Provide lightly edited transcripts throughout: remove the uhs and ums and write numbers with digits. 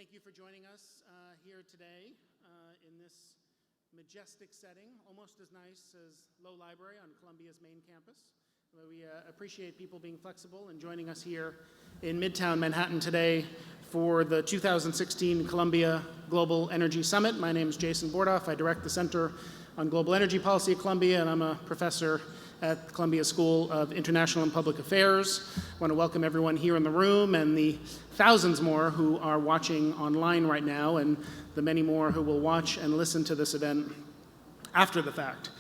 Thank you for joining us here today in this majestic setting, almost as nice as Low Library on Columbia's main campus. We appreciate people being flexible and joining us here in Midtown Manhattan today for the 2016 Columbia Global Energy Summit. My name is Jason Bordoff. I direct the Center on Global Energy Policy at Columbia, and I'm a professor at the Columbia School of International and Public Affairs. I want to welcome everyone here in the room and the thousands more who are watching online right now, and the many more who will watch and listen to this event after the fact.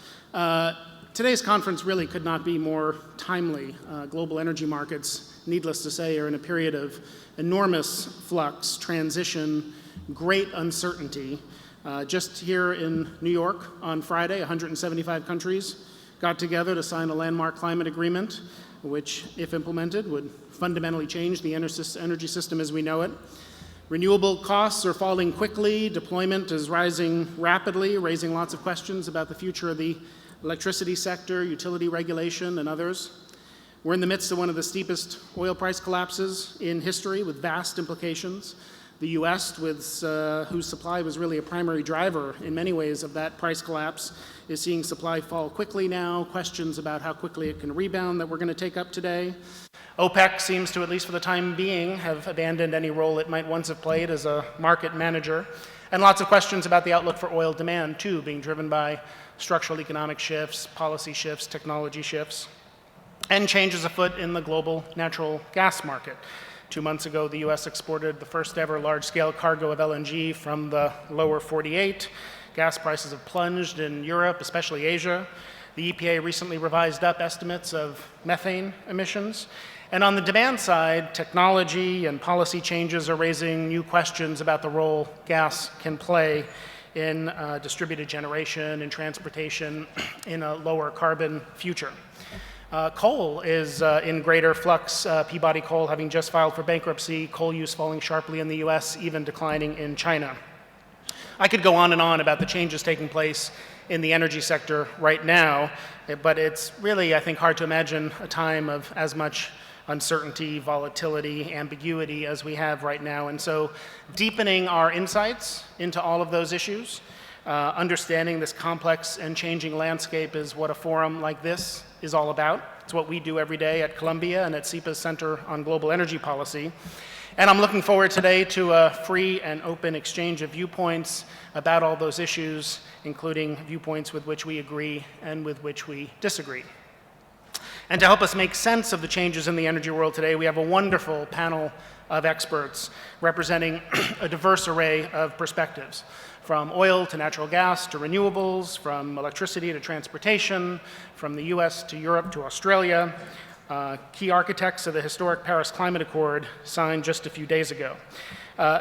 Today's conference really could not be more timely. Global energy markets, needless to say, are in a period of enormous flux, transition, great uncertainty. Just here in New York on Friday, 175 countries got together to sign a landmark climate agreement, which, if implemented, would fundamentally change the energy system as we know it. Renewable costs are falling quickly, deployment is rising rapidly, raising lots of questions about the future of the electricity sector, utility regulation, and others. We're in the midst of one of the steepest oil price collapses in history with vast implications. The US, whose supply was really a primary driver in many ways of that price collapse, is seeing supply fall quickly now, questions about how quickly it can rebound that we're going to take up today. OPEC seems to, at least for the time being, have abandoned any role it might once have played as a market manager. And lots of questions about the outlook for oil demand, too, being driven by structural economic shifts, policy shifts, technology shifts, and changes afoot in the global natural gas market. 2 months ago, the US exported the first ever large-scale cargo of LNG from the lower 48. Gas prices have plunged in Europe, especially Asia. The EPA recently revised up estimates of methane emissions. And on the demand side, technology and policy changes are raising new questions about the role gas can play in distributed generation and transportation in a lower carbon future. Coal is in greater flux, Peabody Coal having just filed for bankruptcy, coal use falling sharply in the US, even declining in China. I could go on and on about the changes taking place in the energy sector right now, but it's really, I think, hard to imagine a time of as much uncertainty, volatility, ambiguity as we have right now. And so deepening our insights into all of those issues, understanding this complex and changing landscape is what a forum like this is all about. It's what we do every day at Columbia and at SEPA's Center on Global Energy Policy. And I'm looking forward today to a free and open exchange of viewpoints about all those issues, including viewpoints with which we agree and with which we disagree. And to help us make sense of the changes in the energy world today, we have a wonderful panel of experts representing a diverse array of perspectives, from oil to natural gas to renewables, from electricity to transportation, from the US to Europe to Australia, key architects of the historic Paris Climate Accord signed just a few days ago.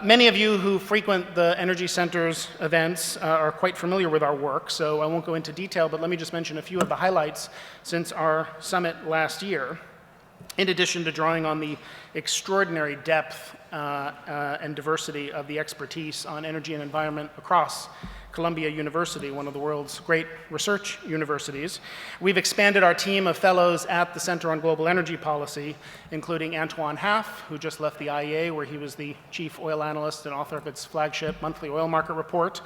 Many of you who frequent the Energy Center's events are quite familiar with our work, so I won't go into detail, but let me just mention a few of the highlights since our summit last year. In addition to drawing on the extraordinary depth and diversity of the expertise on energy and environment across Columbia University, one of the world's great research universities, we've expanded our team of fellows at the Center on Global Energy Policy, including Antoine Haff, who just left the IEA, where he was the chief oil analyst and author of its flagship monthly oil market report.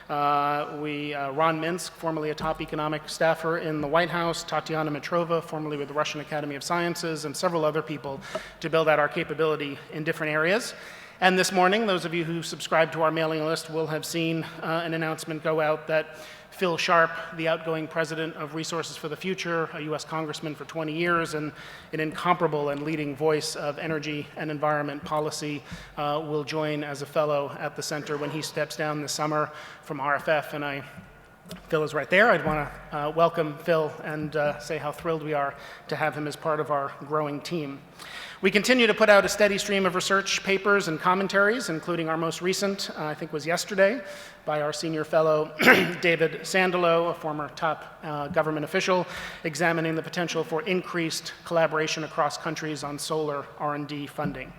Ron Minsk, formerly a top economic staffer in the White House, Tatiana Mitrova, formerly with the Russian Academy of Sciences, and several other people to build out our capability in different areas. And this morning, those of you who subscribe to our mailing list will have seen an announcement go out that Phil Sharp, the outgoing president of Resources for the Future, a US congressman for 20 years, and an incomparable and leading voice of energy and environment policy, will join as a fellow at the center when he steps down this summer from RFF. And Phil is right there. I'd want to welcome Phil and say how thrilled we are to have him as part of our growing team. We continue to put out a steady stream of research papers and commentaries, including our most recent, I think was yesterday, by our senior fellow, David Sandalow, a former top government official, examining the potential for increased collaboration across countries on solar R&D funding.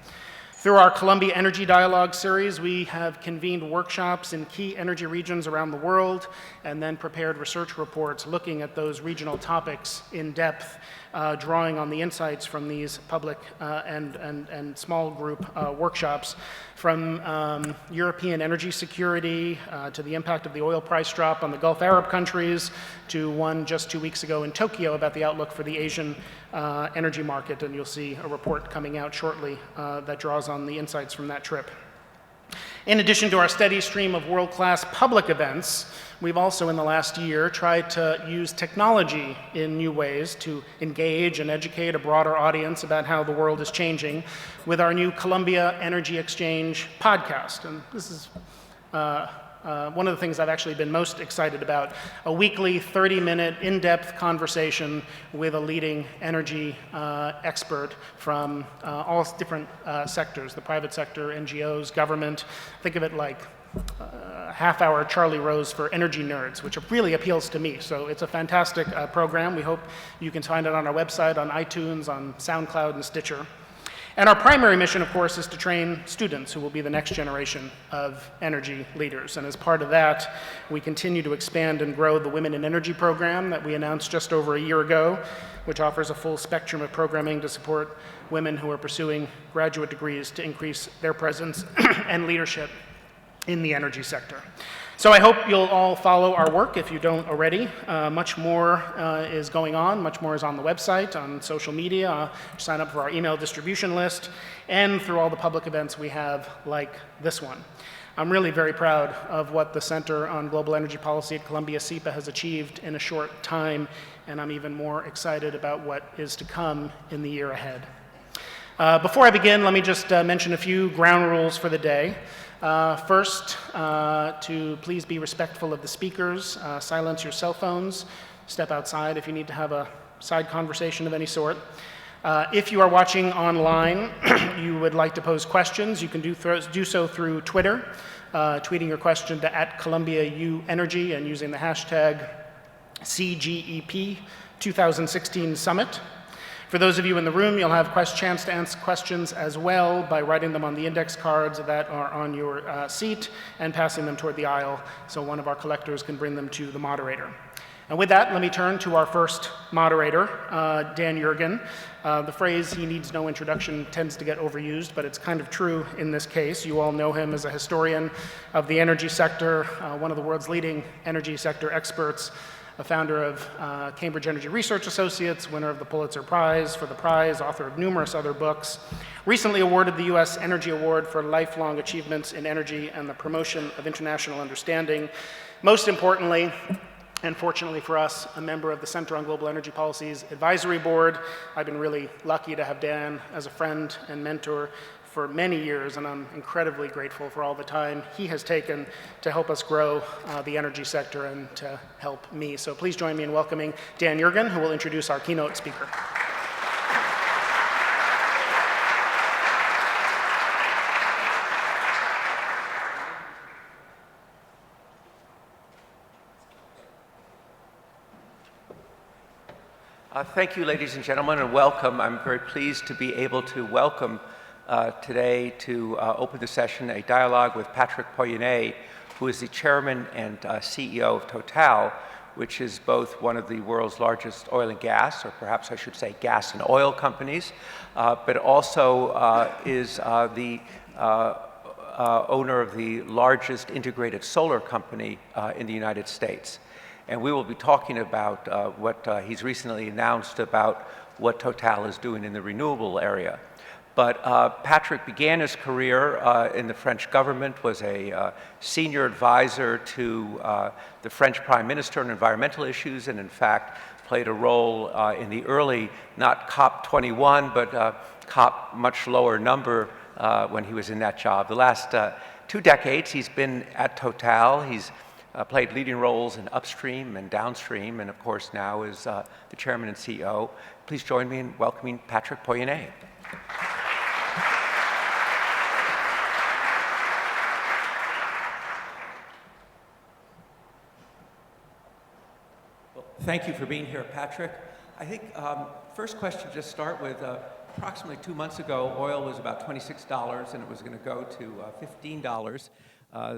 Through our Columbia Energy Dialogue series, we have convened workshops in key energy regions around the world and then prepared research reports looking at those regional topics in depth, drawing on the insights from these public and small group workshops. from European energy security to the impact of the oil price drop on the Gulf Arab countries, to one just 2 weeks ago in Tokyo about the outlook for the Asian energy market. And you'll see a report coming out shortly that draws on the insights from that trip. In addition to our steady stream of world-class public events, we've also in the last year tried to use technology in new ways to engage and educate a broader audience about how the world is changing with our new Columbia Energy Exchange podcast. And this is one of the things I've actually been most excited about, a weekly 30-minute in-depth conversation with a leading energy expert from all different sectors, the private sector, NGOs, government. Think of it like half-hour Charlie Rose for energy nerds, which really appeals to me. So it's a fantastic program. We hope you can find it on our website, on iTunes, on SoundCloud, and Stitcher. And our primary mission, of course, is to train students who will be the next generation of energy leaders. And as part of that, we continue to expand and grow the Women in Energy program that we announced just over a year ago, which offers a full spectrum of programming to support women who are pursuing graduate degrees to increase their presence and leadership in the energy sector. So I hope you'll all follow our work if you don't already. Much more is going on. Much more is on the website, on social media. Sign up for our email distribution list, and through all the public events we have like this one. I'm really very proud of what the Center on Global Energy Policy at Columbia CEPA has achieved in a short time, and I'm even more excited about what is to come in the year ahead. Before I begin, let me just mention a few ground rules for the day. First, to please be respectful of the speakers, silence your cell phones, step outside if you need to have a side conversation of any sort. If you are watching online, you would like to pose questions, you can do so through Twitter, tweeting your question to @ColumbiaUEnergy and using the hashtag CGEP 2016 Summit. For those of you in the room, you'll have chance to answer questions as well by writing them on the index cards that are on your seat and passing them toward the aisle so one of our collectors can bring them to the moderator. And with that, let me turn to our first moderator, Dan Yergin. The phrase "he needs no introduction" tends to get overused, but it's kind of true in this case. You all know him as a historian of the energy sector, one of the world's leading energy sector experts, a founder of Cambridge Energy Research Associates, winner of the Pulitzer Prize for the prize, author of numerous other books, recently awarded the U.S. Energy Award for lifelong achievements in energy and the promotion of international understanding. Most importantly, and fortunately for us, a member of the Center on Global Energy Policy's advisory board. I've been really lucky to have Dan as a friend and mentor for many years, and I'm incredibly grateful for all the time he has taken to help us grow the energy sector and to help me. So please join me in welcoming Dan Yergin, who will introduce our keynote speaker. Thank you, ladies and gentlemen, and welcome. I'm very pleased to be able to welcome today to open the session a dialogue with Patrick Pouyanné, who is the chairman and CEO of Total, which is both one of the world's largest oil and gas, or perhaps I should say gas and oil companies, but also is the owner of the largest integrated solar company in the United States. And we will be talking about what he's recently announced about what Total is doing in the renewable area. But Patrick began his career in the French government, was a senior advisor to the French Prime Minister on environmental issues, and in fact played a role in the early, not COP21, but COP much lower number when he was in that job. The last 2 decades he's been at Total. He's played leading roles in upstream and downstream, and of course now is the chairman and CEO. Please join me in welcoming Patrick Pouyanné. Well, thank you for being here, Patrick. I think first question, just start with approximately 2 months ago, oil was about $26 and it was going to go to $15.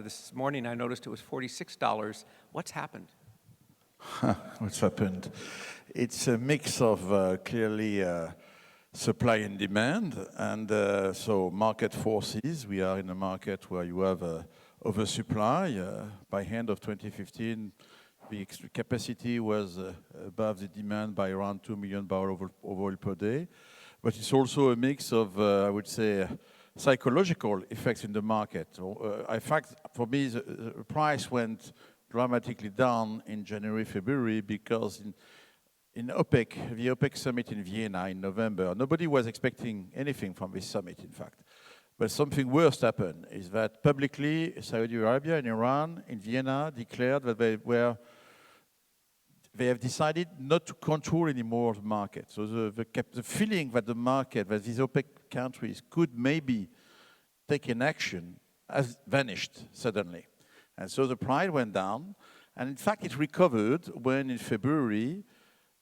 This morning I noticed it was $46. What's happened? What's happened? It's a mix of clearly supply and demand, and so market forces. We are in a market where you have oversupply. By end of 2015, the capacity was above the demand by around 2 million barrels of oil per day. But it's also a mix of, I would say, psychological effects in the market. In fact, for me, the price went dramatically down in January, February, because in OPEC, the OPEC summit in Vienna in November, nobody was expecting anything from this summit, in fact. But something worse happened, is that publicly Saudi Arabia and Iran in Vienna declared that they have decided not to control anymore the market. So the feeling that the market, that these OPEC countries could maybe take an action, has vanished suddenly. And so the price went down. And in fact, it recovered when in February,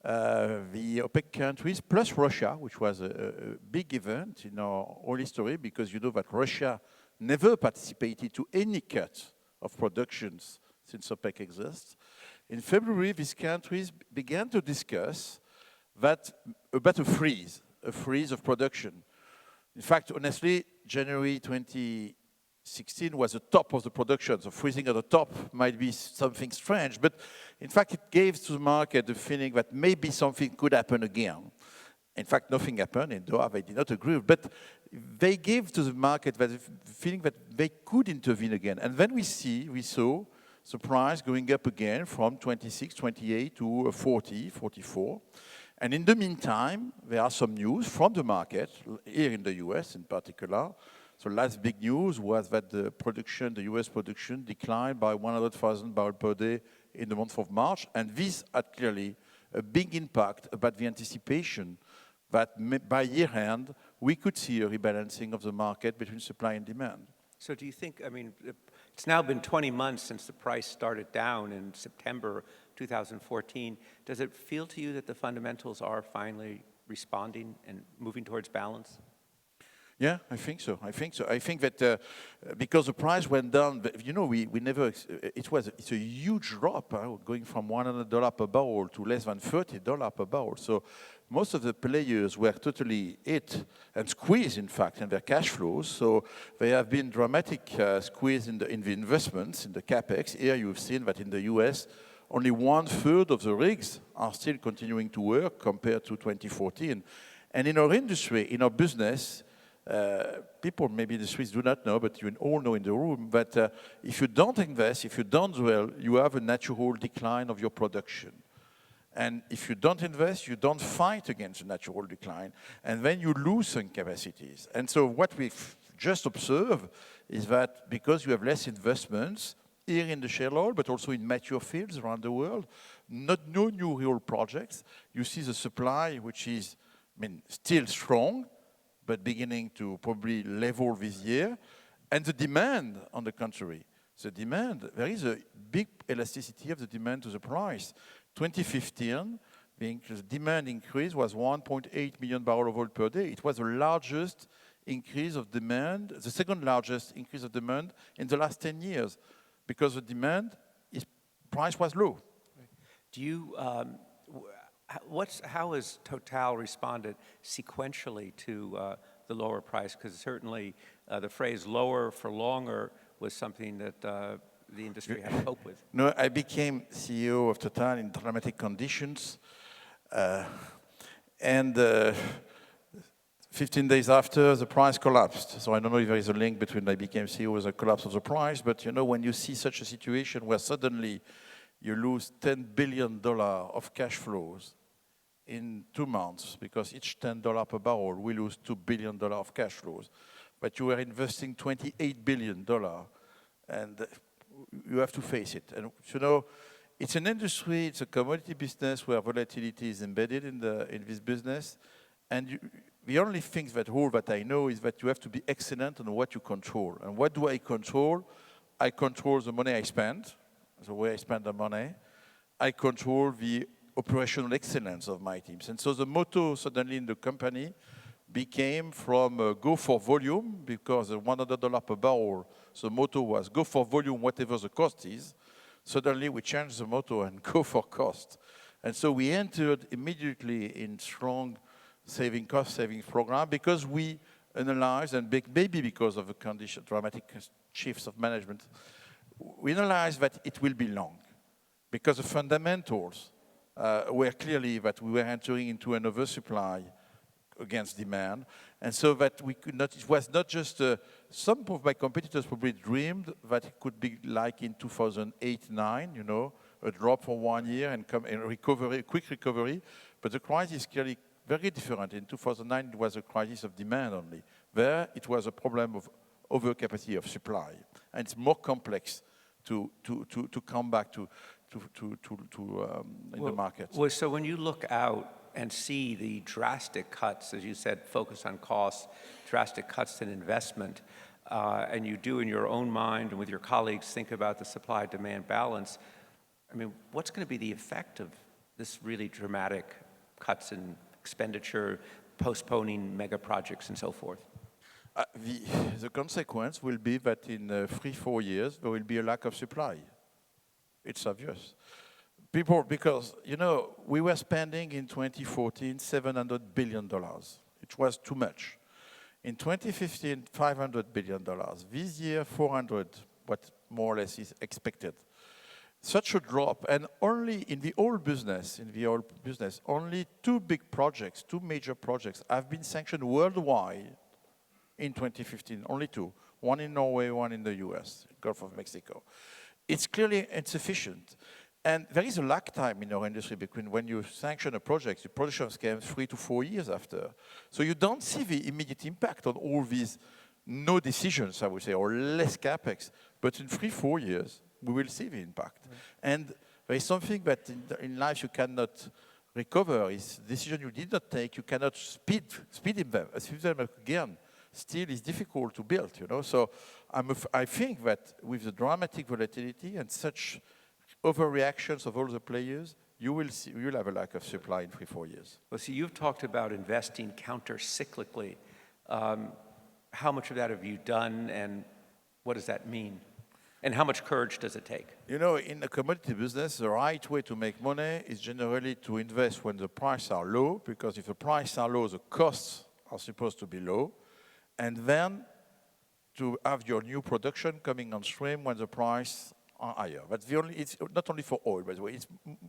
the OPEC countries, plus Russia, which was a big event in our oil history, because you know that Russia never participated to any cut of productions since OPEC exists. In February, these countries began to discuss about a freeze of production. In fact, honestly, January 2016 was the top of the production, so freezing at the top might be something strange, but in fact, it gave to the market the feeling that maybe something could happen again. In fact, nothing happened in Doha, they did not agree, but they gave to the market the feeling that they could intervene again. And then we saw the price going up again from 26, 28 to 40, 44. And in the meantime, there are some news from the market, here in the US in particular. So last big news was that the US production declined by 100,000 barrels per day in the month of March. And this had clearly a big impact about the anticipation that by year end, we could see a rebalancing of the market between supply and demand. So do you think, I mean, it's now been 20 months since the price started down in September 2014. Does it feel to you that the fundamentals are finally responding and moving towards balance? Yeah, I think so. I think that because the price went down, you know, we never, it's a huge drop, going from $100 per barrel to less than $30 per barrel. So most of the players were totally hit and squeezed, in fact, in their cash flows. So there have been dramatic squeeze in the investments, in the capex. Here you've seen that in the US, only 1/3 of the rigs are still continuing to work compared to 2014. And in our industry, in our business, people maybe the Swiss do not know, but you all know in the room, that if you don't invest, if you don't drill, you have a natural decline of your production. And if you don't invest, you don't fight against the natural decline, and then you lose some capacities. And so what we've just observed is that because you have less investments here in the shale oil, but also in mature fields around the world, no new real projects, you see the supply, which is, still strong, but beginning to probably level this year. And the demand, on the contrary, there is a big elasticity of the demand to the price. 2015, the demand increase was 1.8 million barrels of oil per day. It was the largest increase of demand, the second largest increase of demand in the last 10 years, because the price was low. Do you, how has Total responded sequentially to the lower price? Because certainly the phrase lower for longer was something that the industry had to cope with. No, I became CEO of Total in dramatic conditions. And 15 days after, the price collapsed. So I don't know if there is a link between I became CEO with the collapse of the price, but you know, when you see such a situation where suddenly you lose $10 billion of cash flows in 2 months, because each $10 per barrel, we lose $2 billion of cash flows. But you were investing $28 billion, and you have to face it. And you know, it's an industry, it's a commodity business where volatility is embedded in this business. And the only thing that I know is that you have to be excellent on what you control. And what do I control? I control the money I spend, the way I spend the money. I control the operational excellence of my teams. And so the motto suddenly in the company became from go for volume, because at $100 per barrel, the motto was go for volume, whatever the cost is. Suddenly we changed the motto and go for cost. And so we entered immediately in strong cost-saving program, because we analyzed, and maybe because of the condition, dramatic shifts of management, we analyzed that it will be long, because the fundamentals were clearly that we were entering into an oversupply against demand, and so that we could not, it was not just, some of my competitors probably dreamed that it could be like in 2008-9, you know, a drop for 1 year and come in recovery, quick recovery, but the crisis is clearly very different. In 2009, it was a crisis of demand only. There, it was a problem of overcapacity of supply, and it's more complex to come back to in the market. Well, so when you look out and see the drastic cuts, as you said, focus on costs, drastic cuts in investment, and you do in your own mind and with your colleagues think about the supply-demand balance, I mean, what's going to be the effect of this really dramatic cuts in expenditure, postponing mega projects and so forth? The consequence will be that in 3-4 years, there will be a lack of supply. It's obvious. Because, you know, we were spending in 2014 $700 billion. It was too much. In 2015, $500 billion. This year, 400, what more or less is expected. Such a drop, and only in the oil business, only two major projects have been sanctioned worldwide in 2015, only two. One in Norway, one in the US, Gulf of Mexico. It's clearly insufficient. And there is a lag time in our industry between when you sanction a project, the production comes 3 to 4 years after. So you don't see the immediate impact on all these no decisions, I would say, or less capex. But in 3-4 years, we will see the impact. Mm. And there is something that in life you cannot recover, is decision you did not take, you cannot speed them again. Still is difficult to build, you know. So I think that with the dramatic volatility and such overreactions of all the players, you will have a lack of supply in 3-4 years. Well, see, you've talked about investing counter-cyclically. How much of that have you done, and what does that mean? And how much courage does it take? You know, in the commodity business, the right way to make money is generally to invest when the prices are low, because if the prices are low, the costs are supposed to be low, and then to have your new production coming on stream when the prices are higher. But it's not only for oil, by the way,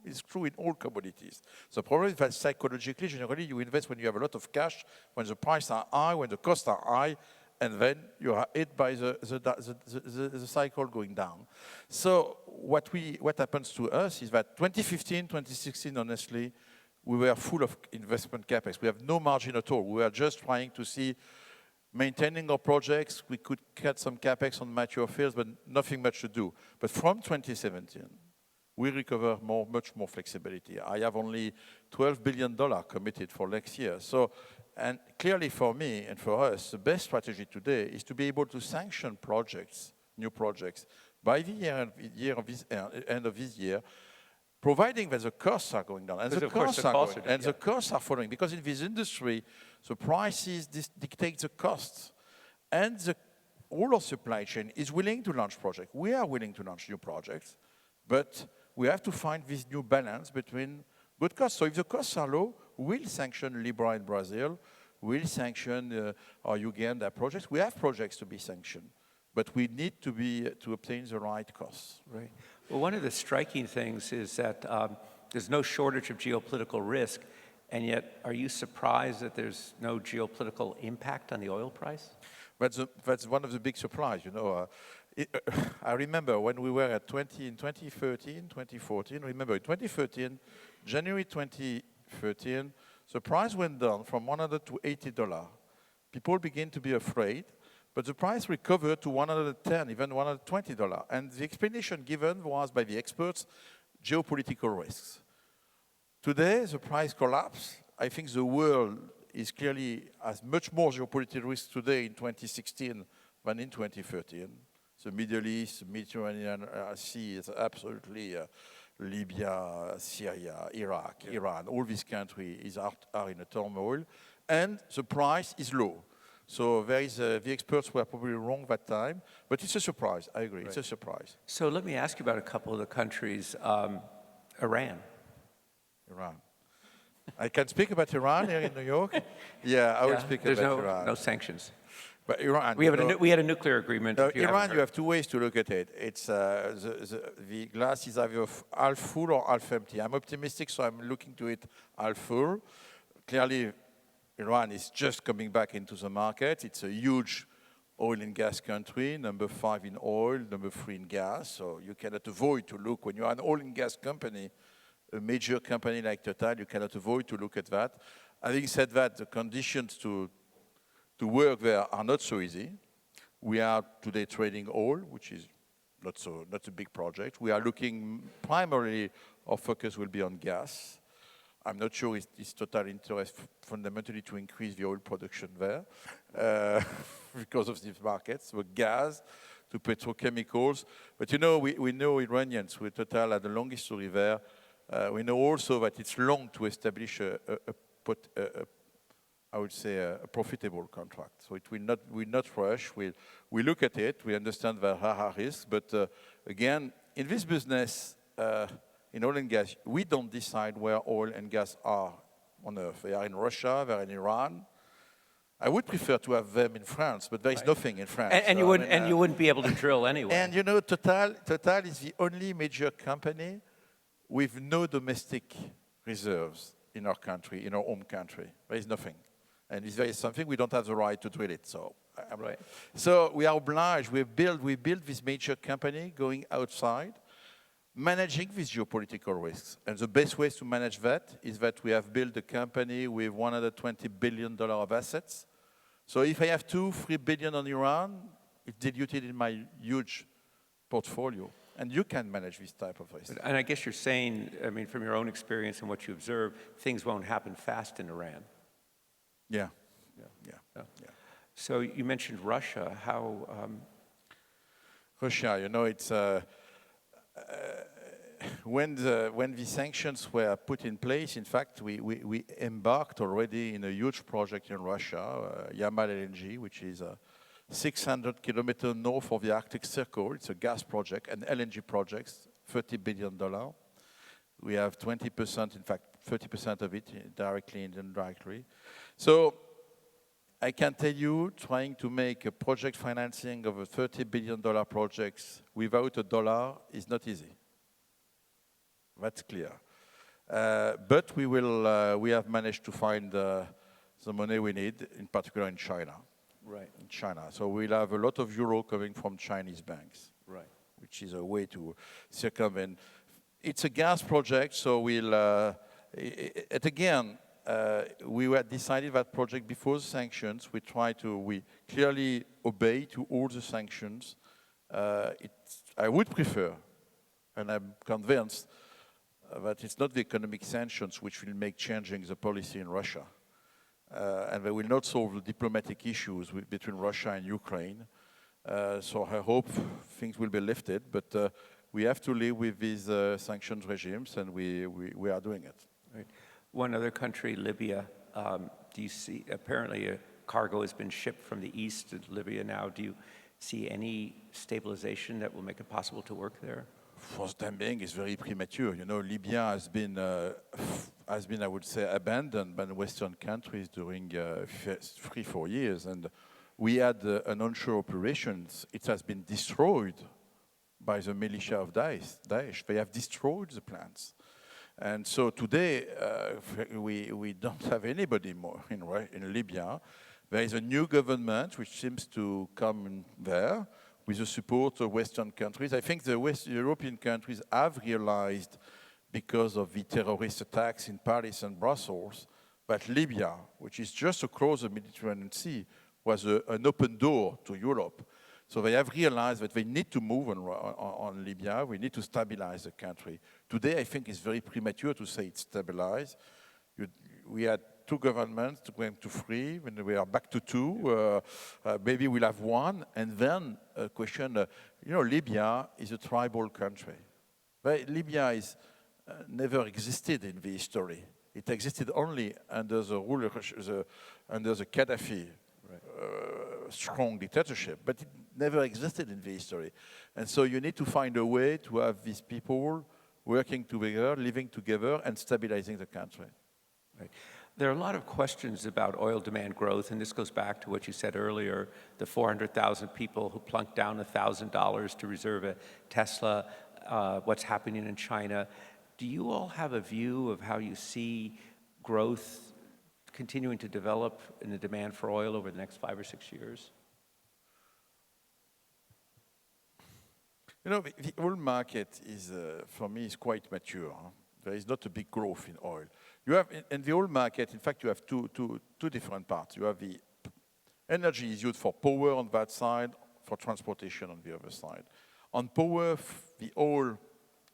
it's true in all commodities. The problem is that psychologically, generally, you invest when you have a lot of cash, when the prices are high, when the costs are high, and then you are hit by the cycle going down. So what happens to us is that 2015, 2016, honestly, we were full of investment capex. We have no margin at all. We were just trying to see maintaining our projects. We could cut some capex on mature fields, but nothing much to do. But from 2017, we recover much more flexibility. I have only $12 billion committed for next year. So, and clearly for me and for us, the best strategy today is to be able to sanction projects, new projects, by the end of this year, providing that the costs are going down. And the costs are following. Because in this industry, the prices dictate the costs. And all our supply chain is willing to launch projects. We are willing to launch new projects, but we have to find this new balance between good costs. So if the costs are low, we'll sanction Libra in Brazil, we'll sanction our Uganda projects. We have projects to be sanctioned, but we need to obtain the right costs. Right. Well, one of the striking things is that there's no shortage of geopolitical risk, and yet are you surprised that there's no geopolitical impact on the oil price? That's one of the big surprises, you know. I remember when we were at in 2013, 2014, remember in 2013, January 2013, the price went down from $100 to $80. People began to be afraid, but the price recovered to $110, even $120. And the explanation given was by the experts, geopolitical risks. Today, the price collapsed. I think the world is clearly has much more geopolitical risks today in 2016 than in 2013. The Middle East, the Mediterranean Sea is absolutely Libya, Syria, Iraq, Iran, all these countries are in a turmoil, and the price is low. So the experts were probably wrong that time, but it's a surprise. I agree, right. It's a surprise. So let me ask you about a couple of the countries. Iran. I can speak about Iran here in New York. Yeah, I will speak There's about Iran. no sanctions. But Iran, We had a nuclear agreement. if you haven't Iran, you heard. have two ways to look at it. It's the glass is either half full or half empty. I'm optimistic, so I'm looking to it half full. Clearly, Iran is just coming back into the market. It's a huge oil and gas country, number 5 in oil, number 3 in gas. So you cannot avoid to look, when you're an oil and gas company, a major company like Total, you cannot avoid to look at that. Having said that, the conditions to work there are not so easy. We are today trading oil, which is not a big project. We are looking primarily, our focus will be on gas. I'm not sure it's Total interest fundamentally to increase the oil production there because of these markets, so gas to petrochemicals. But you know, we know Iranians with Total had a long history there. We know also that it's long to establish I would say a profitable contract. So it will not rush. We look at it. We understand there are risks. But again, in this business, in oil and gas, we don't decide where oil and gas are on earth. They are in Russia. They are in Iran. I would prefer to have them in France, but there is nothing in France. And so, you wouldn't be able to drill anyway. And you know, Total is the only major company with no domestic reserves in our country, in our home country. There is nothing. And if there is something, we don't have the right to drill it. So, Right. So we are obliged. We built this major company going outside, managing these geopolitical risks. And the best way to manage that is that we have built a company with $120 billion of assets. So if I have $2-3 billion on Iran, it's diluted in my huge portfolio. And you can manage this type of risk. And I guess you're saying, I mean, from your own experience and what you observe, things won't happen fast in Iran. Yeah. So you mentioned Russia. How? Russia, you know, it's when the sanctions were put in place. In fact, we embarked already in a huge project in Russia, Yamal LNG, which is 600 kilometers north of the Arctic Circle. It's a gas project, an LNG project, $30 billion. We have 20%, in fact, 30% of it directly and indirectly. So I can tell you, trying to make a project financing of a $30 billion project without a dollar is not easy. That's clear. But we have managed to find the money we need, in particular in China. Right. In China. So we'll have a lot of euro coming from Chinese banks. Right. Which is a way to circumvent. It's a gas project, so we were decided that project before the sanctions. We clearly obey to all the sanctions. I would prefer, and I'm convinced, that it's not the economic sanctions which will make changing the policy in Russia. And they will not solve the diplomatic issues between Russia and Ukraine. So I hope things will be lifted, but we have to live with these sanctions regimes, and we are doing it. Right. One other country, Libya, do you see, apparently a cargo has been shipped from the east to Libya now. Do you see any stabilization that will make it possible to work there? For the time being, it's very premature. You know, Libya has been, I would say, abandoned by the Western countries during 3-4 years. And we had an onshore operations. It has been destroyed by the militia of Daesh. They have destroyed the plants. And so today, we don't have anybody more in Libya. There is a new government which seems to come in there with the support of Western countries. I think the European countries have realized, because of the terrorist attacks in Paris and Brussels, that Libya, which is just across the Mediterranean Sea, was an open door to Europe. So they have realized that they need to move on Libya. We need to stabilize the country. Today, I think it's very premature to say it's stabilized. We had 2 governments going to 3, when we are back to 2. Maybe we'll have 1. And then a question, you know, Libya is a tribal country. But Libya is never existed in the history. It existed only under the rule under the Gaddafi strong dictatorship, but it never existed in the history. And so you need to find a way to have these people working together, living together, and stabilizing the country. Right. There are a lot of questions about oil demand growth, and this goes back to what you said earlier, the 400,000 people who plunked down $1,000 to reserve a Tesla, what's happening in China. Do you all have a view of how you see growth continuing to develop in the demand for oil over the next 5 or 6 years? You know, the oil market is, for me, is quite mature. Huh? There is not a big growth in oil. You have, in the oil market, in fact, you have two different parts. You have the energy is used for power on that side, for transportation on the other side. On power, the oil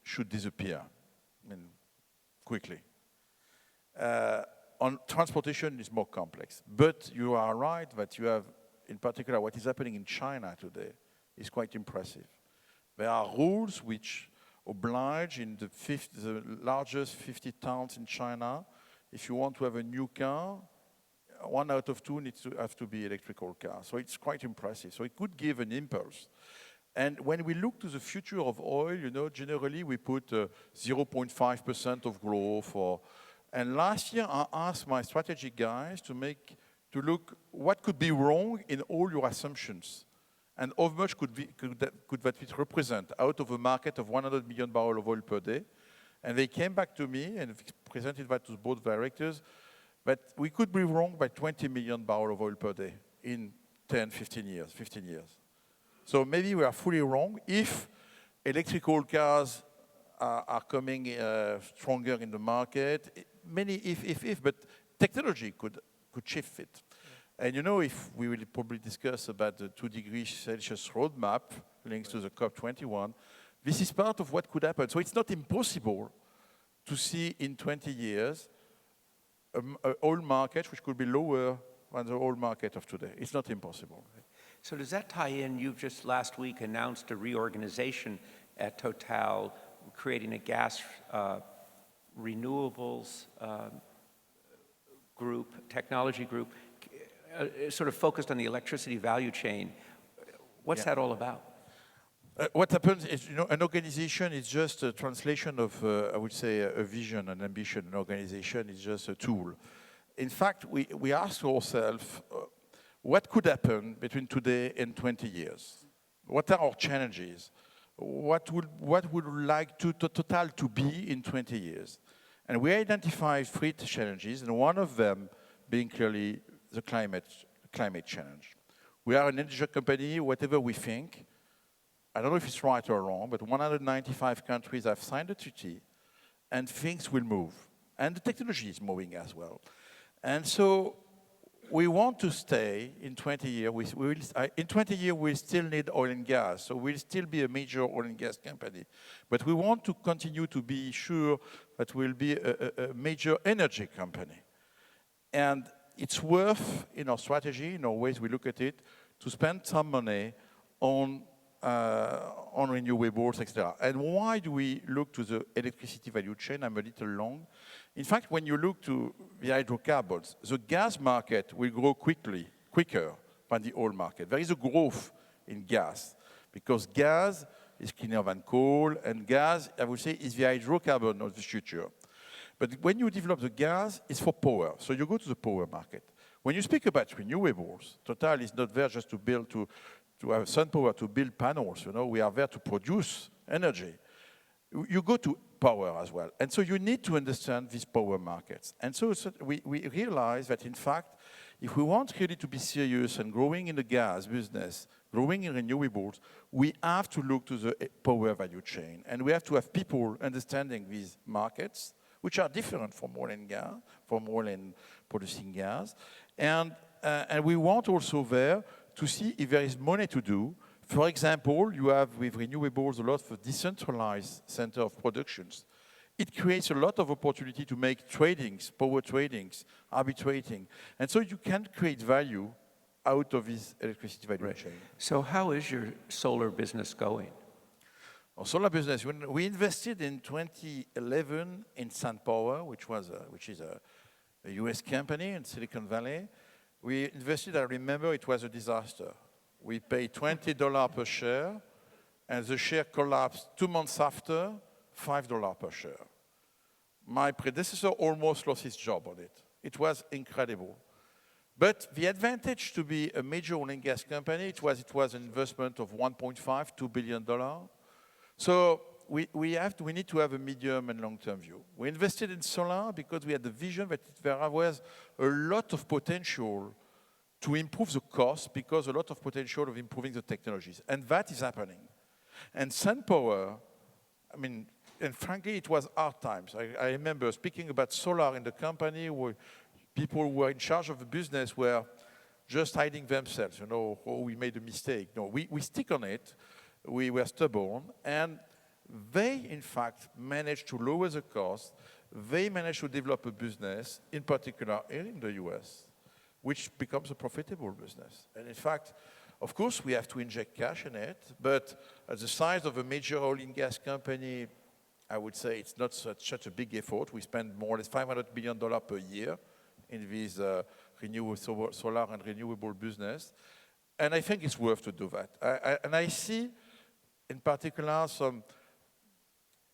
should disappear, I mean, quickly. On transportation, it's more complex. But you are right that you have, in particular, what is happening in China today is quite impressive. There are rules which oblige in the largest 50 towns in China, if you want to have a new car, 1 out of 2 needs to have to be electrical car. So it's quite impressive. So it could give an impulse. And when we look to the future of oil, you know, generally we put 0.5% of growth. And last year I asked my strategy guys to look what could be wrong in all your assumptions. And how much could that represent out of a market of 100 million barrels of oil per day? And they came back to me and presented that to the board of directors, but we could be wrong by 20 million barrels of oil per day in 10, 15 years. So maybe we are fully wrong. If electrical cars are coming stronger in the market, many if, but technology could shift it. And you know, if we will probably discuss about the 2 degrees Celsius roadmap links to the COP21, this is part of what could happen. So it's not impossible to see in 20 years an oil market which could be lower than the oil market of today. It's not impossible. So does that tie in? You've just last week announced a reorganization at Total, creating a gas renewables group, technology group, sort of focused on the electricity value chain. What's that all about? What happens is, you know, an organization is just a translation of, I would say, a vision, an ambition. An organization is just a tool. In fact, we ask ourselves, what could happen between today and 20 years? What are our challenges? What would we like Total to be in 20 years? And we identified 3 challenges, and one of them being clearly the climate challenge. We are an energy company, whatever we think. I don't know if it's right or wrong, but 195 countries have signed a treaty, and things will move. And the technology is moving as well. And so we want to stay in 20 years. In 20 years, we still need oil and gas, so we'll still be a major oil and gas company. But we want to continue to be sure that we'll be a major energy company. And it's worth, in our strategy, in our ways we look at it, to spend some money on renewables, etc. And why do we look to the electricity value chain? I'm a little long. In fact, when you look to the hydrocarbons, the gas market will grow quicker than the oil market. There is a growth in gas, because gas is cleaner than coal, and gas, I would say, is the hydrocarbon of the future. But when you develop the gas, it's for power. So you go to the power market. When you speak about renewables, Total is not there just to build, to have sun power, to build panels. You know, we are there to produce energy. You go to power as well. And so you need to understand these power markets. And so we realize that, in fact, if we want really to be serious and growing in the gas business, growing in renewables, we have to look to the power value chain. And we have to have people understanding these markets, which are different from oil and gas, from oil and producing gas. And we want also there to see if there is money to do. For example, you have with renewables a lot of decentralized center of productions. It creates a lot of opportunity to make tradings, power tradings, arbitrating. And so you can create value out of this electricity value chain. So how is your solar business going? Our solar business, when we invested in 2011 in SunPower, which is a US company in Silicon Valley. We invested, I remember it was a disaster. We paid $20 per share, and the share collapsed 2 months after, $5 per share. My predecessor almost lost his job on it. It was incredible. But the advantage to be a major oil and gas company, it was an investment of $1.5–2 billion. So we need to have a medium and long-term view. We invested in solar because we had the vision that there was a lot of potential to improve the cost because a lot of potential of improving the technologies. And that is happening. And sun power, I mean, and frankly, it was hard times. I remember speaking about solar in the company where people who were in charge of the business were just hiding themselves, you know, oh, we made a mistake. No, we stick on it. We were stubborn. And they, in fact, managed to lower the cost. They managed to develop a business, in particular in the US, which becomes a profitable business. And in fact, of course, we have to inject cash in it, but at the size of a major oil and gas company, I would say it's not such a big effort. We spend more or less $500 million per year in this renewable solar and renewable business. And I think it's worth to do that. And I see, in particular, some,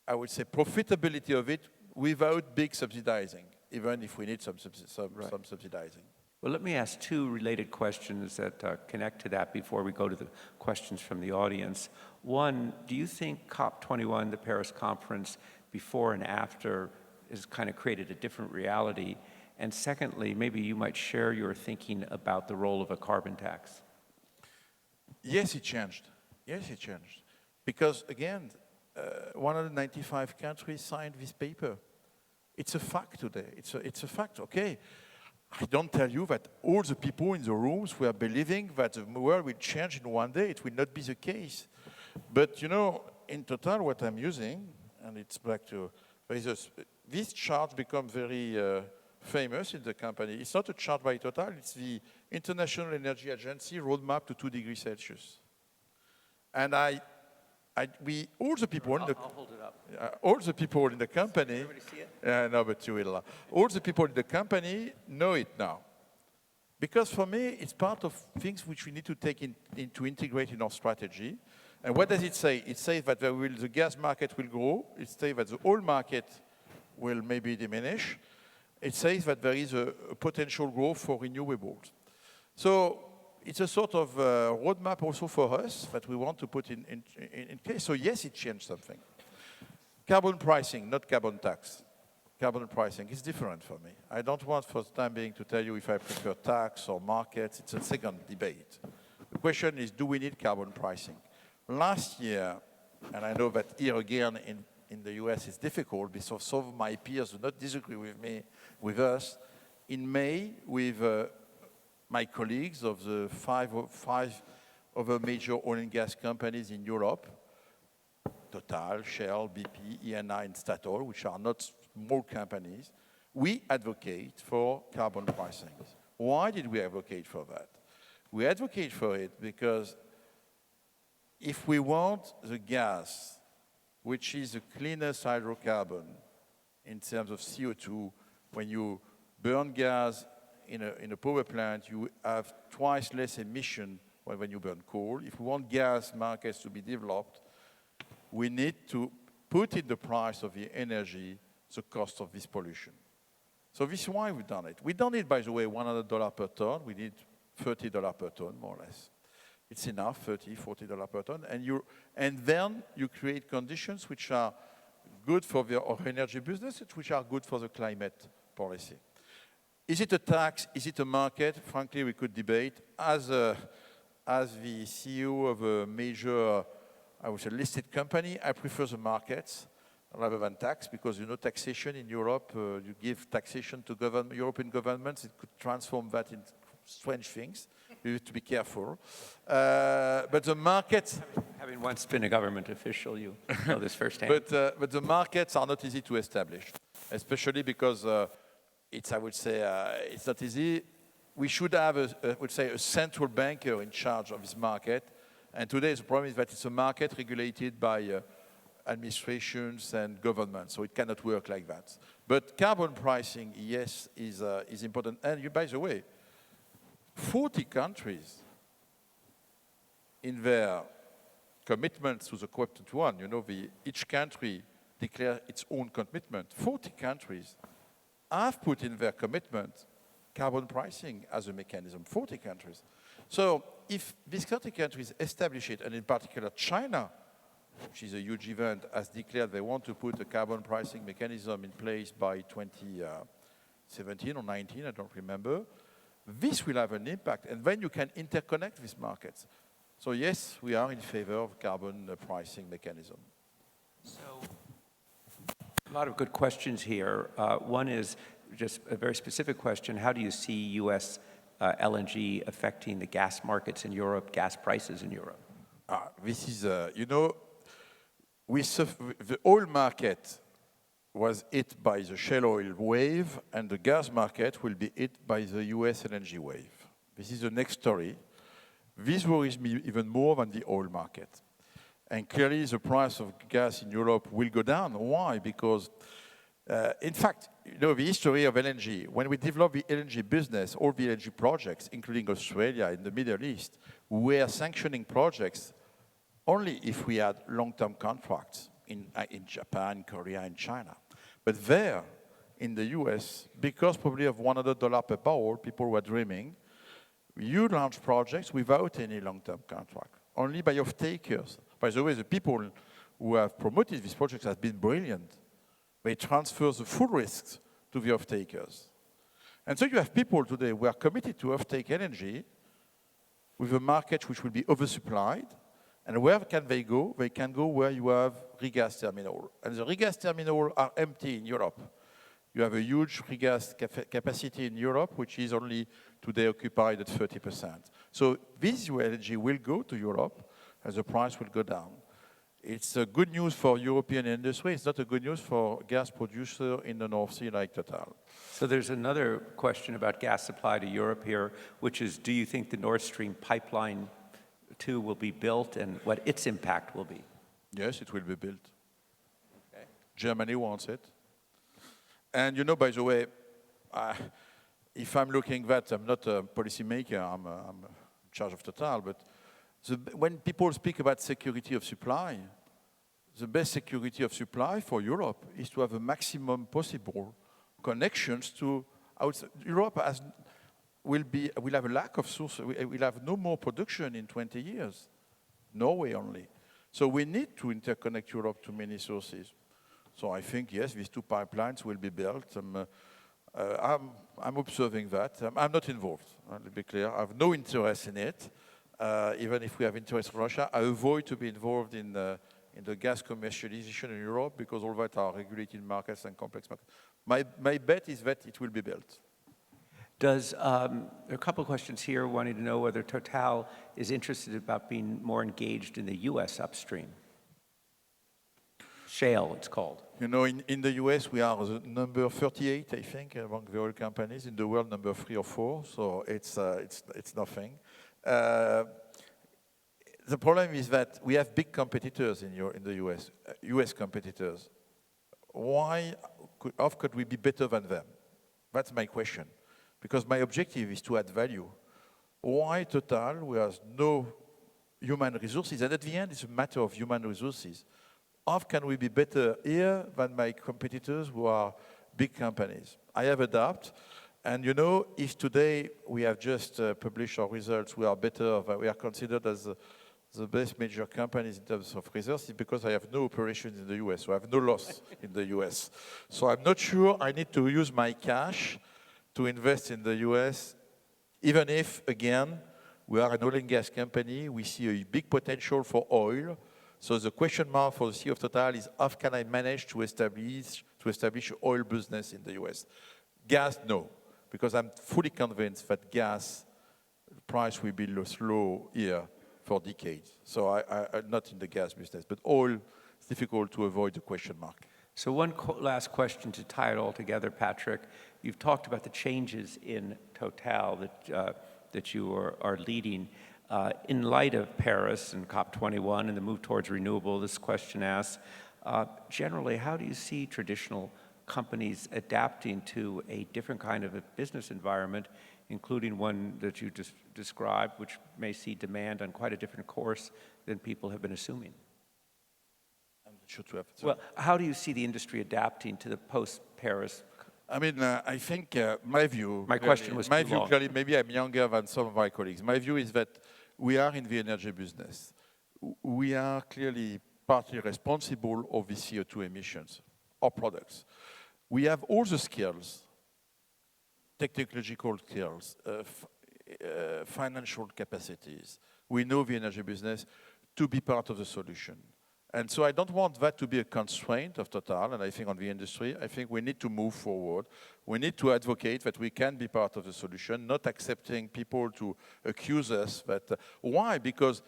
I would say, profitability of it without big subsidizing, even if we need some subsidizing. Well, let me ask two related questions that connect to that before we go to the questions from the audience. One, do you think COP21, the Paris conference, before and after, has kind of created a different reality? And secondly, maybe you might share your thinking about the role of a carbon tax. Yes, it changed. Yes, it changed. Because, again, 195 countries signed this paper. It's a fact today. It's a fact, okay. I don't tell you that all the people in the rooms were believing that the world will change in one day. It will not be the case. But, you know, in total, what I'm using, and it's back to, this chart becomes very famous in the company. It's not a chart by Total, it's the International Energy Agency roadmap to 2 degrees Celsius. And all the people in the... I'll hold it up. all the people in the company... Everybody see it? No, but you will. All the people in the company know it now. Because for me, it's part of things which we need to take to integrate in our strategy. And what does it say? It says that the gas market will grow. It says that the oil market will maybe diminish. It says that there is a potential growth for renewables. So it's a sort of roadmap also for us that we want to put in place. So yes, it changed something. Carbon pricing, not carbon tax. Carbon pricing is different for me. I don't want for the time being to tell you if I prefer tax or markets. It's a second debate. The question is, do we need carbon pricing? Last year, and I know that here again in the US it's difficult because some of my peers do not disagree with us. In May, with my colleagues of the five other major oil and gas companies in Europe, Total, Shale, BP, Eni, and Statoil, which are not small companies, we advocate for carbon pricing. Why did we advocate for that? We advocate for it because if we want the gas, which is the cleanest hydrocarbon in terms of CO2, when you burn gas in a power plant, you have twice less emission than when you burn coal. If we want gas markets to be developed, we need to put in the price of the energy the cost of this pollution. So this is why we've done it. We don't need, by the way, $100 per ton. We need $30 per ton, more or less. It's enough, $30, $40 per ton. And then you create conditions which are good for our energy business, which are good for the climate policy. Is it a tax? Is it a market? Frankly, we could debate. As the CEO of a major, I would say, listed company, I prefer the markets rather than tax, because you know taxation in Europe, you give taxation to European governments, it could transform that into strange things. You have to be careful. But the markets... Having once been a government official, you know this firsthand. But the markets are not easy to establish, especially because I would say, it's not easy. We should have, a central banker in charge of this market. And today the problem is that it's a market regulated by administrations and governments, so it cannot work like that. But carbon pricing, yes, is important. And by the way, 40 countries in their commitments to the COP21, each country declare its own commitment. 40 countries have put in their commitment carbon pricing as a mechanism, 40 countries. So if these 30 countries establish it, and in particular China, which is a huge event, has declared they want to put a carbon pricing mechanism in place by 2017 or 19, I don't remember, this will have an impact, and then you can interconnect these markets. So yes, we are in favor of carbon pricing mechanism. So, a lot of good questions here. One is just a very specific question. How do you see U.S. LNG affecting the gas markets in Europe, gas prices in Europe? This is, you know, the oil market was hit by the shale oil wave, and the gas market will be hit by the US LNG wave. This is the next story. This worries me even more than the oil market. And clearly the price of gas in Europe will go down. Why? Because, in fact, you know, the history of LNG, when we developed the LNG business, all the LNG projects, including Australia and the Middle East, we were sanctioning projects only if we had long-term contracts in Japan, Korea, and China. But there, in the US, because probably of $100 per barrel, people were dreaming, you launch projects without any long-term contract, only by off-takers. By the way, the people who have promoted these projects have been brilliant. They transfer the full risks to the off-takers. And so you have people today who are committed to off-take LNG with a market which will be oversupplied. And where can they go? They can go where you have regas terminal. And the regas terminals are empty in Europe. You have a huge regas capacity in Europe, which is only today occupied at 30%. So this LNG will go to Europe, and the price will go down. It's good news for European industry. It's not a good news for gas producer in the North Sea like Total. So there's another question about gas supply to Europe here, which is, do you think the Nord Stream pipeline 2 will be built and what its impact will be? Yes, it will be built. Okay. Germany wants it. And you know, by the way, if I'm looking that, I'm not a policymaker, I'm in charge of Total, but when people speak about security of supply, the best security of supply for Europe is to have a maximum possible connections to outside. Europe will have a lack of source, will have no more production in 20 years. Norway only. So we need to interconnect Europe to many sources. So I think, yes, these 2 pipelines will be built. I'm observing that. I'm not involved, to be clear. I have no interest in it. Even if we have interest in Russia, I avoid to be involved in the gas commercialization in Europe because all that are regulated markets and complex markets. My bet is that it will be built. There are a couple of questions here wanting to know whether Total is interested about being more engaged in the U.S. upstream. Shale, it's called. You know, in the US, we are the number 38, I think, among the oil companies. In the world, number 3 or 4, so it's nothing. The problem is that we have big competitors in the US, US competitors. How could we be better than them? That's my question. Because my objective is to add value. Why Total, who has no human resources, and at the end it's a matter of human resources, how can we be better here than my competitors who are big companies? I have adapted, and you know, if today we have just published our results, we are better, we are considered as the best major companies in terms of results, it's because I have no operations in the US, so I have no loss in the US. So I'm not sure I need to use my cash to invest in the US, even if, again, we are an oil and gas company, we see a big potential for oil. So the question mark for the CEO of Total is, how can I manage to establish oil business in the US? Gas, no, because I'm fully convinced that gas price will be slow here for decades. So I'm not in the gas business, but oil, it's difficult to avoid the question mark. So one last question to tie it all together, Patrick. You've talked about the changes in Total that you are leading. In light of Paris and COP21 and the move towards renewable, this question asks, generally, how do you see traditional companies adapting to a different kind of a business environment, including one that you just described, which may see demand on quite a different course than people have been assuming? sure to have. So, Well, how do you see the industry adapting to the post-Paris? I mean, I think my view. My question was my too view long. clearly. Maybe I'm younger than some of my colleagues. My view is that we are in the energy business. We are clearly partly responsible of the CO2 emissions of products. We have all the skills, technological skills, financial capacities. We know the energy business to be part of the solution. And so I don't want that to be a constraint of Total, and I think on the industry. I think we need to move forward. We need to advocate that we can be part of the solution, not accepting people to accuse us that. Why? Because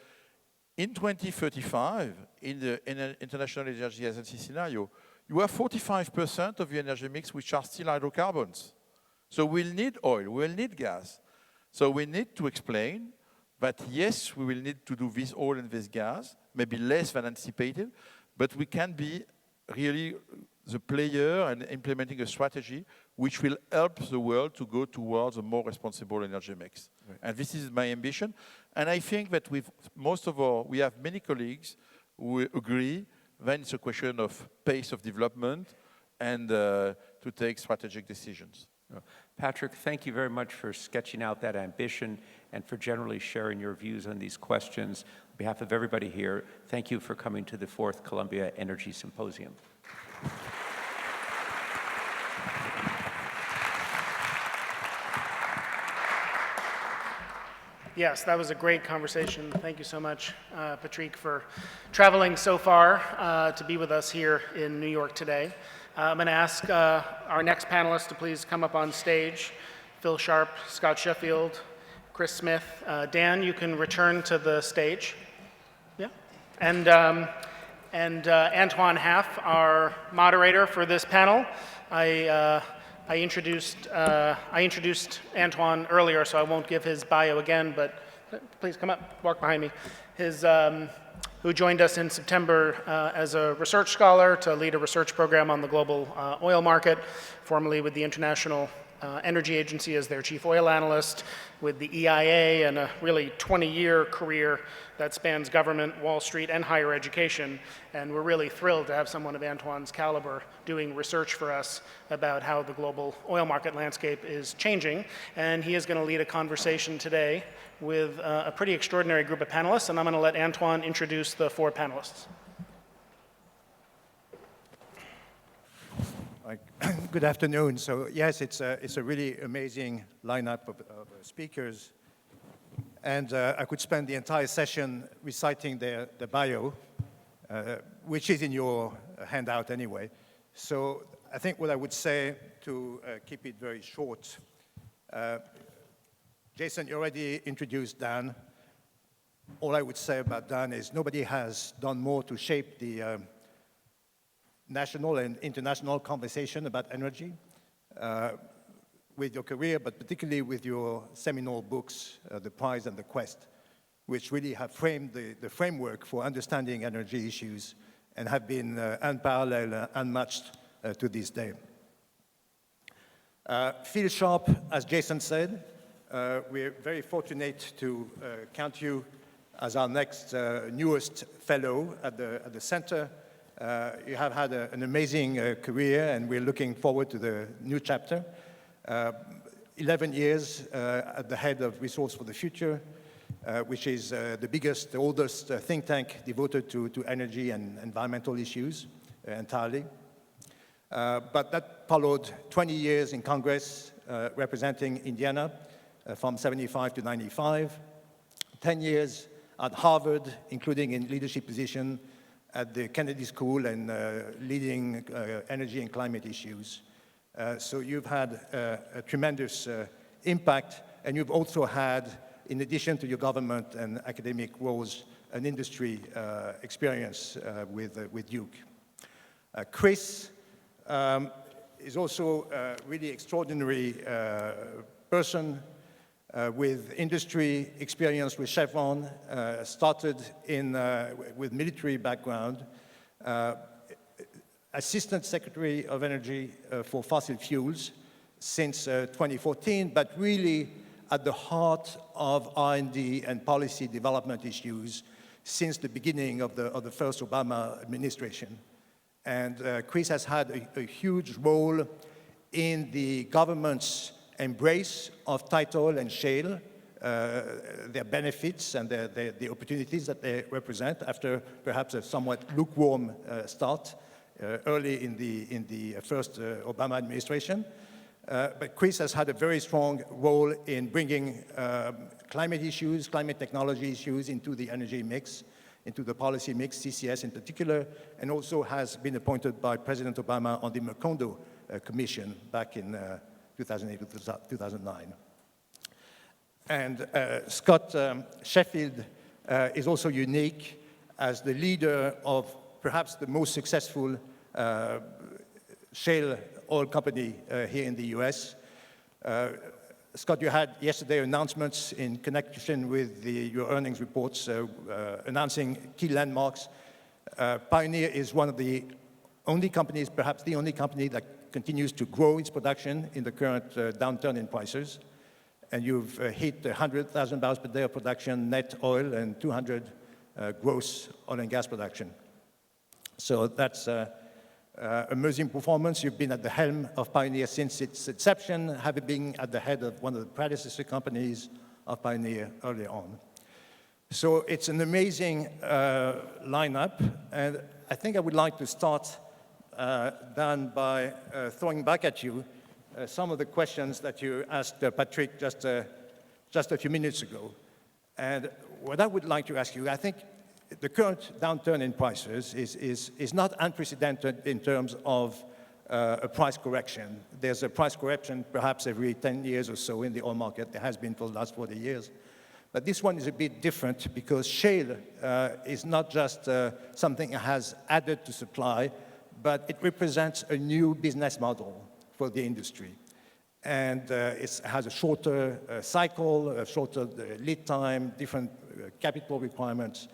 in 2035, in the International Energy Agency scenario, you have 45% of the energy mix which are still hydrocarbons. So we'll need oil, we'll need gas. So we need to explain that yes, we will need to do this oil and this gas, maybe less than anticipated, but we can be really the player and implementing a strategy which will help the world to go towards a more responsible energy mix. Right. And this is my ambition. And I think that with we have many colleagues who agree then it's a question of pace of development and to take strategic decisions. Patrick, thank you very much for sketching out that ambition and for generally sharing your views on these questions. On behalf of everybody here, thank you for coming to the 4th Columbia Energy Symposium. Yes, that was a great conversation. Thank you so much, Patrick, for traveling so far to be with us here in New York today. I'm going to ask our next panelists to please come up on stage. Phil Sharp, Scott Sheffield, Chris Smith. Dan, you can return to the stage. Yeah. And Antoine Haff, our moderator for this panel. I introduced Antoine earlier, so I won't give his bio again, but please come up, walk behind me. Who joined us in September as a research scholar to lead a research program on the global oil market, formerly with the International Energy Agency as their chief oil analyst, with the EIA, and a really 20-year career that spans government, Wall Street, and higher education. And we're really thrilled to have someone of Antoine's caliber doing research for us about how the global oil market landscape is changing. And he is going to lead a conversation today with a pretty extraordinary group of panelists, and I'm going to let Antoine introduce the 4 panelists. Good afternoon. So yes, it's a really amazing lineup of speakers, and I could spend the entire session reciting their bio, which is in your handout anyway. So I think what I would say, to keep it very short, Jason, you already introduced Dan. All I would say about Dan is nobody has done more to shape the national and international conversation about energy with your career, but particularly with your seminal books, The Prize and the Quest, which really have framed the framework for understanding energy issues and have been unparalleled, unmatched to this day. Phil Sharp, as Jason said, we're very fortunate to count you as our next newest fellow at the center. You have had an amazing career, and we're looking forward to the new chapter. 11 years at the head of Resource for the Future, which is the biggest, the oldest think tank devoted to energy and environmental issues entirely. But that followed 20 years in Congress representing Indiana from 75 to 95, 10 years at Harvard, including in leadership position at the Kennedy School and leading energy and climate issues. So you've had a tremendous impact, and you've also had, in addition to your government and academic roles, an industry experience with Duke. Chris is also a really extraordinary person with industry experience with Chevron, started with military background, Assistant Secretary of Energy for Fossil Fuels since 2014, but really at the heart of R&D and policy development issues since the beginning of the first Obama administration. And Chris has had a huge role in the government's embrace of tight oil and shale, their benefits and the opportunities that they represent after perhaps a somewhat lukewarm start early in the first Obama administration. But Chris has had a very strong role in bringing climate issues, climate technology issues into the energy mix, into the policy mix, CCS in particular, and also has been appointed by President Obama on the Macondo Commission back in 2008 to 2009. And Scott Sheffield is also unique as the leader of perhaps the most successful shale oil company here in the US. Scott, you had yesterday announcements in connection with your earnings reports announcing key landmarks. Pioneer is one of the only companies, perhaps the only company that continues to grow its production in the current downturn in prices. And you've hit 100,000 barrels per day of production, net oil, and 200 gross oil and gas production. So that's amazing performance. You've been at the helm of Pioneer since its inception, having been at the head of one of the predecessor companies of Pioneer earlier on. So it's an amazing lineup, and I think I would like to start, Dan, by throwing back at you some of the questions that you asked Patrick just a few minutes ago. And what I would like to ask you, I think the current downturn in prices is not unprecedented in terms of a price correction. There's a price correction perhaps every 10 years or so in the oil market. There has been for the last 40 years. But this one is a bit different because shale is not just something that has added to supply, but it represents a new business model for the industry. And it has a shorter cycle, a shorter lead time, different capital requirements.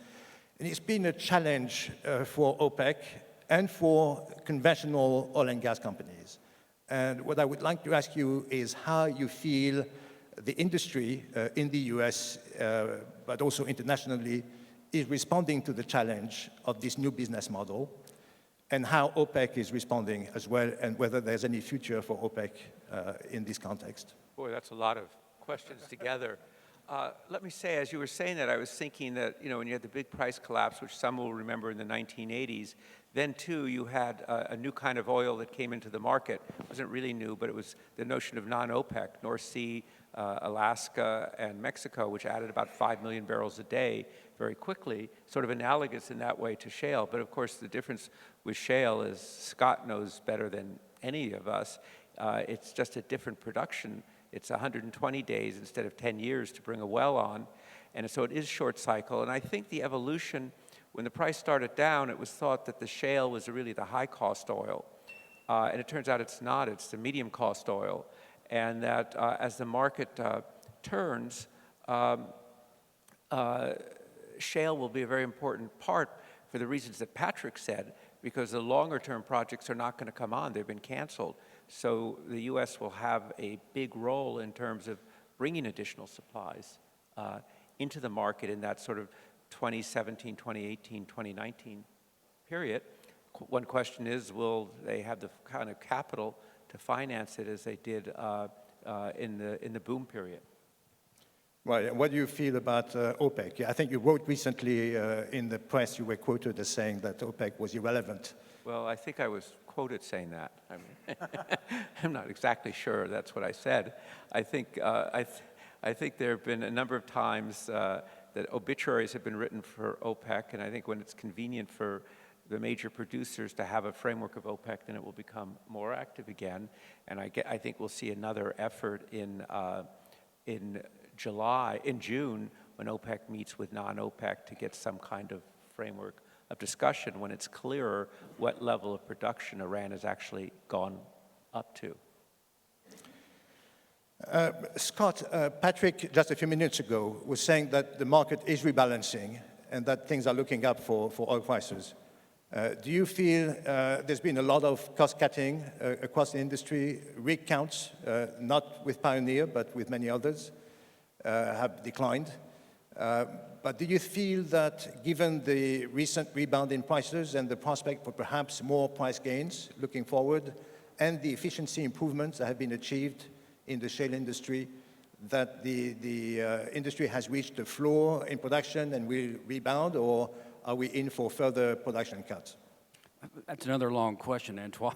And it's been a challenge for OPEC and for conventional oil and gas companies. And what I would like to ask you is how you feel the industry in the US, but also internationally, is responding to the challenge of this new business model, and how OPEC is responding as well, and whether there's any future for OPEC in this context. Boy, that's a lot of questions together. Let me say, as you were saying that, I was thinking that, when you had the big price collapse, which some will remember in the 1980s, then too you had a new kind of oil that came into the market. It wasn't really new, but it was the notion of non-OPEC, North Sea, Alaska, and Mexico, which added about 5 million barrels a day very quickly, sort of analogous in that way to shale. But of course, the difference with shale, as Scott knows better than any of us, it's just a different production. It's 120 days instead of 10 years to bring a well on. And so it is short cycle. And I think the evolution, when the price started down, it was thought that the shale was really the high-cost oil. And it turns out it's not. It's the medium-cost oil. And that as the market turns, shale will be a very important part for the reasons that Patrick said, because the longer-term projects are not going to come on. They've been canceled. So the U.S. will have a big role in terms of bringing additional supplies into the market in that sort of 2017, 2018, 2019 period. One question is, will they have the kind of capital to finance it as they did in the boom period? Right. And what do you feel about OPEC? I think you wrote recently in the press, you were quoted as saying that OPEC was irrelevant. Well, I think I was quoted saying that. I mean, I'm not exactly sure that's what I said. I think there have been a number of times that obituaries have been written for OPEC, and I think when it's convenient for the major producers to have a framework of OPEC, then it will become more active again. And I think we'll see another effort in June, when OPEC meets with non-OPEC to get some kind of framework of discussion when it's clearer what level of production Iran has actually gone up to. Scott, Patrick, just a few minutes ago, was saying that the market is rebalancing and that things are looking up for oil prices. Do you feel there's been a lot of cost-cutting across the industry? Rig counts, not with Pioneer, but with many others, have declined. But do you feel that given the recent rebound in prices and the prospect for perhaps more price gains looking forward, and the efficiency improvements that have been achieved in the shale industry, that the industry has reached a floor in production and will rebound, or are we in for further production cuts? That's another long question, Antoine.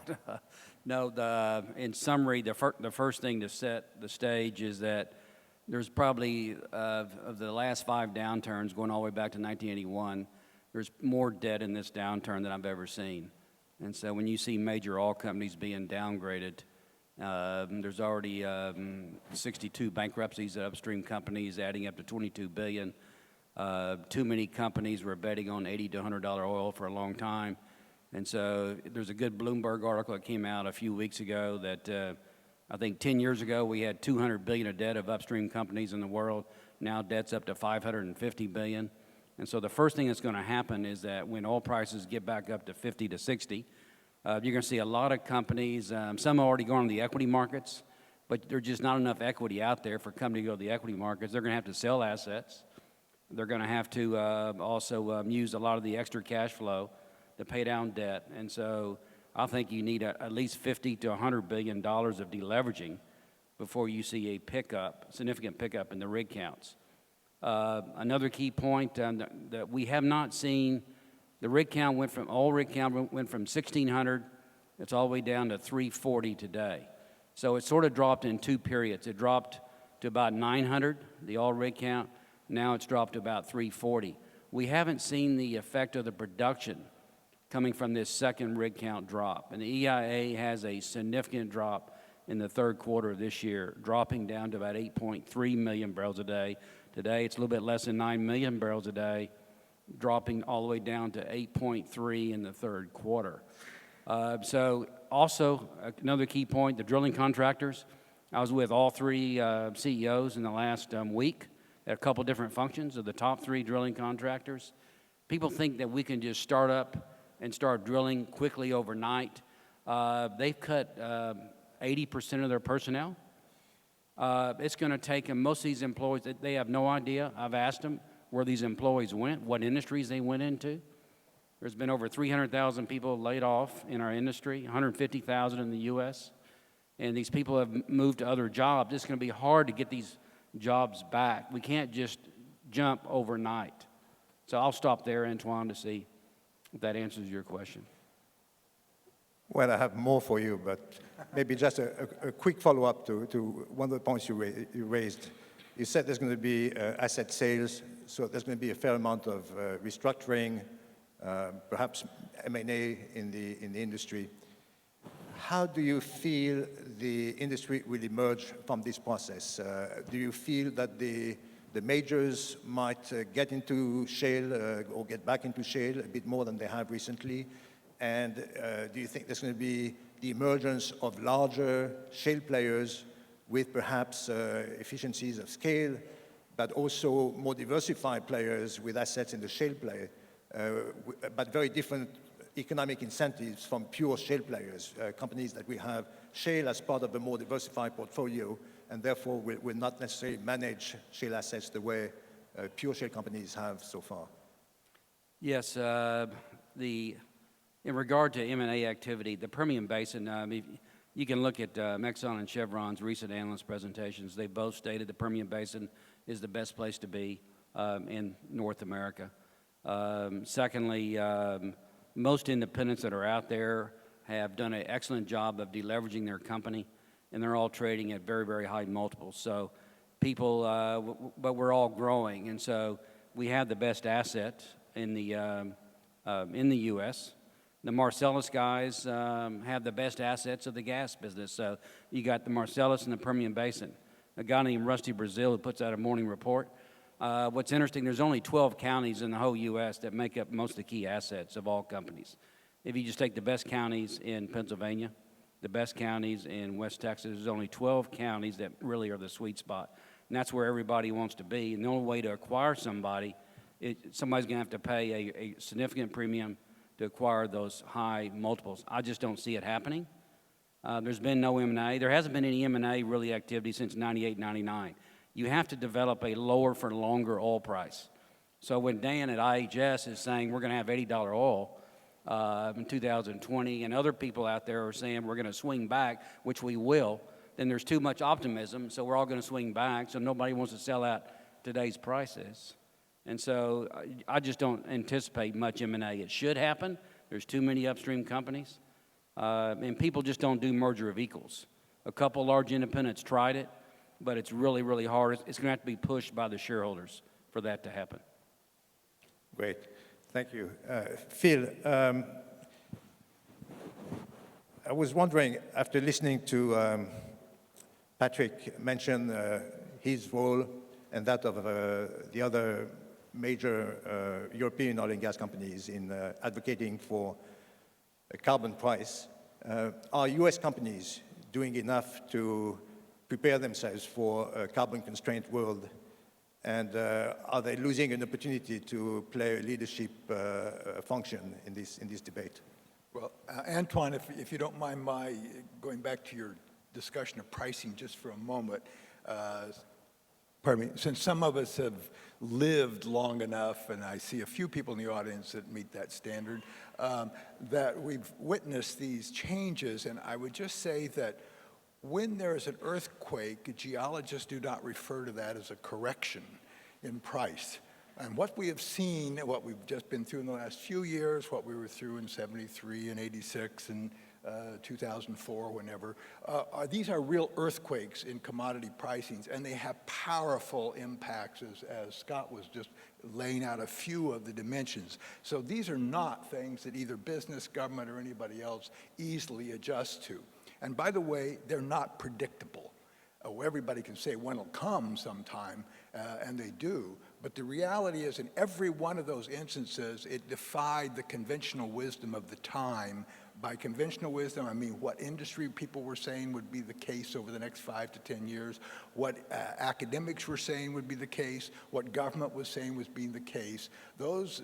No, in summary, the first thing to set the stage is that there's probably, of the last 5 downturns, going all the way back to 1981, there's more debt in this downturn than I've ever seen. And so when you see major oil companies being downgraded, there's already 62 bankruptcies of upstream companies, adding up to $22 billion. Too many companies were betting on $80 to $100 oil for a long time. And so there's a good Bloomberg article that came out a few weeks ago that I think 10 years ago we had $200 billion of debt of upstream companies in the world. Now debt's up to $550 billion. And so the first thing that's going to happen is that when oil prices get back up to 50 to 60, you're going to see a lot of companies, some are already going to the equity markets, but there's just not enough equity out there for a company to go to the equity markets. They're going to have to sell assets. They're going to have to also use a lot of the extra cash flow to pay down debt. And so I think you need at least $50 to $100 billion of deleveraging before you see a pickup, significant pickup in the rig counts. Another key point that we have not seen, the rig count went from 1,600, it's all the way down to 340 today. So it sort of dropped in 2 periods. It dropped to about 900, the all rig count. Now it's dropped to about 340. We haven't seen the effect of the production coming from this second rig count drop. And the EIA has a significant drop in the third quarter of this year, dropping down to about 8.3 million barrels a day. Today, it's a little bit less than 9 million barrels a day, dropping all the way down to 8.3 in the third quarter. So also, another key point, the drilling contractors. I was with all 3 CEOs in the last week at a couple different functions of the top 3 drilling contractors. People think that we can just start up and start drilling quickly overnight. They've cut 80% of their personnel. It's going to take them, most of these employees, they have no idea. I've asked them where these employees went, what industries they went into. There's been over 300,000 people laid off in our industry, 150,000 in the U.S., and these people have moved to other jobs. It's going to be hard to get these jobs back. We can't just jump overnight. So I'll stop there, Antoine, to see if that answers your question. Well, I have more for you, but maybe just a quick follow-up to one of the points you raised. You said there's going to be asset sales, so there's going to be a fair amount of restructuring, perhaps M&A in the industry. How do you feel the industry will emerge from this process? Do you feel that the majors might get into shale or get back into shale a bit more than they have recently? And do you think there's going to be the emergence of larger shale players with perhaps efficiencies of scale, but also more diversified players with assets in the shale play, but very different economic incentives from pure shale players, companies that will have shale as part of a more diversified portfolio and therefore will not necessarily manage shale assets the way pure shale companies have so far? Yes, in regard to M&A activity, the Permian Basin, you can look at Exxon and Chevron's recent analyst presentations. They both stated the Permian Basin is the best place to be in North America. Secondly, most independents that are out there have done an excellent job of deleveraging their company, and they're all trading at very, very high multiples. So people, but we're all growing, and so we have the best asset in the U.S. The Marcellus guys have the best assets of the gas business. So you got the Marcellus and the Permian Basin. A guy named Rusty Brazil who puts out a morning report. What's interesting, there's only 12 counties in the whole U.S. that make up most of the key assets of all companies. If you just take the best counties in Pennsylvania, the best counties in West Texas, there's only 12 counties that really are the sweet spot. And that's where everybody wants to be. And the only way to acquire somebody, somebody's going to have to pay a significant premium to acquire those high multiples. I just don't see it happening. There's been no M&A. There hasn't been any M&A really activity since 98, 99. You have to develop a lower for longer oil price. So when Dan at IHS is saying we're going to have $80 oil in 2020, and other people out there are saying we're going to swing back, which we will, then there's too much optimism, so we're all going to swing back, so nobody wants to sell at today's prices. And so I just don't anticipate much M&A. It should happen. There's too many upstream companies, and people just don't do merger of equals. A couple large independents tried it, but it's really, really hard. It's going to have to be pushed by the shareholders for that to happen. Great. Thank you. Phil, I was wondering, after listening to Patrick mention his role and that of the other major European oil and gas companies in advocating for a carbon price, are US companies doing enough to prepare themselves for a carbon-constrained world? And are they losing an opportunity to play a leadership function in this debate? Well, Antoine, if you don't mind my going back to your discussion of pricing just for a moment, pardon me, since some of us have lived long enough, and I see a few people in the audience that meet that standard, that we've witnessed these changes, and I would just say that when there is an earthquake, geologists do not refer to that as a correction in price. And what we have seen, what we've just been through in the last few years, what we were through in 73 and 86 and 2004, whenever, these are real earthquakes in commodity pricings, and they have powerful impacts, as Scott was just laying out a few of the dimensions. So these are not things that either business, government, or anybody else easily adjusts to. And by the way, they're not predictable. Everybody can say one will come sometime, and they do. But the reality is, in every one of those instances, it defied the conventional wisdom of the time. By conventional wisdom, I mean what industry people were saying would be the case over the next 5 to 10 years, what academics were saying would be the case, what government was saying was being the case. Those,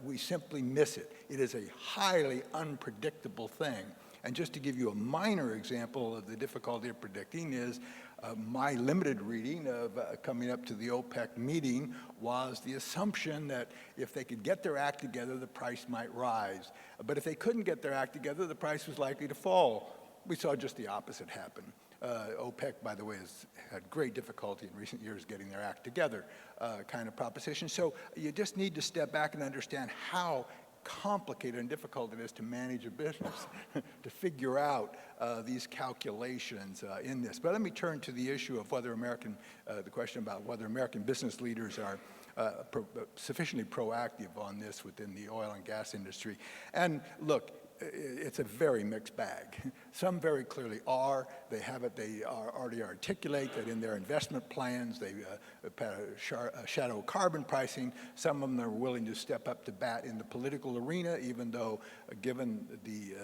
we simply miss it. It is a highly unpredictable thing. And just to give you a minor example of the difficulty of predicting is my limited reading of coming up to the OPEC meeting was the assumption that if they could get their act together, the price might rise. But if they couldn't get their act together, the price was likely to fall. We saw just the opposite happen. OPEC, by the way, has had great difficulty in recent years getting their act together kind of proposition. So you just need to step back and understand how complicated and difficult it is to manage a business, to figure out these calculations in this. But let me turn to the issue of whether the question about whether American business leaders are sufficiently proactive on this within the oil and gas industry. And look, it's a very mixed bag. Some very clearly are. They have it. They already articulate that in their investment plans. They shadow carbon pricing. Some of them are willing to step up to bat in the political arena, even though, given the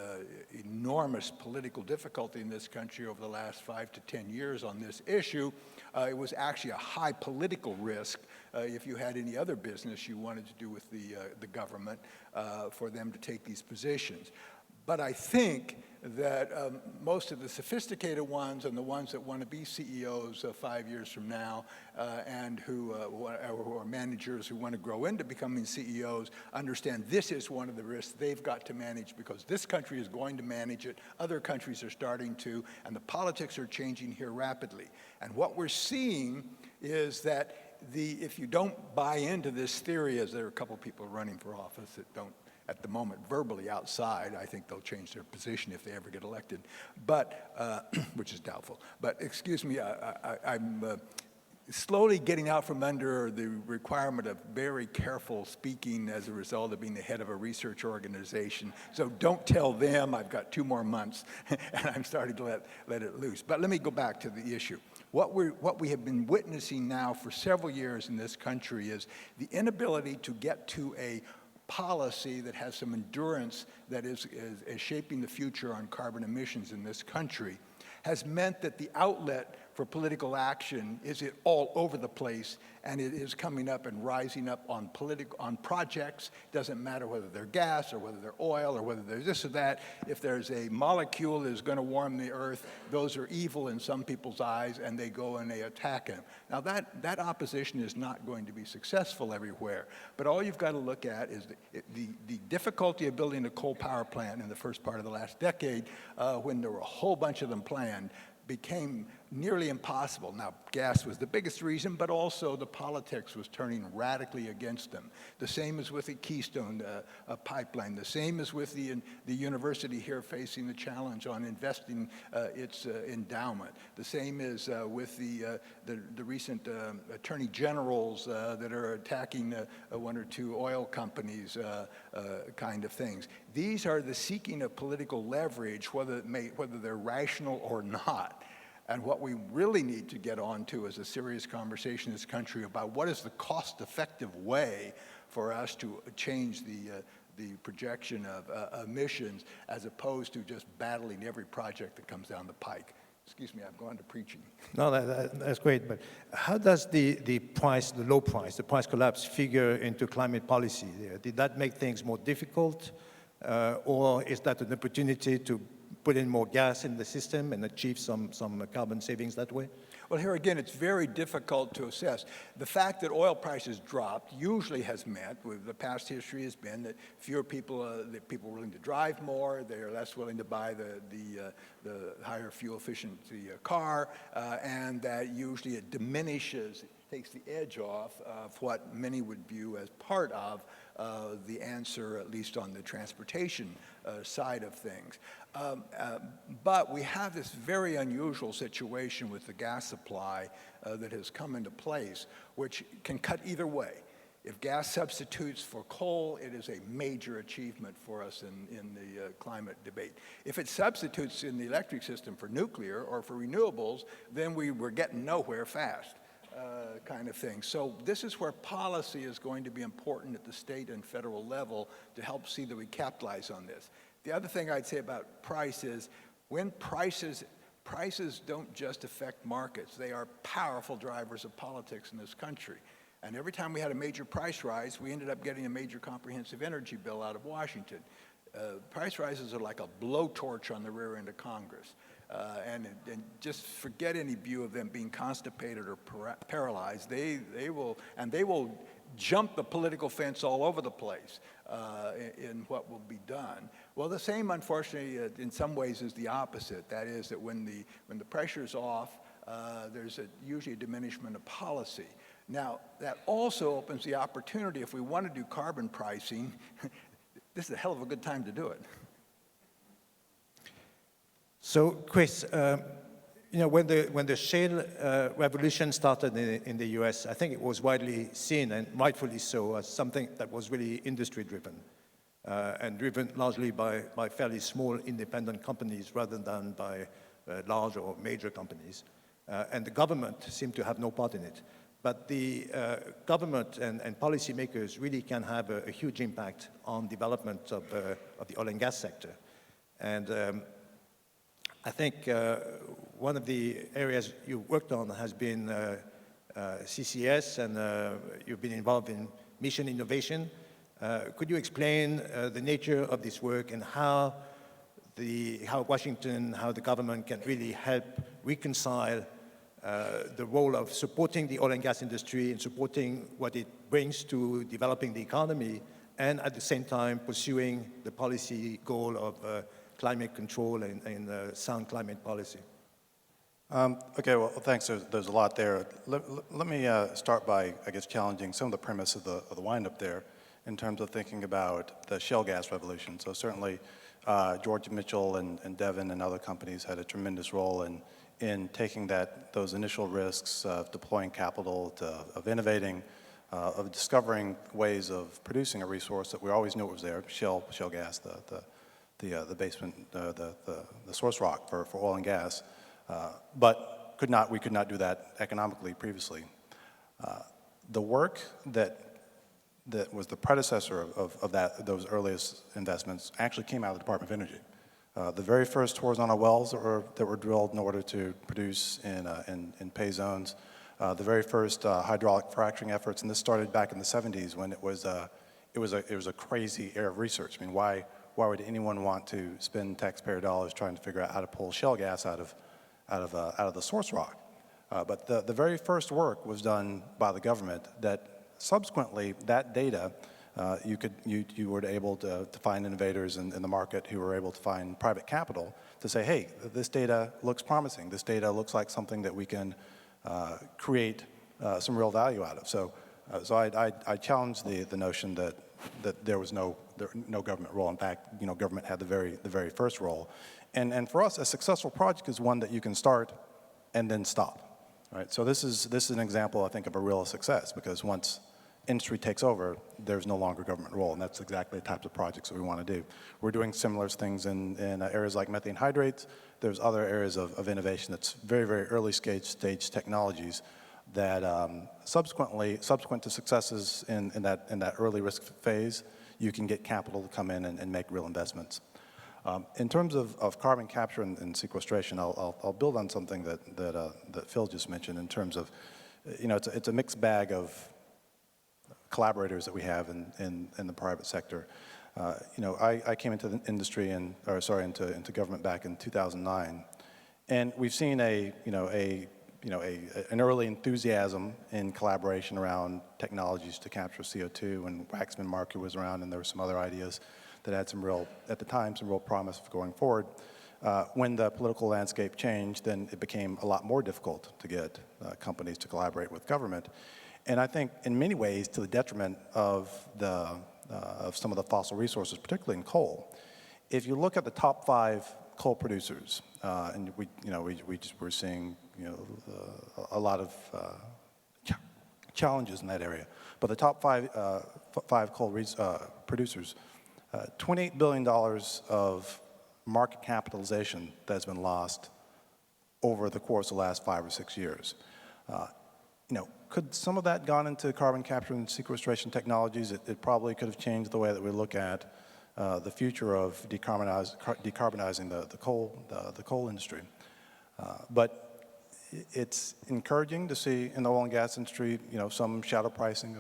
enormous political difficulty in this country over the last 5 to 10 years on this issue, it was actually a high political risk if you had any other business you wanted to do with the government for them to take these positions. But I think that most of the sophisticated ones and the ones that want to be CEOs 5 years from now and who are managers who want to grow into becoming CEOs understand this is one of the risks they've got to manage because this country is going to manage it, other countries are starting to, and the politics are changing here rapidly. And what we're seeing is that if you don't buy into this theory, as there are a couple people running for office that don't at the moment verbally outside, I think they'll change their position if they ever get elected, but which is doubtful. But excuse me, I'm slowly getting out from under the requirement of very careful speaking as a result of being the head of a research organization. So don't tell them I've got 2 more months and I'm starting to let it loose. But let me go back to the issue. What we have been witnessing now for several years in this country is the inability to get to a policy that has some endurance that is shaping the future on carbon emissions in this country has meant that the outlet for political action is it all over the place, and it is coming up and rising up on projects. Doesn't matter whether they're gas or whether they're oil or whether there's this or that. If there's a molecule that is going to warm the earth, those are evil in some people's eyes, and they go and they attack them. Now that opposition is not going to be successful everywhere, but all you've got to look at is the difficulty of building a coal power plant in the first part of the last decade, when there were a whole bunch of them planned, became nearly impossible. Now, gas was the biggest reason, but also the politics was turning radically against them. The same as with the Keystone pipeline. The same as with the university here facing the challenge on investing its endowment. The same is with the recent attorney generals that are attacking one or two oil companies, kind of things. These are the seeking of political leverage, whether they're rational or not. And what we really need to get onto is a serious conversation in this country about what is the cost-effective way for us to change the projection of emissions, as opposed to just battling every project that comes down the pike. Excuse me, I've gone to preaching. No, that's great, but how does the low price, the price collapse figure into climate policy? Did that make things more difficult, or is that an opportunity to put in more gas in the system and achieve some carbon savings that way? Well, here again, it's very difficult to assess. The fact that oil prices dropped usually has meant, with the past history has been, that fewer people, that people are willing to drive more, they're less willing to buy the higher fuel efficiency car, and that usually it diminishes, takes the edge off of what many would view as part of the answer, at least on the transportation side of things. But we have this very unusual situation with the gas supply that has come into place, which can cut either way. If gas substitutes for coal, it is a major achievement for us in the climate debate. If it substitutes in the electric system for nuclear or for renewables, then we're getting nowhere fast. Kind of thing. So this is where policy is going to be important at the state and federal level to help see that we capitalize on this. The other thing I'd say about price is, when prices don't just affect markets, they are powerful drivers of politics in this country. And every time we had a major price rise, we ended up getting a major comprehensive energy bill out of Washington. Price rises are like a blowtorch on the rear end of Congress. And just forget any view of them being constipated or paralyzed. They will jump the political fence all over the place in what will be done. Well, the same, unfortunately, in some ways is the opposite. That is that when the pressure's off, there's usually a diminishment of policy. Now, that also opens the opportunity, if we want to do carbon pricing, this is a hell of a good time to do it. So, Chris, when the shale revolution started in the US, I think it was widely seen, and rightfully so, as something that was really industry-driven, and driven largely by fairly small independent companies rather than by large or major companies. And the government seemed to have no part in it. But the government and policymakers really can have a huge impact on development of the oil and gas sector. And I think one of the areas you worked on has been CCS, and you've been involved in mission innovation. Could you explain the nature of this work and how Washington, how the government can really help reconcile the role of supporting the oil and gas industry and supporting what it brings to developing the economy, and at the same time pursuing the policy goal of climate control and sound climate policy? Okay, well, thanks. There's a lot there. Let me start by, I guess, challenging some of the premise of the wind-up there in terms of thinking about the shale gas revolution. So certainly, George Mitchell and Devon and other companies had a tremendous role in taking those initial risks of deploying capital, of innovating, of discovering ways of producing a resource that we always knew was there, shale gas, the basement, the source rock for oil and gas, but we could not do that economically previously. The work that was the predecessor of those earliest investments actually came out of the Department of Energy. The very first horizontal wells that were drilled in order to produce in pay zones, the very first hydraulic fracturing efforts, and this started back in the 70s when it was a crazy era of research. I mean, why would anyone want to spend taxpayer dollars trying to figure out how to pull shale gas out of the source rock? But the very first work was done by the government that subsequently that data you were able to find innovators in the market who were able to find private capital to say, hey, this data looks promising. This data looks like something that we can create some real value out of. So I challenge the notion that there was no government role. In fact, government had the very first role. And for us, a successful project is one that you can start and then stop. Right? So this is an example, I think, of a real success, because once industry takes over, there's no longer government role, and that's exactly the types of projects that we want to do. We're doing similar things in areas like methane hydrates. There's other areas of innovation that's very early stage technologies that subsequent to successes in that early risk phase, you can get capital to come in and make real investments. In terms of carbon capture and sequestration, I'll build on something that Phil just mentioned in terms of, it's a mixed bag of collaborators that we have in the private sector. I came into the industry into government back in 2009, and we've seen an early enthusiasm in collaboration around technologies to capture CO2 when Waxman Markey was around, and there were some other ideas that had at the time, some real promise for going forward. When the political landscape changed, then it became a lot more difficult to get companies to collaborate with government. And I think in many ways to the detriment of some of the fossil resources, particularly in coal. If you look at the top 5 coal producers, and we're seeing a lot of challenges in that area, but the top five coal producers, $28 billion of market capitalization that has been lost over the course of the last 5 or 6 years. Could some of that gone into carbon capture and sequestration technologies? It probably could have changed the way that we look at the future of decarbonizing the coal industry. But it's encouraging to see in the oil and gas industry, some shadow pricing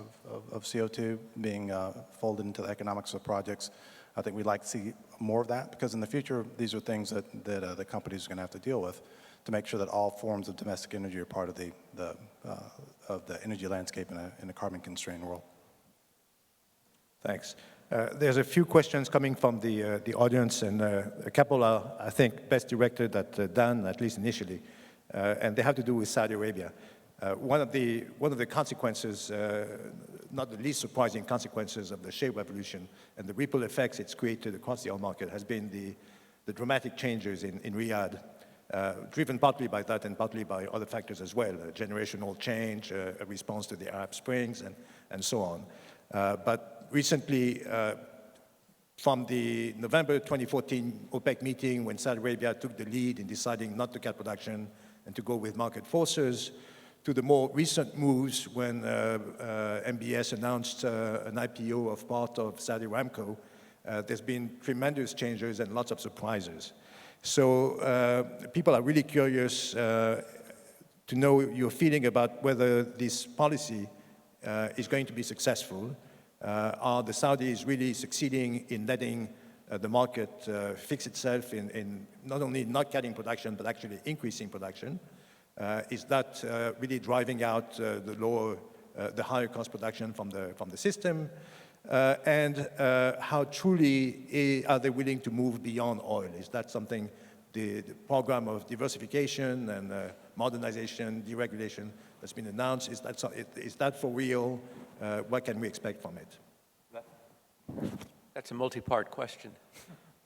of CO2 being folded into the economics of projects. I think we'd like to see more of that, because in the future, these are things that the companies are going to have to deal with to make sure that all forms of domestic energy are part of the energy landscape in a carbon-constrained world. Thanks. There's a few questions coming from the audience, and a couple are, I think, best directed at Dan, at least initially, and they have to do with Saudi Arabia. One of the consequences, not the least surprising consequences of the shale revolution and the ripple effects it's created across the oil market has been the dramatic changes in Riyadh, driven partly by that and partly by other factors as well, generational change, a response to the Arab Springs, and so on. But recently, from the November 2014 OPEC meeting, when Saudi Arabia took the lead in deciding not to cut production and to go with market forces, to the more recent moves when MBS announced an IPO of part of Saudi Aramco, there's been tremendous changes and lots of surprises. So people are really curious to know your feeling about whether this policy is going to be successful. Are the Saudis really succeeding in letting the market fix itself in not only not cutting production, but actually increasing production? Is that really driving out the higher cost production from the system? And how truly are they willing to move beyond oil? Is that something, the program of diversification and modernization, deregulation that's been announced, is that for real? What can we expect from it? That's a multi-part question.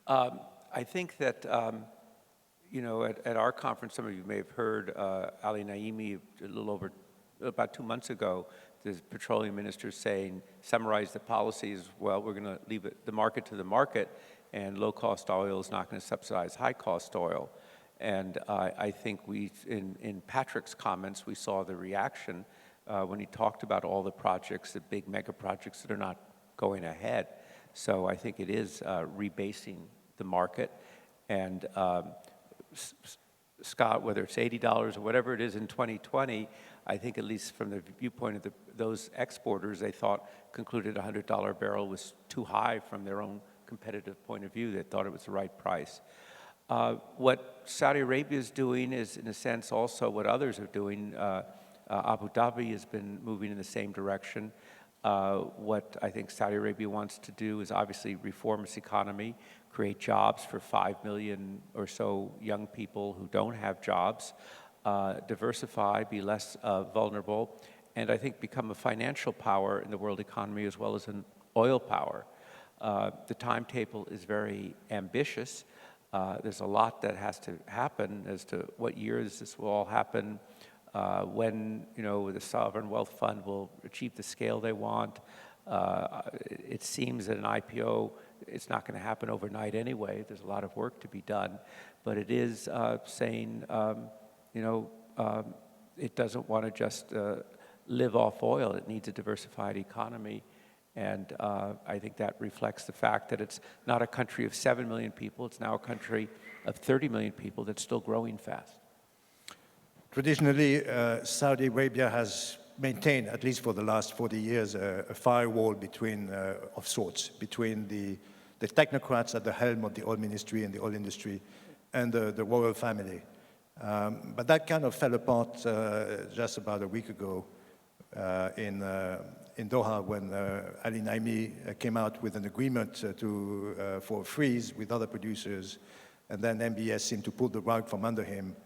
I think that, at our conference, some of you may have heard Ali Naimi about 2 months ago, the petroleum minister summarize the policies, well, we're going to leave the market to the market, and low-cost oil is not going to subsidize high-cost oil. And I think in Patrick's comments, we saw the reaction when he talked about all the projects, the big mega projects that are not going ahead. So I think it is rebasing the market. And Scott, whether it's $80 or whatever it is in 2020, I think at least from the viewpoint of those exporters, they thought concluded a $100 barrel was too high from their own competitive point of view. They thought it was the right price. What Saudi Arabia is doing is, in a sense, also what others are doing. Abu Dhabi has been moving in the same direction. What I think Saudi Arabia wants to do is obviously reform its economy, create jobs for 5 million or so young people who don't have jobs, diversify, be less vulnerable, and I think become a financial power in the world economy as well as an oil power. The timetable is very ambitious. There's a lot that has to happen as to what years this will all happen, when the sovereign wealth fund will achieve the scale they want. It seems that an IPO, it's not going to happen overnight anyway. There's a lot of work to be done, but it is saying, it doesn't want to just live off oil. It needs a diversified economy. And I think that reflects the fact that it's not a country of 7 million people. It's now a country of 30 million people that's still growing fast. Traditionally, Saudi Arabia has maintained, at least for the last 40 years, a firewall of sorts between the technocrats at the helm of the oil ministry and the oil industry and the royal family. But that kind of fell apart just about a week ago in Doha when Ali Naimi came out with an agreement for a freeze with other producers, and then MBS seemed to pull the rug from under him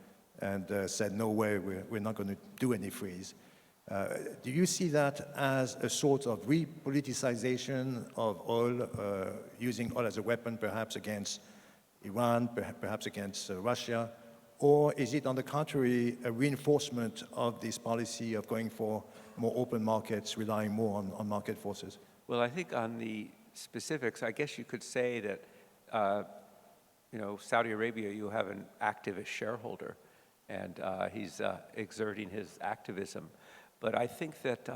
and said, no way, we're not going to do any freeze. Do you see that as a sort of repoliticization of oil, using oil as a weapon perhaps against Iran, perhaps against Russia? Or is it, on the contrary, a reinforcement of this policy of going for more open markets, relying more on market forces? Well, I think on the specifics, I guess you could say that, Saudi Arabia, you have an activist shareholder, and he's exerting his activism. But I think that,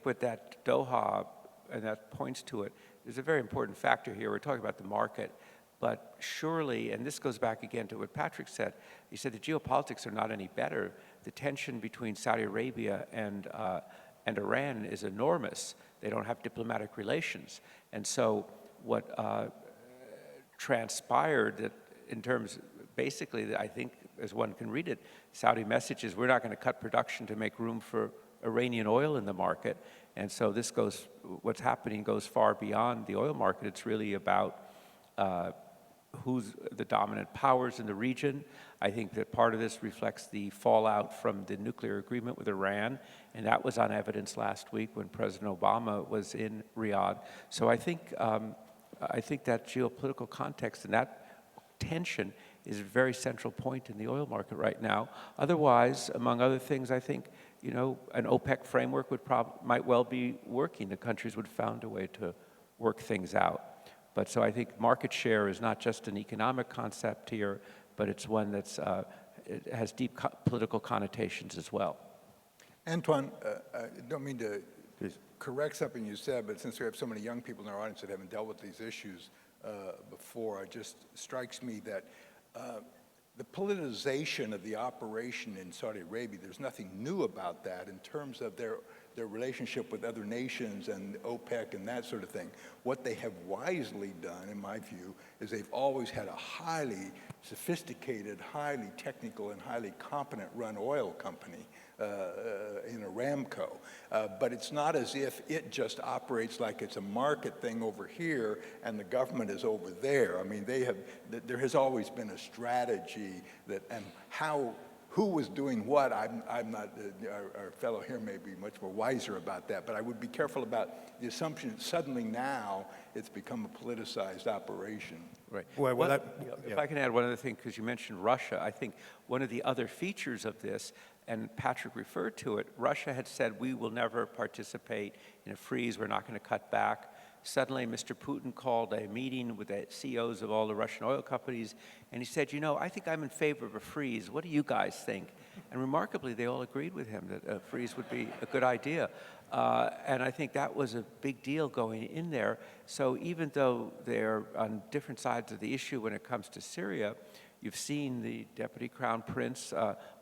what that Doha, and that points to it, there's a very important factor here. We're talking about the market. But surely, and this goes back again to what Patrick said, he said the geopolitics are not any better. The tension between Saudi Arabia and Iran is enormous. They don't have diplomatic relations. And so what transpired that in terms, basically, I think, as one can read it, Saudi message is we're not going to cut production to make room for Iranian oil in the market. And so what's happening goes far beyond the oil market. It's really about who's the dominant powers in the region. I think that part of this reflects the fallout from the nuclear agreement with Iran, and that was on evidence last week when President Obama was in Riyadh. So I think that geopolitical context and that tension is a very central point in the oil market right now. Otherwise, among other things, I think an OPEC framework might well be working. The countries would have found a way to work things out. But so I think market share is not just an economic concept here, but it's one it has deep political connotations as well. Antoine, I don't mean to correct something you said, but since we have so many young people in our audience that haven't dealt with these issues before, it just strikes me that the politicization of the operation in Saudi Arabia, there's nothing new about that in terms of their relationship with other nations and OPEC and that sort of thing. What they have wisely done, in my view, is they've always had a highly sophisticated, highly technical, and highly competent run oil company in Aramco. But it's not as if it just operates like it's a market thing over here and the government is over there. I mean, there has always been a strategy and who was doing what, I'm not, our fellow here may be much more wiser about that, but I would be careful about the assumption that suddenly now it's become a politicized operation. Right. If I can add one other thing, because you mentioned Russia, I think one of the other features of this, and Patrick referred to it, Russia had said we will never participate in a freeze, we're not going to cut back. suddenly Mr. Putin called a meeting with the CEOs of all the Russian oil companies, and he said, you know, I think I'm in favor of a freeze. What do you guys think? And remarkably, they all agreed with him that a freeze would be a good idea. And I think that was a big deal going in there. So even though they're on different sides of the issue when it comes to Syria, you've seen the Deputy Crown Prince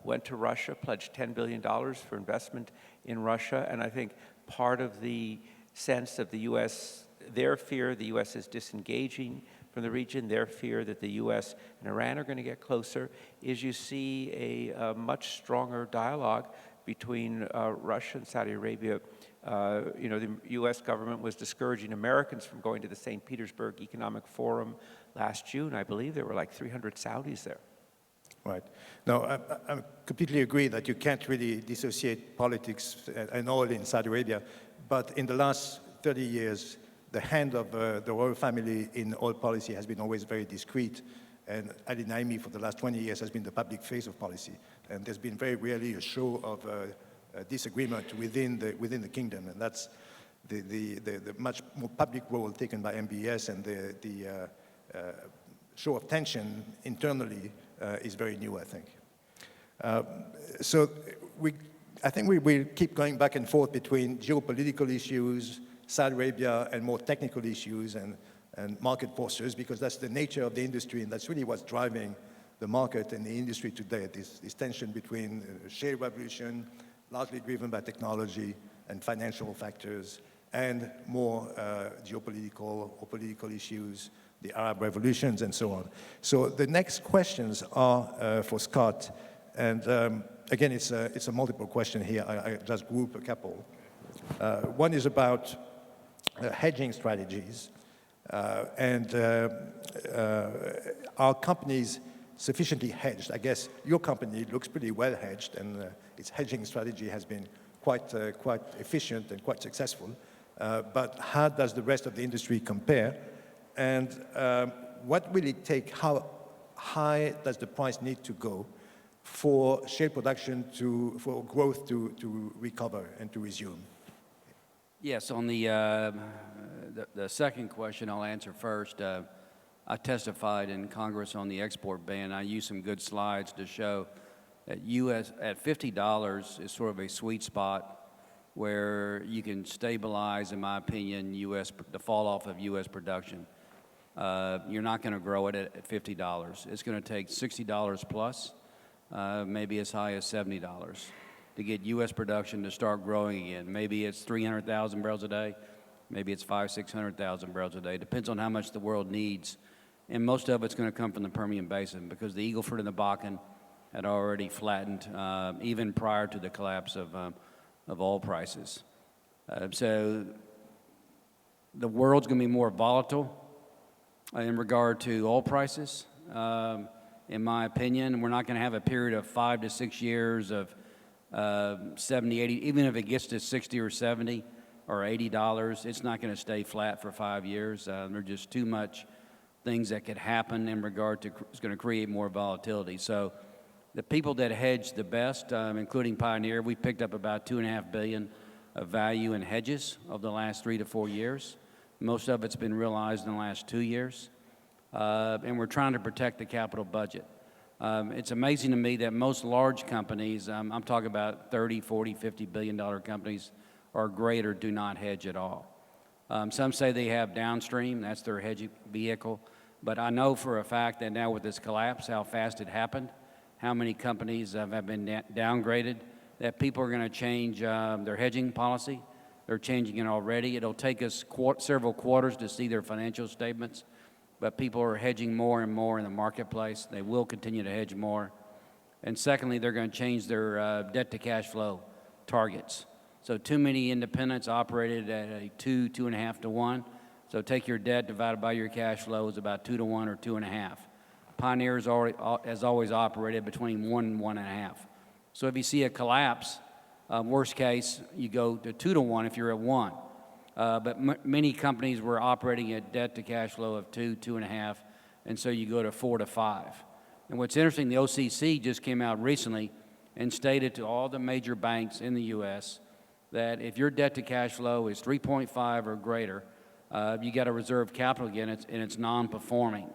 went to Russia, pledged $10 billion for investment in Russia, and I think part of the sense of the U.S., their fear the U.S. is disengaging from the region, their fear that the U.S. and Iran are going to get closer, is you see a much stronger dialogue between Russia and Saudi Arabia. You know, the U.S. government was discouraging Americans from going to the St. Petersburg Economic Forum last June. I believe there were like 300 Saudis there. Right. No, I completely agree that you can't really dissociate politics and oil in Saudi Arabia, but in the last 30 years, the hand of the royal family in oil policy has been always very discreet, and Ali Naimi for the last 20 years has been the public face of policy, and there's been very rarely a show of disagreement within the kingdom, and that's the much more public role taken by MBS, and the show of tension internally is very new, I think. So I think we will keep going back and forth between geopolitical issues, Saudi Arabia, and more technical issues and market forces, because that's the nature of the industry, and that's really what's driving the market and the industry today, this tension between shale revolution, largely driven by technology and financial factors, and more geopolitical or political issues, the Arab revolutions, and so on. So the next questions are for Scott, and again, it's a multiple question here. I just group a couple. One is about hedging strategies, and are companies sufficiently hedged? I guess your company looks pretty well hedged, and its hedging strategy has been quite efficient and quite successful. But how does the rest of the industry compare? And what will it take? How high does the price need to go for shale production for growth to recover and to resume? Yes, on the second question, I'll answer first. I testified in Congress on the export ban. I used some good slides to show that U.S. at $50 is sort of a sweet spot where you can stabilize, in my opinion, the fall off of U.S. production. You're not going to grow it at $50. It's going to take $60 plus, maybe as high as $70 to get U.S. production to start growing again. Maybe it's 300,000 barrels a day. Maybe it's 600,000 barrels a day. Depends on how much the world needs. And most of it's going to come from the Permian Basin because the Eagle Ford and the Bakken had already flattened even prior to the collapse of oil prices. So the world's going to be more volatile in regard to oil prices. In my opinion, we're not going to have a period of 5 to 6 years of 70, 80, even if it gets to 60 or 70 or $80, it's not going to stay flat for 5 years. There's just too much things that could happen in regard to, it's going to create more volatility. So the people that hedge the best, including Pioneer, we picked up about $2.5 billion of value in hedges over the last 3 to 4 years. Most of it's been realized in the last 2 years. And we're trying to protect the capital budget. It's amazing to me that most large companies, I'm talking about 30, 40, $50 billion companies, or greater, do not hedge at all. Some say they have downstream, that's their hedging vehicle. But I know for a fact that now with this collapse, how fast it happened, how many companies have been downgraded, that people are going to change their hedging policy. They're changing it already. It'll take us several quarters to see their financial statements, but people are hedging more and more in the marketplace. They will continue to hedge more. And secondly, they're going to change their debt to cash flow targets. So too many independents operated at a 2.5 to 1. So take your debt divided by your cash flow is about 2 to 1 or 2.5. Pioneer has always operated between 1 and 1.5. So if you see a collapse, worst case, you go to 2 to 1 if you're at 1. But many companies were operating at debt to cash flow of 2, 2.5, and so you go to 4 to 5. And what's interesting, the OCC just came out recently and stated to all the major banks in the U.S. that if your debt to cash flow is 3.5 or greater, you got to reserve capital again, and it's non-performing.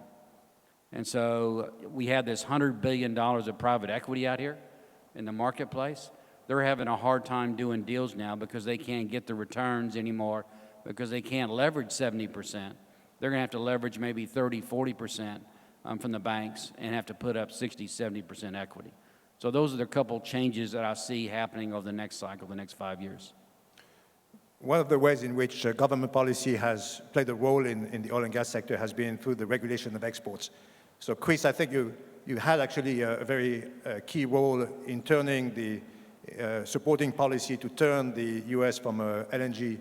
And so we had this $100 billion of private equity out here in the marketplace. They're having a hard time doing deals now because they can't get the returns anymore because they can't leverage 70%. They're going to have to leverage maybe 30, 40% from the banks and have to put up 60, 70% equity. So those are the couple changes that I see happening over the next cycle, the next 5 years. One of the ways in which government policy has played a role in the oil and gas sector has been through the regulation of exports. So Chris, I think you had actually a very key role in turning the supporting policy to turn the US from a LNG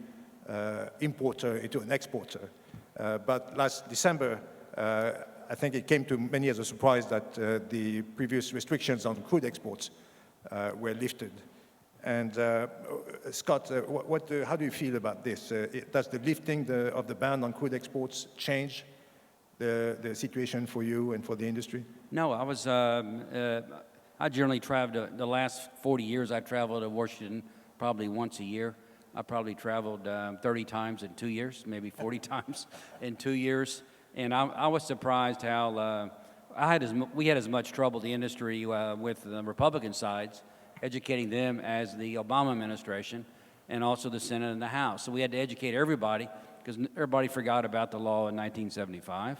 importer into an exporter. But last December, I think it came to many as a surprise that the previous restrictions on crude exports were lifted. And Scott, how do you feel about this? Does the lifting of the ban on crude exports change the situation for you and for the industry? No, I generally traveled, the last 40 years I traveled to Washington probably once a year. I probably traveled 30 times in 2 years, maybe 40 times in 2 years. And I was surprised how we had as much trouble, the industry, with the Republican sides, educating them as the Obama administration, and also the Senate and the House. So we had to educate everybody because everybody forgot about the law in 1975.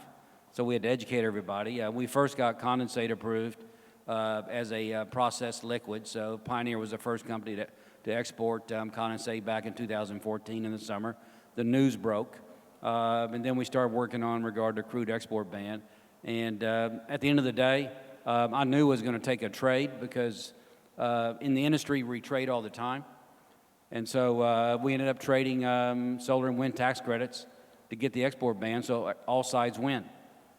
So we had to educate everybody. We first got condensate approved as a processed liquid. So Pioneer was the first company to export condensate back in 2014 in the summer. The news broke. And then we started working on regard to crude export ban. And at the end of the day, I knew it was going to take a trade because in the industry, we trade all the time. And so we ended up trading solar and wind tax credits to get the export ban, so all sides win.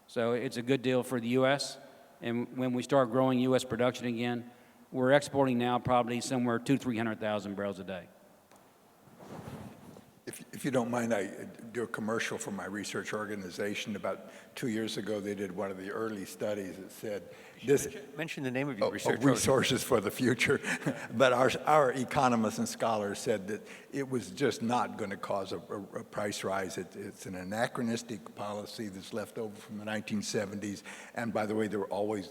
So it's a good deal for the U.S. And when we start growing U.S. production again, we're exporting now probably somewhere 200,000-300,000 barrels a day. If you don't mind, I do a commercial for my research organization. About 2 years ago, they did one of the early studies that said this. Mention the name of your research. Resources for the future. But our economists and scholars said that it was just not going to cause a price rise. It's an anachronistic policy that's left over from the 1970s. And by the way, there are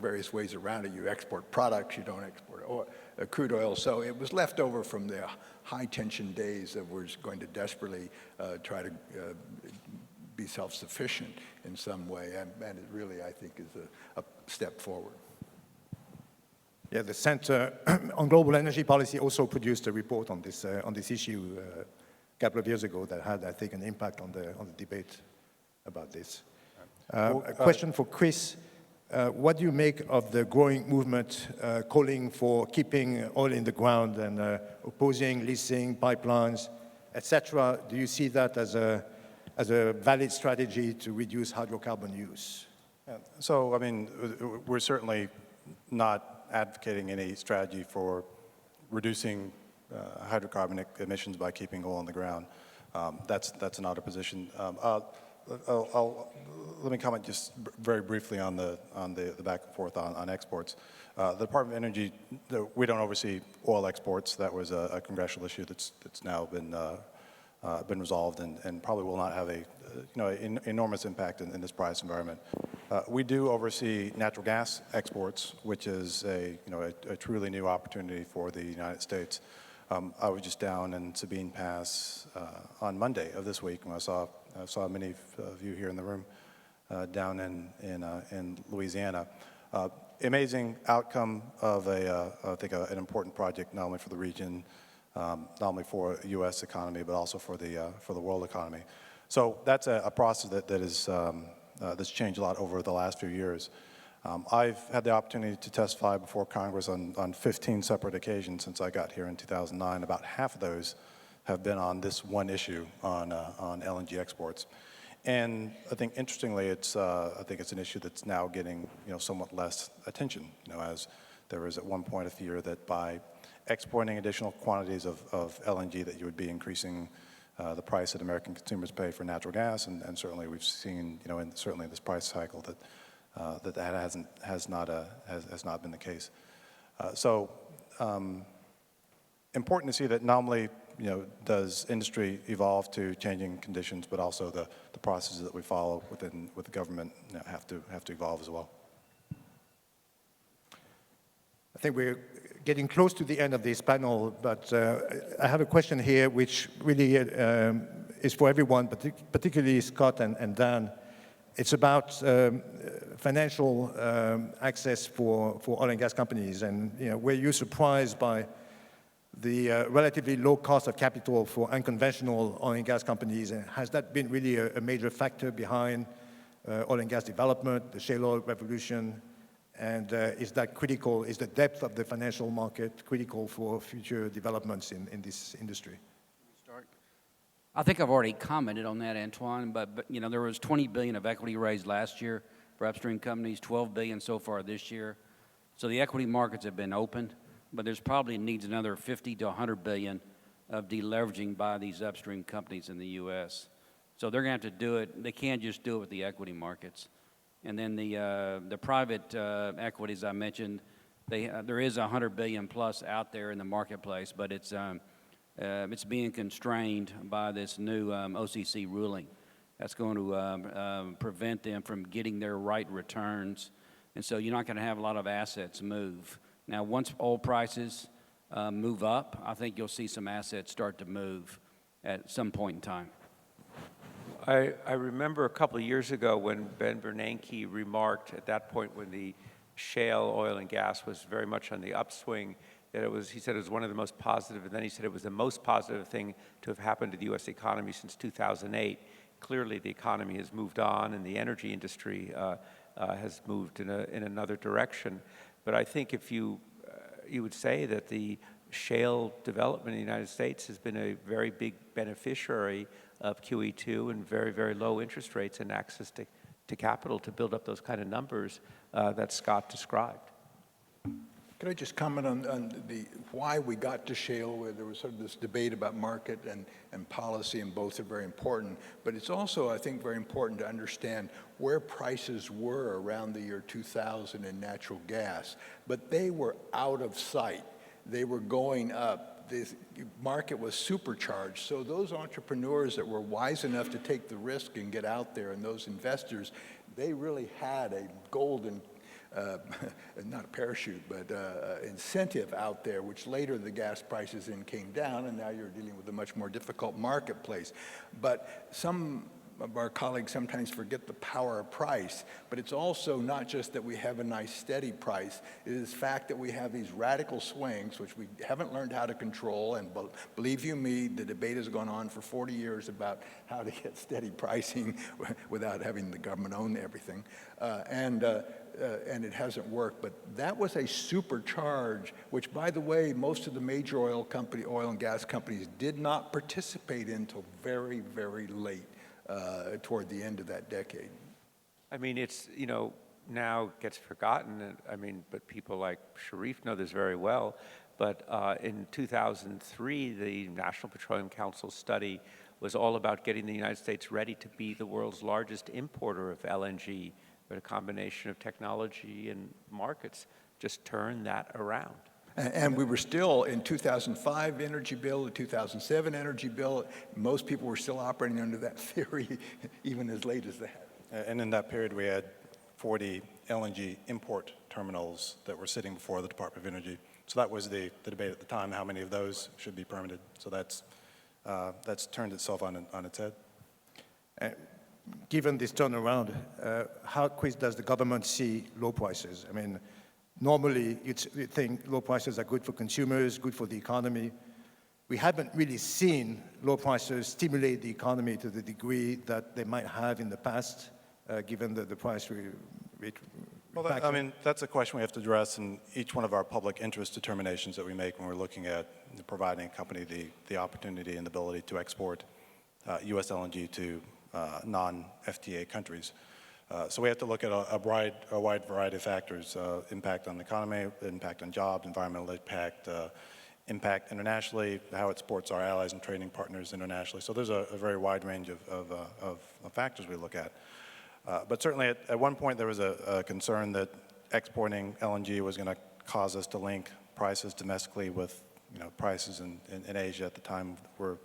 various ways around it. You export products, you don't export oil, crude oil. So it was left over from the high-tension days that we're going to desperately try to be self-sufficient in some way, and it really, I think, is a step forward. Yeah, the Center on Global Energy Policy also produced a report on this issue a couple of years ago that had, I think, an impact on the debate about this. A question for Chris. What do you make of the growing movement calling for keeping oil in the ground and opposing leasing pipelines, etc.? Do you see that as a valid strategy to reduce hydrocarbon use? So, I mean, we're certainly not advocating any strategy for reducing hydrocarbon emissions by keeping oil on the ground. That's not a position. Let me comment just very briefly on the back and forth on exports. The Department of Energy, we don't oversee oil exports. That was a congressional issue that's now been resolved and probably will not have an enormous impact in this price environment. We do oversee natural gas exports, which is a truly new opportunity for the United States. I was just down in Sabine Pass on Monday of this week, and I saw many of you here in the room down in Louisiana. Amazing outcome of I think an important project, not only for the region, not only for the U.S. economy, but also for the world economy. So that's a process that's changed a lot over the last few years. I've had the opportunity to testify before Congress on 15 separate occasions since I got here in 2009. About half of those have been on this one issue on LNG exports. And I think, interestingly, I think it's an issue that's now getting somewhat less attention. As there was at one point a fear that by exporting additional quantities of LNG that you would be increasing the price that American consumers pay for natural gas, and certainly we've seen, certainly in this price cycle that has not been the case. So important to see that not only does industry evolve to changing conditions, but also the processes that we follow with the government have to evolve as well. I think we're getting close to the end of this panel, but I have a question here which really is for everyone, particularly Scott and Dan. It's about financial access for oil and gas companies, and were you surprised by the relatively low cost of capital for unconventional oil and gas companies? And has that been really a major factor behind oil and gas development, the shale oil revolution? And is that critical? Is the depth of the financial market critical for future developments in this industry? I think I've already commented on that, Antoine, but there was $20 billion of equity raised last year for upstream companies, $12 billion so far this year. So the equity markets have been opened, but there's probably needs another 50 to 100 billion of deleveraging by these upstream companies in the U.S. So they're going to have to do it. They can't just do it with the equity markets. And then the private equities I mentioned, there is 100 billion plus out there in the marketplace, but it's being constrained by this new OCC ruling. That's going to prevent them from getting their right returns. And so you're not going to have a lot of assets move. Now, once oil prices move up, I think you'll see some assets start to move at some point in time. I remember a couple of years ago when Ben Bernanke remarked at that point when the shale oil and gas was very much on the upswing, that he said it was one of the most positive, and then he said it was the most positive thing to have happened to the U.S. economy since 2008. Clearly, the economy has moved on, and the energy industry has moved in another direction. But I think if you would say that the shale development in the United States has been a very big beneficiary of QE2 and very, very low interest rates and access to capital to build up those kind of numbers that Scott described. Could I just comment on why we got to shale, where there was sort of this debate about market and policy, and both are very important. But it's also, I think, very important to understand where prices were around the year 2000 in natural gas. But they were out of sight. They were going up. The market was supercharged. So those entrepreneurs that were wise enough to take the risk and get out there, and those investors, they really had a golden not a parachute, but incentive out there, which later the gas prices came down, and now you're dealing with a much more difficult marketplace. But some of our colleagues sometimes forget the power of price, but it's also not just that we have a nice steady price. It is the fact that we have these radical swings, which we haven't learned how to control, and believe you me, the debate has gone on for 40 years about how to get steady pricing without having the government own everything. And it hasn't worked, but that was a supercharge, which, by the way, most of the major oil and gas companies did not participate in until very, very late toward the end of that decade. I mean, it's, now gets forgotten, but people like Sharif know this very well, but in 2003, the National Petroleum Council study was all about getting the United States ready to be the world's largest importer of LNG. But a combination of technology and markets just turned that around. And we were still in 2005 energy bill, the 2007 energy bill. Most people were still operating under that theory, even as late as that. And in that period, we had 40 LNG import terminals that were sitting before the Department of Energy. So that was the debate at the time, how many of those should be permitted. So that's turned itself on its head. Given this turnaround, how quick does the government see low prices? I mean, normally you'd think low prices are good for consumers, good for the economy. We haven't really seen low prices stimulate the economy to the degree that they might have in the past, given the price Well, that's a question we have to address in each one of our public interest determinations that we make when we're looking at providing a company the opportunity and the ability to export U.S. LNG to non-FTA countries. So we have to look at a wide variety of factors, impact on the economy, impact on jobs, environmental impact, impact internationally, how it supports our allies and trading partners internationally. So there's a very wide range of factors we look at. But certainly at one point there was a concern that exporting LNG was going to cause us to link prices domestically with prices in Asia at the time were,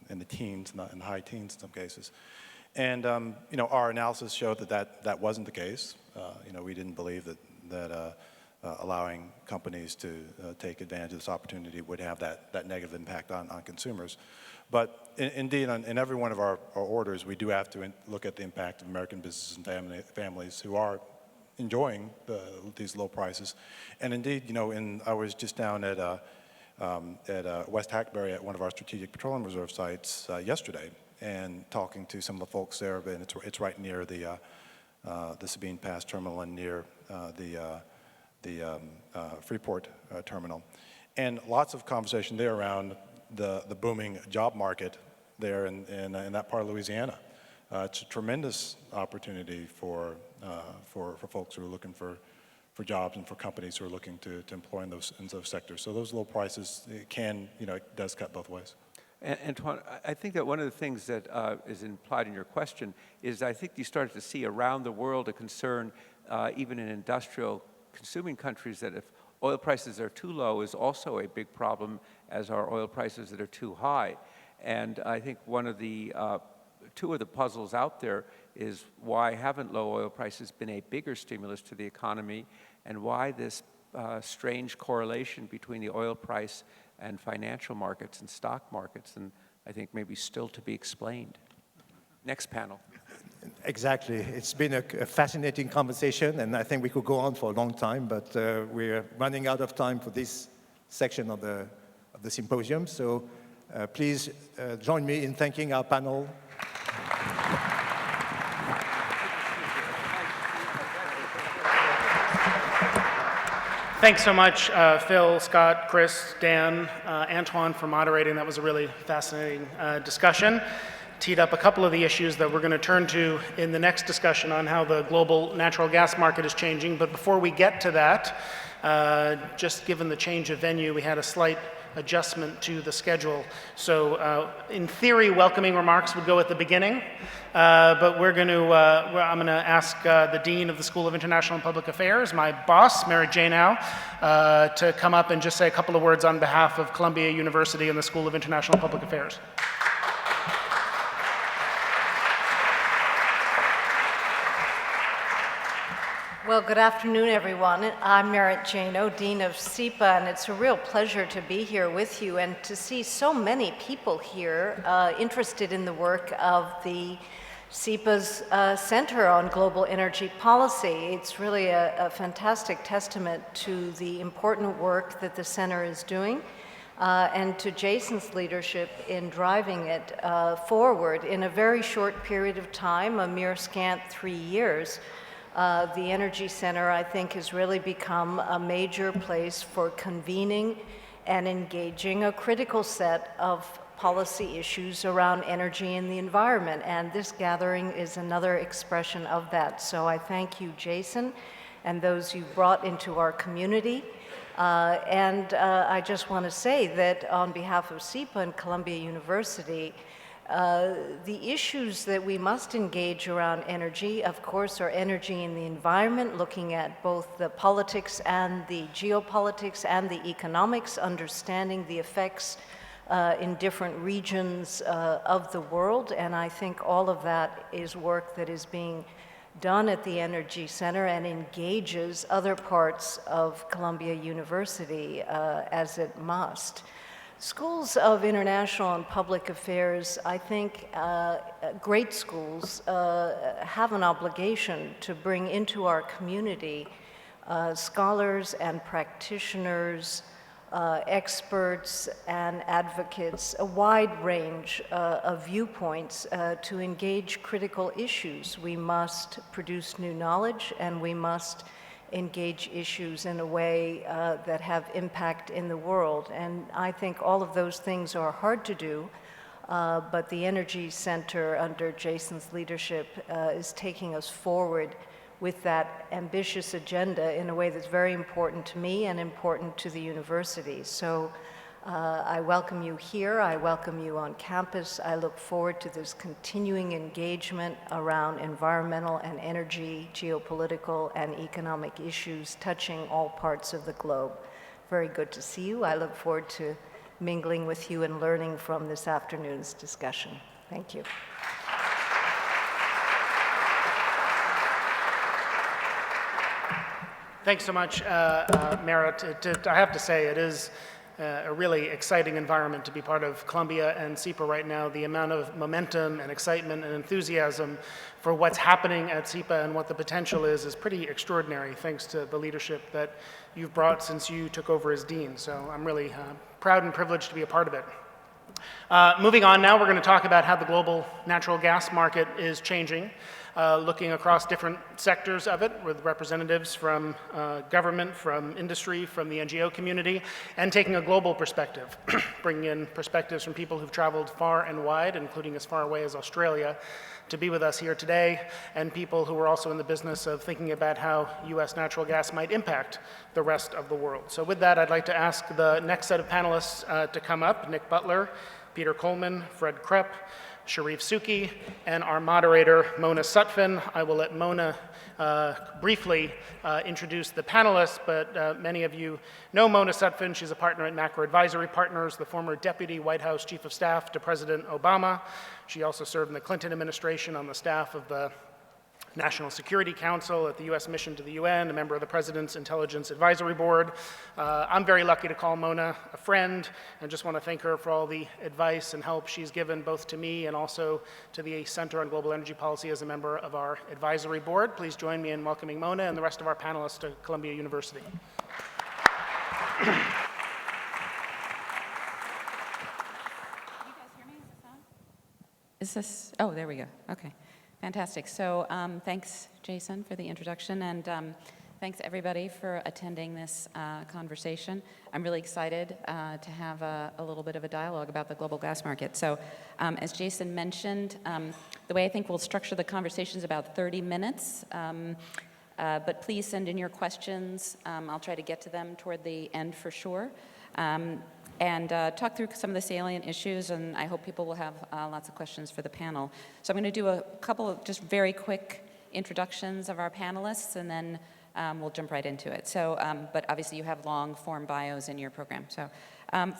in the teens, not in the high teens in some cases. And, our analysis showed that wasn't the case. We didn't believe that allowing companies to take advantage of this opportunity would have that negative impact on consumers. But indeed, in every one of our orders, we do have to look at the impact of American businesses and families who are enjoying these low prices. And indeed, I was just down at West Hackberry at one of our strategic petroleum reserve sites yesterday, and talking to some of the folks there. And it's right near the Sabine Pass terminal and near the Freeport terminal, and lots of conversation there around the booming job market there in that part of Louisiana. It's a tremendous opportunity for folks who are looking for jobs and for companies who are looking to employ in those sectors. So those low prices, it does cut both ways. Antoine, I think that one of the things that is implied in your question is I think you started to see around the world a concern, even in industrial consuming countries, that if oil prices are too low is also a big problem, as are oil prices that are too high. And I think one of the two of the puzzles out there is why haven't low oil prices been a bigger stimulus to the economy, and why this strange correlation between the oil price and financial markets and stock markets, and I think maybe still to be explained. Next panel. Exactly. It's been a fascinating conversation, and I think we could go on for a long time, but we're running out of time for this section of the symposium. So please join me in thanking our panel. Thanks so much, Phil, Scott, Chris, Dan, Antoine, for moderating. That was a really fascinating discussion. Teed up a couple of the issues that we're going to turn to in the next discussion on how the global natural gas market is changing. But before we get to that, just given the change of venue, we had a slight adjustment to the schedule. So in theory, welcoming remarks would go at the beginning, but I'm going to ask the Dean of the School of International and Public Affairs, my boss, Merit Janow, to come up and just say a couple of words on behalf of Columbia University and the School of International and Public Affairs. Well, good afternoon, everyone. I'm Merit Janow, Dean of CEPA, and it's a real pleasure to be here with you and to see so many people here interested in the work of the CEPA's Center on Global Energy Policy. It's really a fantastic testament to the important work that the center is doing and to Jason's leadership in driving it forward in a very short period of time, a mere scant 3 years. The Energy Center, I think, has really become a major place for convening and engaging a critical set of policy issues around energy and the environment, and this gathering is another expression of that. So I thank you, Jason, and those you brought into our community. I just want to say that on behalf of CEPA and Columbia University, the issues that we must engage around energy, of course, are energy and the environment, looking at both the politics and the geopolitics and the economics, understanding the effects in different regions of the world. And I think all of that is work that is being done at the Energy Center and engages other parts of Columbia University as it must. Schools of International and Public Affairs, I think great schools have an obligation to bring into our community scholars and practitioners, experts and advocates, a wide range of viewpoints to engage critical issues. We must produce new knowledge, and we must engage issues in a way that have impact in the world. And I think all of those things are hard to do, but the Energy Center under Jason's leadership is taking us forward with that ambitious agenda in a way that's very important to me and important to the university. So I welcome you here, I welcome you on campus. I look forward to this continuing engagement around environmental and energy, geopolitical and economic issues touching all parts of the globe. very good to see you. I look forward to mingling with you and learning from this afternoon's discussion. Thank you. Thanks so much, Merritt. I have to say, it is a really exciting environment to be part of Columbia and CEPA right now. The amount of momentum and excitement and enthusiasm for what's happening at CEPA and what the potential is pretty extraordinary, thanks to the leadership that you've brought since you took over as dean. So I'm really proud and privileged to be a part of it. Moving on now, we're going to talk about how the global natural gas market is changing, looking across different sectors of it with representatives from government, from industry, from the NGO community, and taking a global perspective, bringing in perspectives from people who've traveled far and wide, including as far away as Australia, to be with us here today, and people who are also in the business of thinking about how U.S. natural gas might impact the rest of the world. So with that, I'd like to ask the next set of panelists to come up: Nick Butler, Peter Coleman, Fred Krupp, Sharif Suki, and our moderator, Mona Sutphin. I will let Mona briefly introduce the panelists, but many of you know Mona Sutphin. She's a partner at Macro Advisory Partners, the former Deputy White House Chief of Staff to President Obama. She also served in the Clinton administration on the staff of the National Security Council at the U.S. mission to the UN, a member of the President's Intelligence Advisory Board. I'm very lucky to call Mona a friend, and just want to thank her for all the advice and help she's given both to me and also to the Center on Global Energy Policy as a member of our advisory board. Please join me in welcoming Mona and the rest of our panelists to Columbia University. Can you guys hear me? Is this on? Is this, oh, there we go. Okay. Fantastic. So thanks, Jason, for the introduction, and thanks, everybody, for attending this conversation. I'm really excited to have a little bit of a dialogue about the global gas market. So as Jason mentioned, the way I think we'll structure the conversation is about 30 minutes, but please send in your questions. I'll try to get to them toward the end for sure. And talk through some of the salient issues, and I hope people will have lots of questions for the panel. So I'm going to do a couple of just very quick introductions of our panelists, and then we'll jump right into it. So, but obviously you have long form bios in your program. So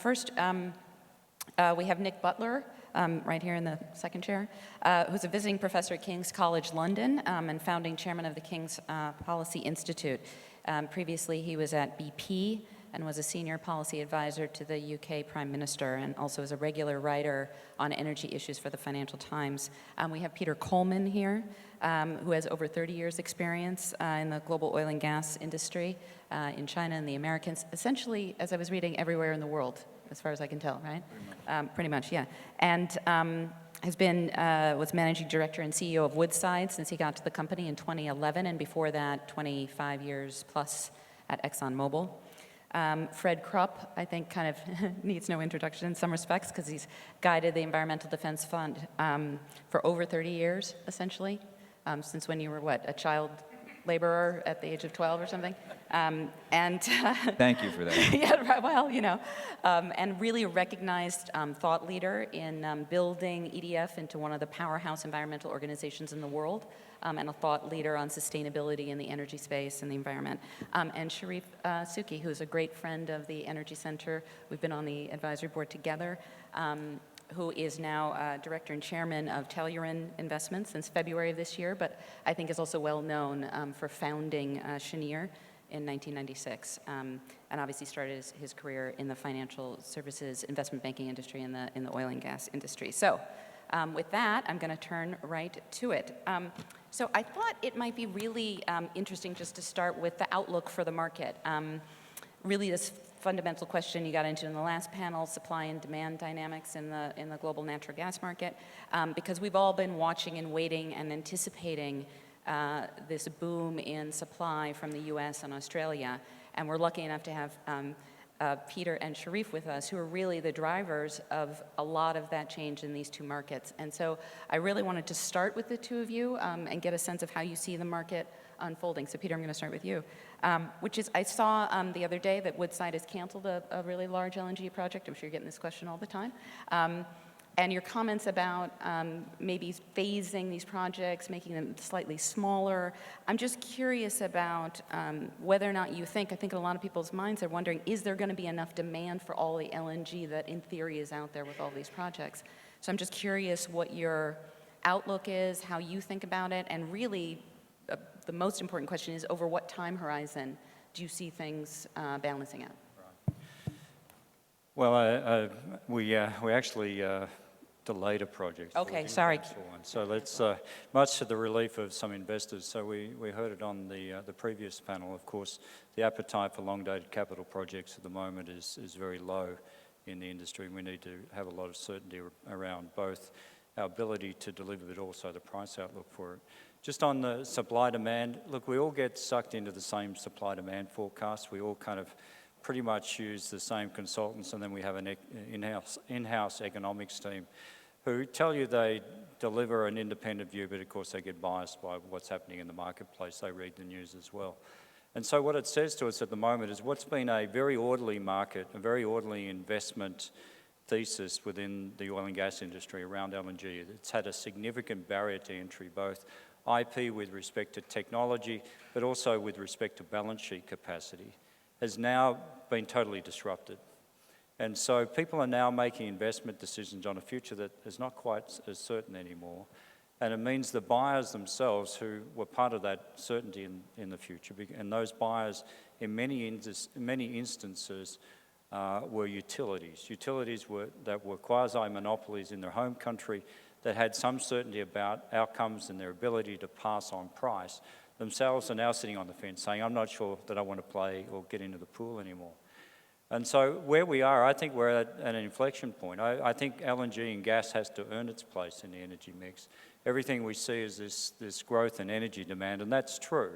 first, we have Nick Butler, right here in the second chair, who's a visiting professor at King's College London and founding chairman of the King's Policy Institute. Previously, he was at BP, and was a senior policy advisor to the UK Prime Minister, and also is a regular writer on energy issues for the Financial Times. We have Peter Coleman here, who has over 30 years experience in the global oil and gas industry in China and the Americas, essentially, as I was reading, everywhere in the world, as far as I can tell, right? Pretty much, yeah. And has been, was managing director and CEO of Woodside since he got to the company in 2011, and before that, 25 years plus at ExxonMobil. Fred Krupp, I think, kind of needs no introduction in some respects because he's guided the Environmental Defense Fund for over 30 years, essentially, since when you were, what, a child laborer at the age of 12 or something? Thank you for that. Yeah, right, well, you know, and really a recognized thought leader in building EDF into one of the powerhouse environmental organizations in the world, and a thought leader on sustainability in the energy space and the environment. And Sharif Suki, who's a great friend of the Energy Center. We've been on the advisory board together, who is now director and chairman of Telluride Investments since February of this year, but I think is also well known for founding Cheniere in 1996, and obviously started his career in the financial services investment banking industry in the oil and gas industry. So with that, I'm going to turn right to it. So I thought it might be really interesting just to start with the outlook for the market. Really this fundamental question you got into in the last panel, supply and demand dynamics in the global natural gas market, because we've all been watching and waiting and anticipating this boom in supply from the US and Australia, and we're lucky enough to have Peter and Sharif with us, who are really the drivers of a lot of that change in these two markets. And so I really wanted to start with the two of you and get a sense of how you see the market unfolding. So Peter, I'm going to start with you, which is, I saw the other day that Woodside has canceled a really large LNG project. I'm sure you're getting this question all the time. and your comments about maybe phasing these projects, making them slightly smaller. I'm just curious about whether or not you think, I think in a lot of people's minds are wondering, is there going to be enough demand for all the LNG that in theory is out there with all these projects? So I'm just curious what your outlook is, how you think about it, and really the most important question is over what time horizon do you see things balancing out? Well, we actually delayed a project. Okay, sorry. So let's, much to the relief of some investors, so we heard it on the previous panel. Of course, the appetite for long-dated capital projects at the moment is very low in the industry. We need to have a lot of certainty around both our ability to deliver, but also the price outlook for it. Just on the supply-demand, look, we all get sucked into the same supply-demand forecast. We all kind of pretty much use the same consultants, and then we have an in-house economics team who tell you they deliver an independent view, but of course they get biased by what's happening in the marketplace. They read the news as well. And so what it says to us at the moment is what's been a very orderly market, a very orderly investment thesis within the oil and gas industry around LNG. It's had a significant barrier to entry, both IP with respect to technology, but also with respect to balance sheet capacity, has now been totally disrupted. And so people are now making investment decisions on a future that is not quite as certain anymore. And it means the buyers themselves, who were part of that certainty in the future, and those buyers in many instances were utilities. Utilities that were quasi-monopolies in their home country that had some certainty about outcomes and their ability to pass on price, themselves are now sitting on the fence saying, I'm not sure that I want to play or get into the pool anymore. And so where we are, I think we're at an inflection point. I think LNG and gas has to earn its place in the energy mix. Everything we see is this growth in energy demand, and that's true.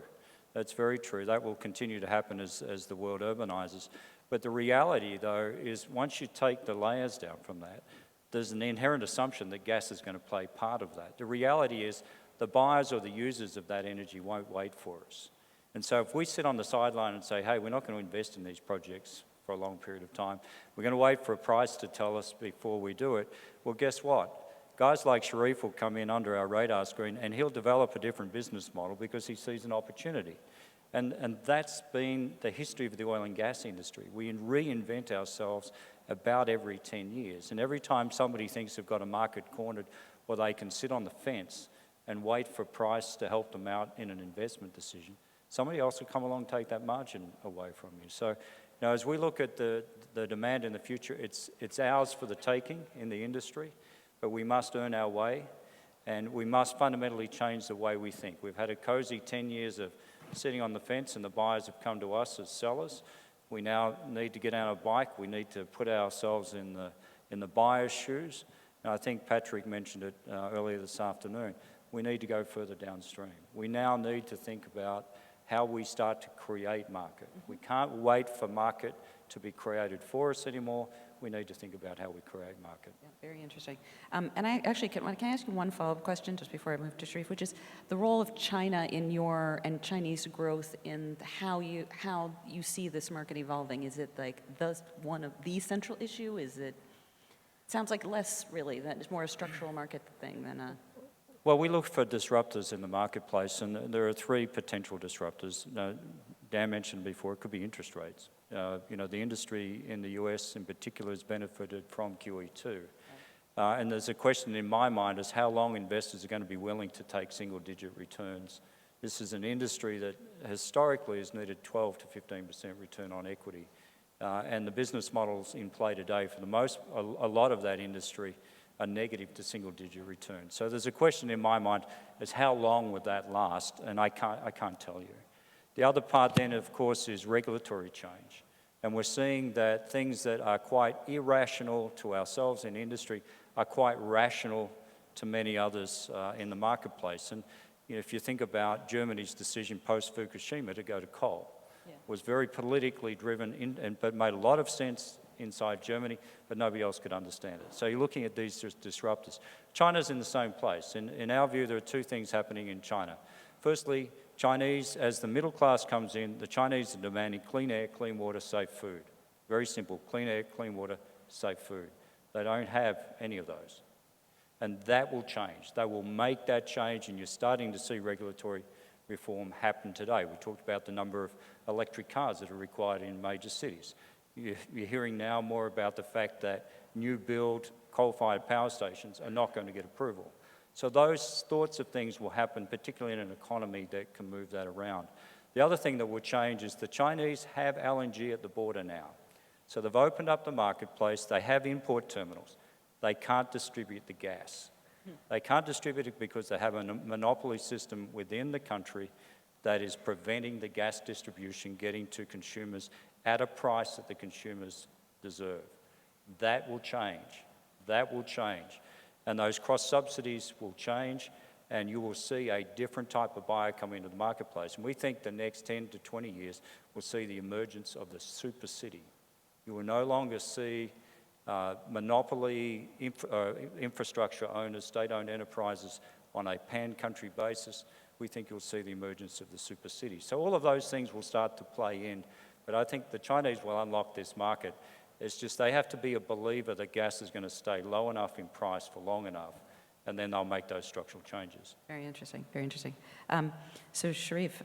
That's very true. That will continue to happen as the world urbanizes. But the reality, though, is once you take the layers down from that, there's an inherent assumption that gas is going to play part of that. The reality is the buyers or the users of that energy won't wait for us. And so if we sit on the sideline and say, hey, we're not going to invest in these projects for a long period of time, we're going to wait for a price to tell us before we do it, well, guess what? Guys like Sharif will come in under our radar screen and he'll develop a different business model because he sees an opportunity. And that's been the history of the oil and gas industry. We reinvent ourselves about every 10 years. And every time somebody thinks they've got a market cornered, or they can sit on the fence and wait for price to help them out in an investment decision, somebody else will come along and take that margin away from you. So, as we look at the demand in the future, it's ours for the taking in the industry, but we must earn our way, and we must fundamentally change the way we think. We've had a cozy 10 years of sitting on the fence, and the buyers have come to us as sellers. We now need to get on a bike. We need to put ourselves in the buyer's shoes. And I think Patrick mentioned it earlier this afternoon. We need to go further downstream. We now need to think about how we start to create market. We can't wait for market to be created for us anymore. We need to think about how we create market. Yeah, very interesting. And I actually, can I ask you one follow-up question just before I move to Sharif, which is the role of China in and Chinese growth in how you see this market evolving? Is it like one of the central issue? It sounds like less really, that it's more a structural market thing than a... Well, we look for disruptors in the marketplace, and there are three potential disruptors. Dan mentioned before, it could be interest rates. The industry in the US in particular has benefited from QE2. And there's a question in my mind as how long investors are going to be willing to take single-digit returns. This is an industry that historically has needed 12 to 15% return on equity. And the business models in play today, for a lot of that industry, are negative to single-digit returns. So there's a question in my mind as how long would that last, and I can't tell you. The other part then, of course, is regulatory change. And we're seeing that things that are quite irrational to ourselves in industry are quite rational to many others in the marketplace. And if you think about Germany's decision post-Fukushima to go to coal, was very politically driven, but made a lot of sense inside Germany, but nobody else could understand it. So you're looking at these disruptors. China's in the same place. In our view, there are two things happening in China. Firstly, Chinese, as the middle class comes in, the Chinese are demanding clean air, clean water, safe food. Very simple, clean air, clean water, safe food. They don't have any of those. And that will change. They will make that change, and you're starting to see regulatory reform happen today. We talked about the number of electric cars that are required in major cities. You're hearing now more about the fact that new build coal-fired power stations are not going to get approval. So those sorts of things will happen, particularly in an economy that can move that around. The other thing that will change is the Chinese have LNG at the border now. So they've opened up the marketplace, they have import terminals. They can't distribute the gas. They can't distribute it because they have a monopoly system within the country that is preventing the gas distribution getting to consumers at a price that the consumers deserve. That will change. That will change. And those cross-subsidies will change, and you will see a different type of buyer come into the marketplace. And we think the next 10 to 20 years will see the emergence of the super city. You will no longer see monopoly infrastructure owners, state-owned enterprises on a pan-country basis. We think you'll see the emergence of the super city. So all of those things will start to play in, but I think the Chinese will unlock this market. It's just they have to be a believer that gas is going to stay low enough in price for long enough, and then they'll make those structural changes. Very interesting, very interesting. So Sharif,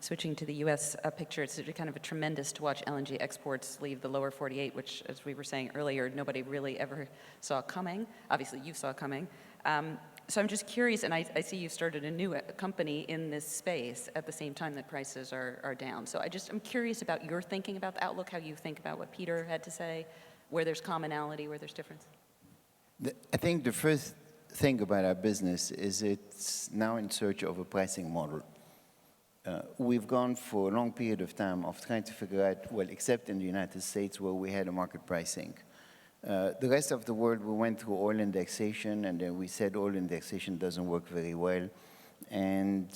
switching to the U.S. Picture, it's kind of a tremendous to watch LNG exports leave the lower 48, which, as we were saying earlier, nobody really ever saw coming. Obviously, you saw coming. So I'm just curious, and I see you started a new company in this space at the same time that prices are down. So I'm curious about your thinking about the outlook, how you think about what Peter had to say, where there's commonality, where there's difference. I think the first thing about our business is it's now in search of a pricing model. We've gone for a long period of time of trying to figure out, well, except in the United States where we had a market pricing. The rest of the world, we went through oil indexation, and then we said oil indexation doesn't work very well. And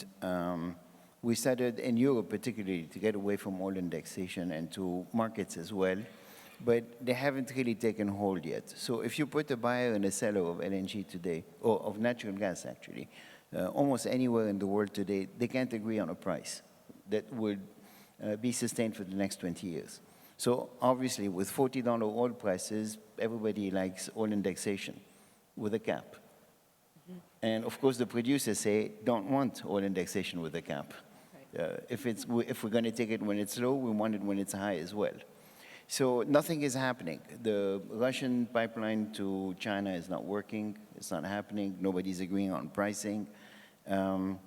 we started, in Europe particularly, to get away from oil indexation and to markets as well. But they haven't really taken hold yet. So if you put a buyer and a seller of LNG today, or of natural gas actually, almost anywhere in the world today, they can't agree on a price that would be sustained for the next 20 years. So obviously, with $40 oil prices, everybody likes oil indexation with a cap. Mm-hmm. And of course, the producers say, don't want oil indexation with a cap. Right. If we're going to take it when it's low, we want it when it's high as well. So nothing is happening. The Russian pipeline to China is not working. It's not happening. Nobody's agreeing on pricing. On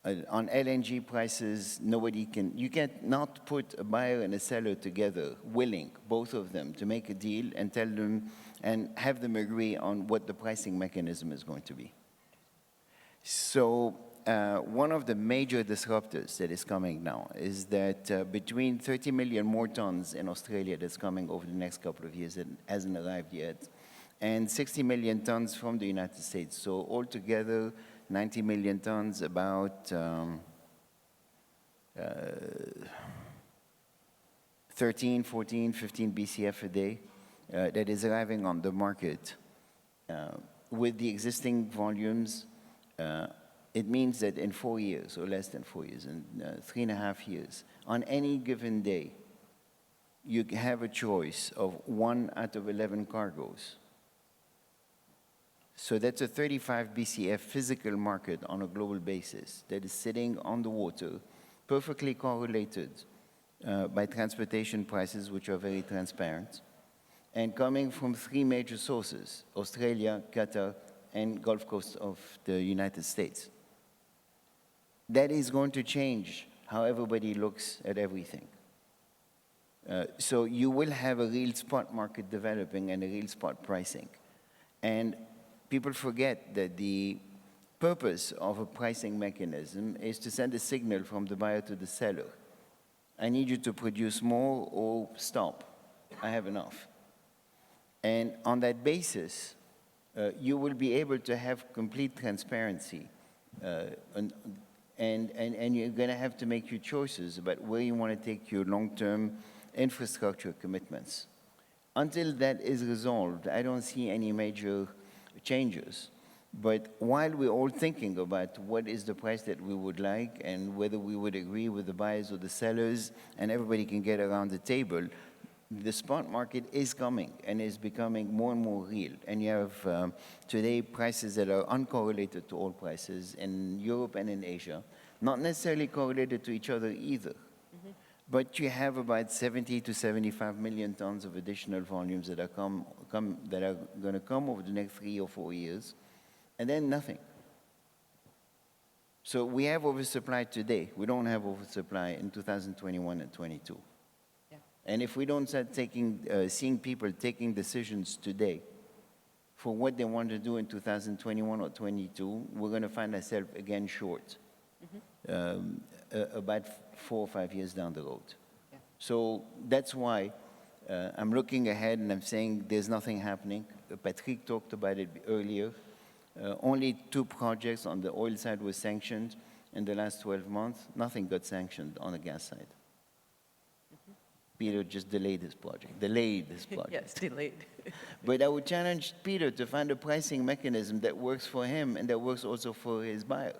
LNG prices, you can't not put a buyer and a seller together, willing, both of them, to make a deal and tell them and have them agree on what the pricing mechanism is going to be. So one of the major disruptors that is coming now is that between 30 million more tons in Australia that's coming over the next couple of years, it hasn't arrived yet, and 60 million tons from the United States. So altogether, 90 million tons, about 13, 14, 15 BCF a day that is arriving on the market. With the existing volumes, it means that in 4 years, or less than 4 years, in 3.5 years, on any given day, you have a choice of 1 out of 11 cargoes. So that's a 35 BCF physical market on a global basis that is sitting on the water, perfectly correlated by transportation prices, which are very transparent, and coming from 3 major sources: Australia, Qatar, and Gulf Coast of the United States. That is going to change how everybody looks at everything. So you will have a real spot market developing and a real spot pricing. And people forget that the purpose of a pricing mechanism is to send a signal from the buyer to the seller. I need you to produce more or stop. I have enough. And on that basis, you will be able to have complete transparency. And you're going to have to make your choices about where you want to take your long-term infrastructure commitments. Until that is resolved, I don't see any major changes. But while we're all thinking about what is the price that we would like and whether we would agree with the buyers or the sellers and everybody can get around the table, The spot market is coming and is becoming more and more real. And you have today prices that are uncorrelated to oil prices in Europe and in Asia, not necessarily correlated to each other either. But you have about 70 to 75 million tons of additional volumes that are going to come over the next 3 or 4 years, and then nothing. So we have oversupply today. We don't have oversupply in 2021 and 22. Yeah. And if we don't start seeing people taking decisions today for what they want to do in 2021 or 22, we're going to find ourselves again short. About 4 or 5 years down the road. Yeah. So that's why I'm looking ahead and I'm saying there's nothing happening. Patrick talked about it earlier. Only 2 projects on the oil side were sanctioned in the last 12 months. Nothing got sanctioned on the gas side. Peter just delayed his project. Yes, delayed. But I would challenge Peter to find a pricing mechanism that works for him and that works also for his buyer.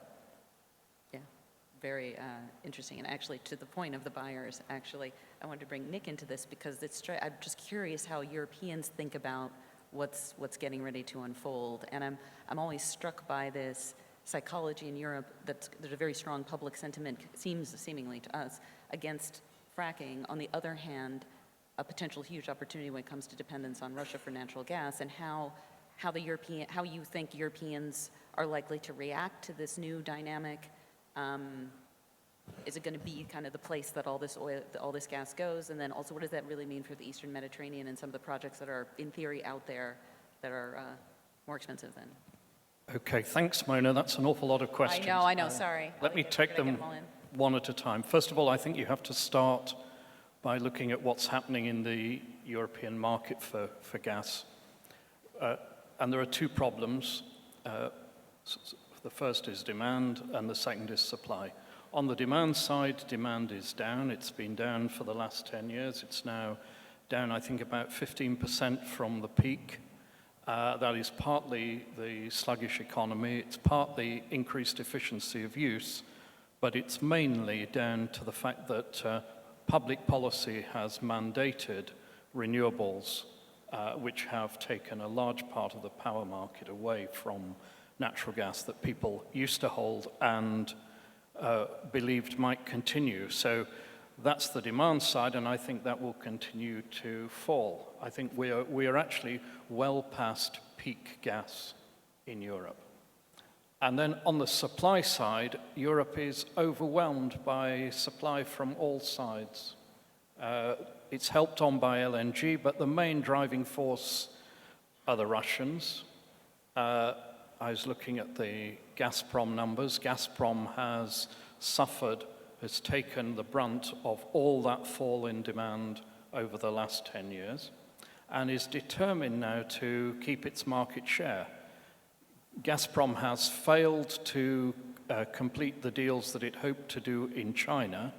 Very interesting. And actually, to the point of the buyers, actually, I wanted to bring Nick into this because I'm just curious how Europeans think about what's getting ready to unfold. And I'm always struck by this psychology in Europe that there's a very strong public sentiment, seemingly to us, against fracking. On the other hand, a potential huge opportunity when it comes to dependence on Russia for natural gas, and how you think Europeans are likely to react to this new dynamic. Is it going to be kind of the place that all this gas goes? And then also, what does that really mean for the Eastern Mediterranean and some of the projects that are, in theory, out there that are more expensive than? Okay, thanks, Mona. That's an awful lot of questions. I know, sorry. Let me take them one at a time. First of all, I think you have to start by looking at what's happening in the European market for gas. And there are 2 problems. The first is demand, and the second is supply. On the demand side, demand is down. It's been down for the last 10 years. It's now down, I think, about 15% from the peak. That is partly the sluggish economy. It's partly increased efficiency of use, but it's mainly down to the fact that public policy has mandated renewables, which have taken a large part of the power market away from natural gas that people used to hold and believed might continue. So that's the demand side, and I think that will continue to fall. I think we are actually well past peak gas in Europe. And then on the supply side, Europe is overwhelmed by supply from all sides. It's helped on by LNG, but the main driving force are the Russians. I was looking at the Gazprom numbers. Gazprom has taken the brunt of all that fall in demand over the last 10 years and is determined now to keep its market share. Gazprom has failed to complete the deals that it hoped to do in China.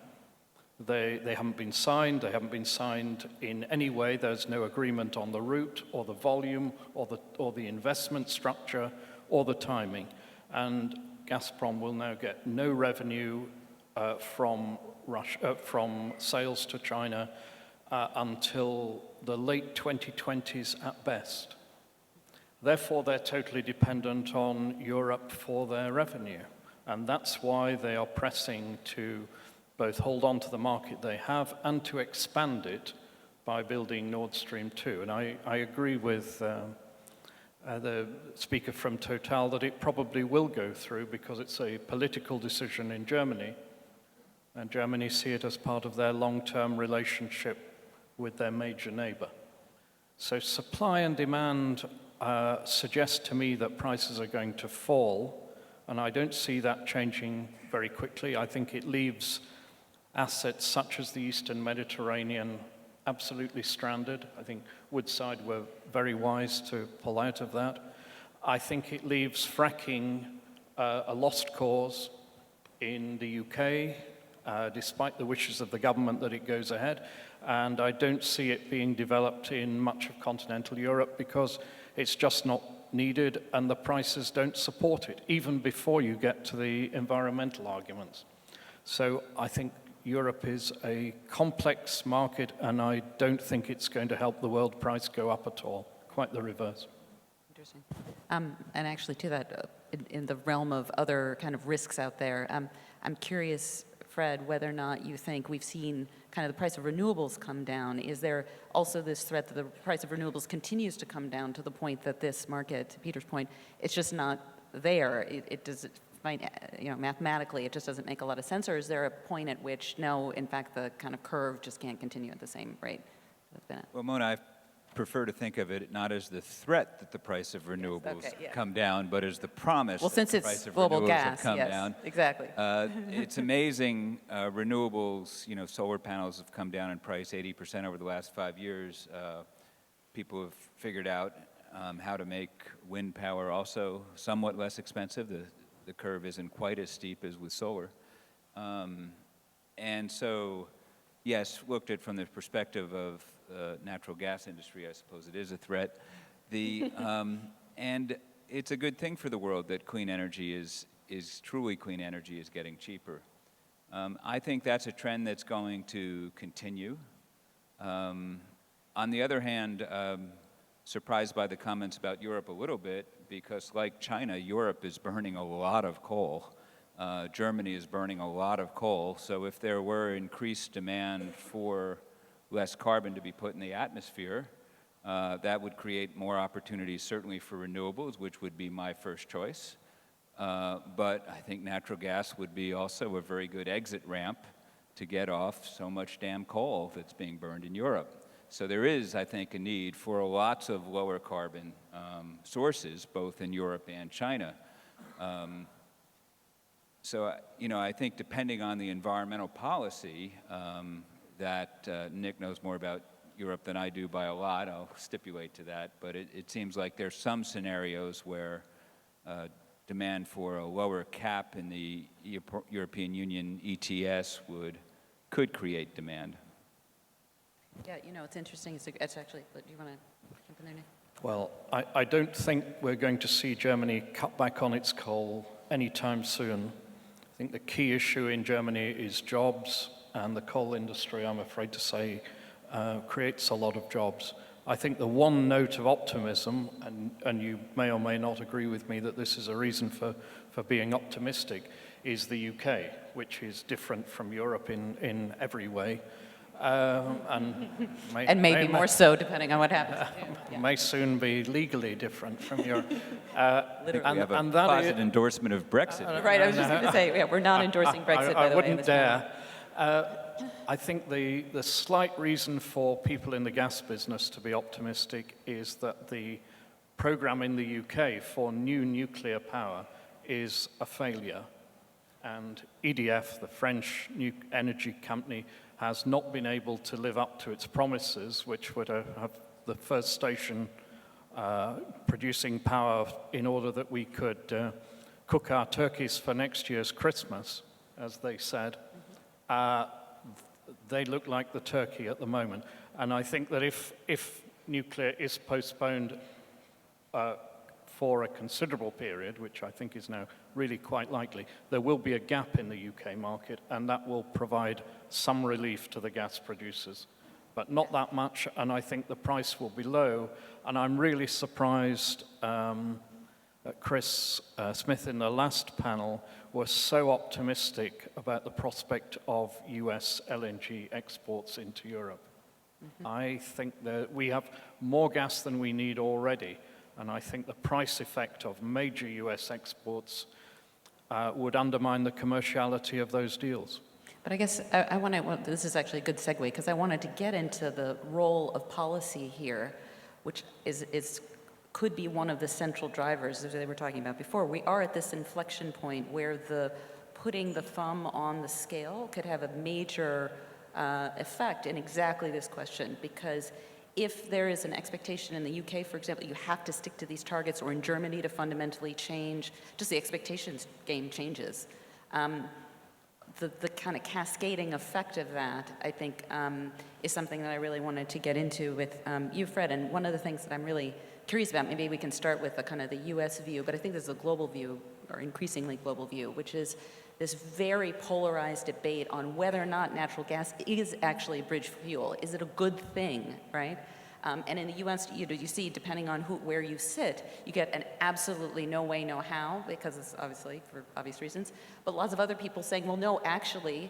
They haven't been signed. They haven't been signed in any way. There's no agreement on the route or the volume or the investment structure or the timing. And Gazprom will now get no revenue from sales to China until the late 2020s at best. Therefore, they're totally dependent on Europe for their revenue. And that's why they are pressing to both hold on to the market they have and to expand it by building Nord Stream 2. And I agree with the speaker from Total that it probably will go through because it's a political decision in Germany. And Germany see it as part of their long-term relationship with their major neighbor. So supply and demand suggest to me that prices are going to fall, and I don't see that changing very quickly. I think it leaves assets such as the Eastern Mediterranean absolutely stranded. I think Woodside were very wise to pull out of that. I think it leaves fracking a lost cause in the UK, despite the wishes of the government that it goes ahead. And I don't see it being developed in much of continental Europe because it's just not needed and the prices don't support it, even before you get to the environmental arguments. So I think Europe is a complex market, and I don't think it's going to help the world price go up at all. Quite the reverse. Interesting. And actually, to that, in the realm of other kind of risks out there, I'm curious, Fred, whether or not you think we've seen kind of the price of renewables come down. Is there also this threat that the price of renewables continues to come down to the point that this market, to Peter's point, it's just not there? It does find, mathematically, it just doesn't make a lot of sense. Or is there a point at which, no, in fact, the kind of curve just can't continue at the same rate that's been at? Well, Mona, I prefer to think of it not as the threat that the price of renewables come down, but as the promise since that the it's price of global renewables gas, have come yes, down. exactly. It's amazing. Renewables, solar panels have come down in price 80% over the last 5 years. People have figured out how to make wind power also somewhat less expensive. The curve isn't quite as steep as with solar. And so, yes, looked at from the perspective of the natural gas industry, I suppose it is a threat. And it's a good thing for the world that clean energy is truly clean energy is getting cheaper. I think that's a trend that's going to continue. On the other hand, surprised by the comments about Europe a little bit, because like China, Europe is burning a lot of coal. Germany is burning a lot of coal. So if there were increased demand for less carbon to be put in the atmosphere, that would create more opportunities, certainly for renewables, which would be my first choice. But I think natural gas would be also a very good exit ramp to get off so much damn coal that's being burned in Europe. So there is, I think, a need for lots of lower carbon sources, both in Europe and China. So, I think depending on the environmental policy, that Nick knows more about Europe than I do by a lot, I'll stipulate to that, but it seems like there's some scenarios where demand for a lower cap in the European Union ETS could create demand. Yeah, it's interesting. It's actually, do you want to jump in there, Nick? Well, I don't think we're going to see Germany cut back on its coal anytime soon. I think the key issue in Germany is jobs, and the coal industry, I'm afraid to say, creates a lot of jobs. I think the one note of optimism, and you may or may not agree with me that this is a reason for being optimistic, is the UK, which is different from Europe in every way. And maybe more so, depending on what happens. May soon be legally different from Europe. We have a closet endorsement of Brexit. Right, I was just going to say, we're not endorsing Brexit, by the way. I wouldn't dare. I think the slight reason for people in the gas business to be optimistic is that the program in the UK for new nuclear power is a failure. And EDF, the French new energy company, has not been able to live up to its promises, which would have the first station producing power in order that we could cook our turkeys for next year's Christmas, as they said. They look like the turkey at the moment. And I think that if nuclear is postponed for a considerable period, which I think is now really quite likely, there will be a gap in the UK market, and that will provide some relief to the gas producers. But not that much, and I think the price will be low. And I'm really surprised that Chris Smith in the last panel was so optimistic about the prospect of US LNG exports into Europe. I think that we have more gas than we need already, and I think the price effect of major US exports would undermine the commerciality of those deals. But I guess this is actually a good segue, because I wanted to get into the role of policy here, which could be one of the central drivers, as they were talking about before. We are at this inflection point where putting the thumb on the scale could have a major effect in exactly this question, because if there is an expectation in the UK, for example, you have to stick to these targets, or in Germany to fundamentally change, just the expectations game changes. The kind of cascading effect of that, I think, is something that I really wanted to get into with you, Fred. And one of the things that I'm really curious about, maybe we can start with the kind of the US view, but I think there's a global view, or increasingly global view, which is this very polarized debate on whether or not natural gas is actually a bridge fuel. Is it a good thing, right? And in the U.S., you see, depending on where you sit, you get an absolutely no way, no how, because it's obviously for obvious reasons. But lots of other people saying, well, no, actually,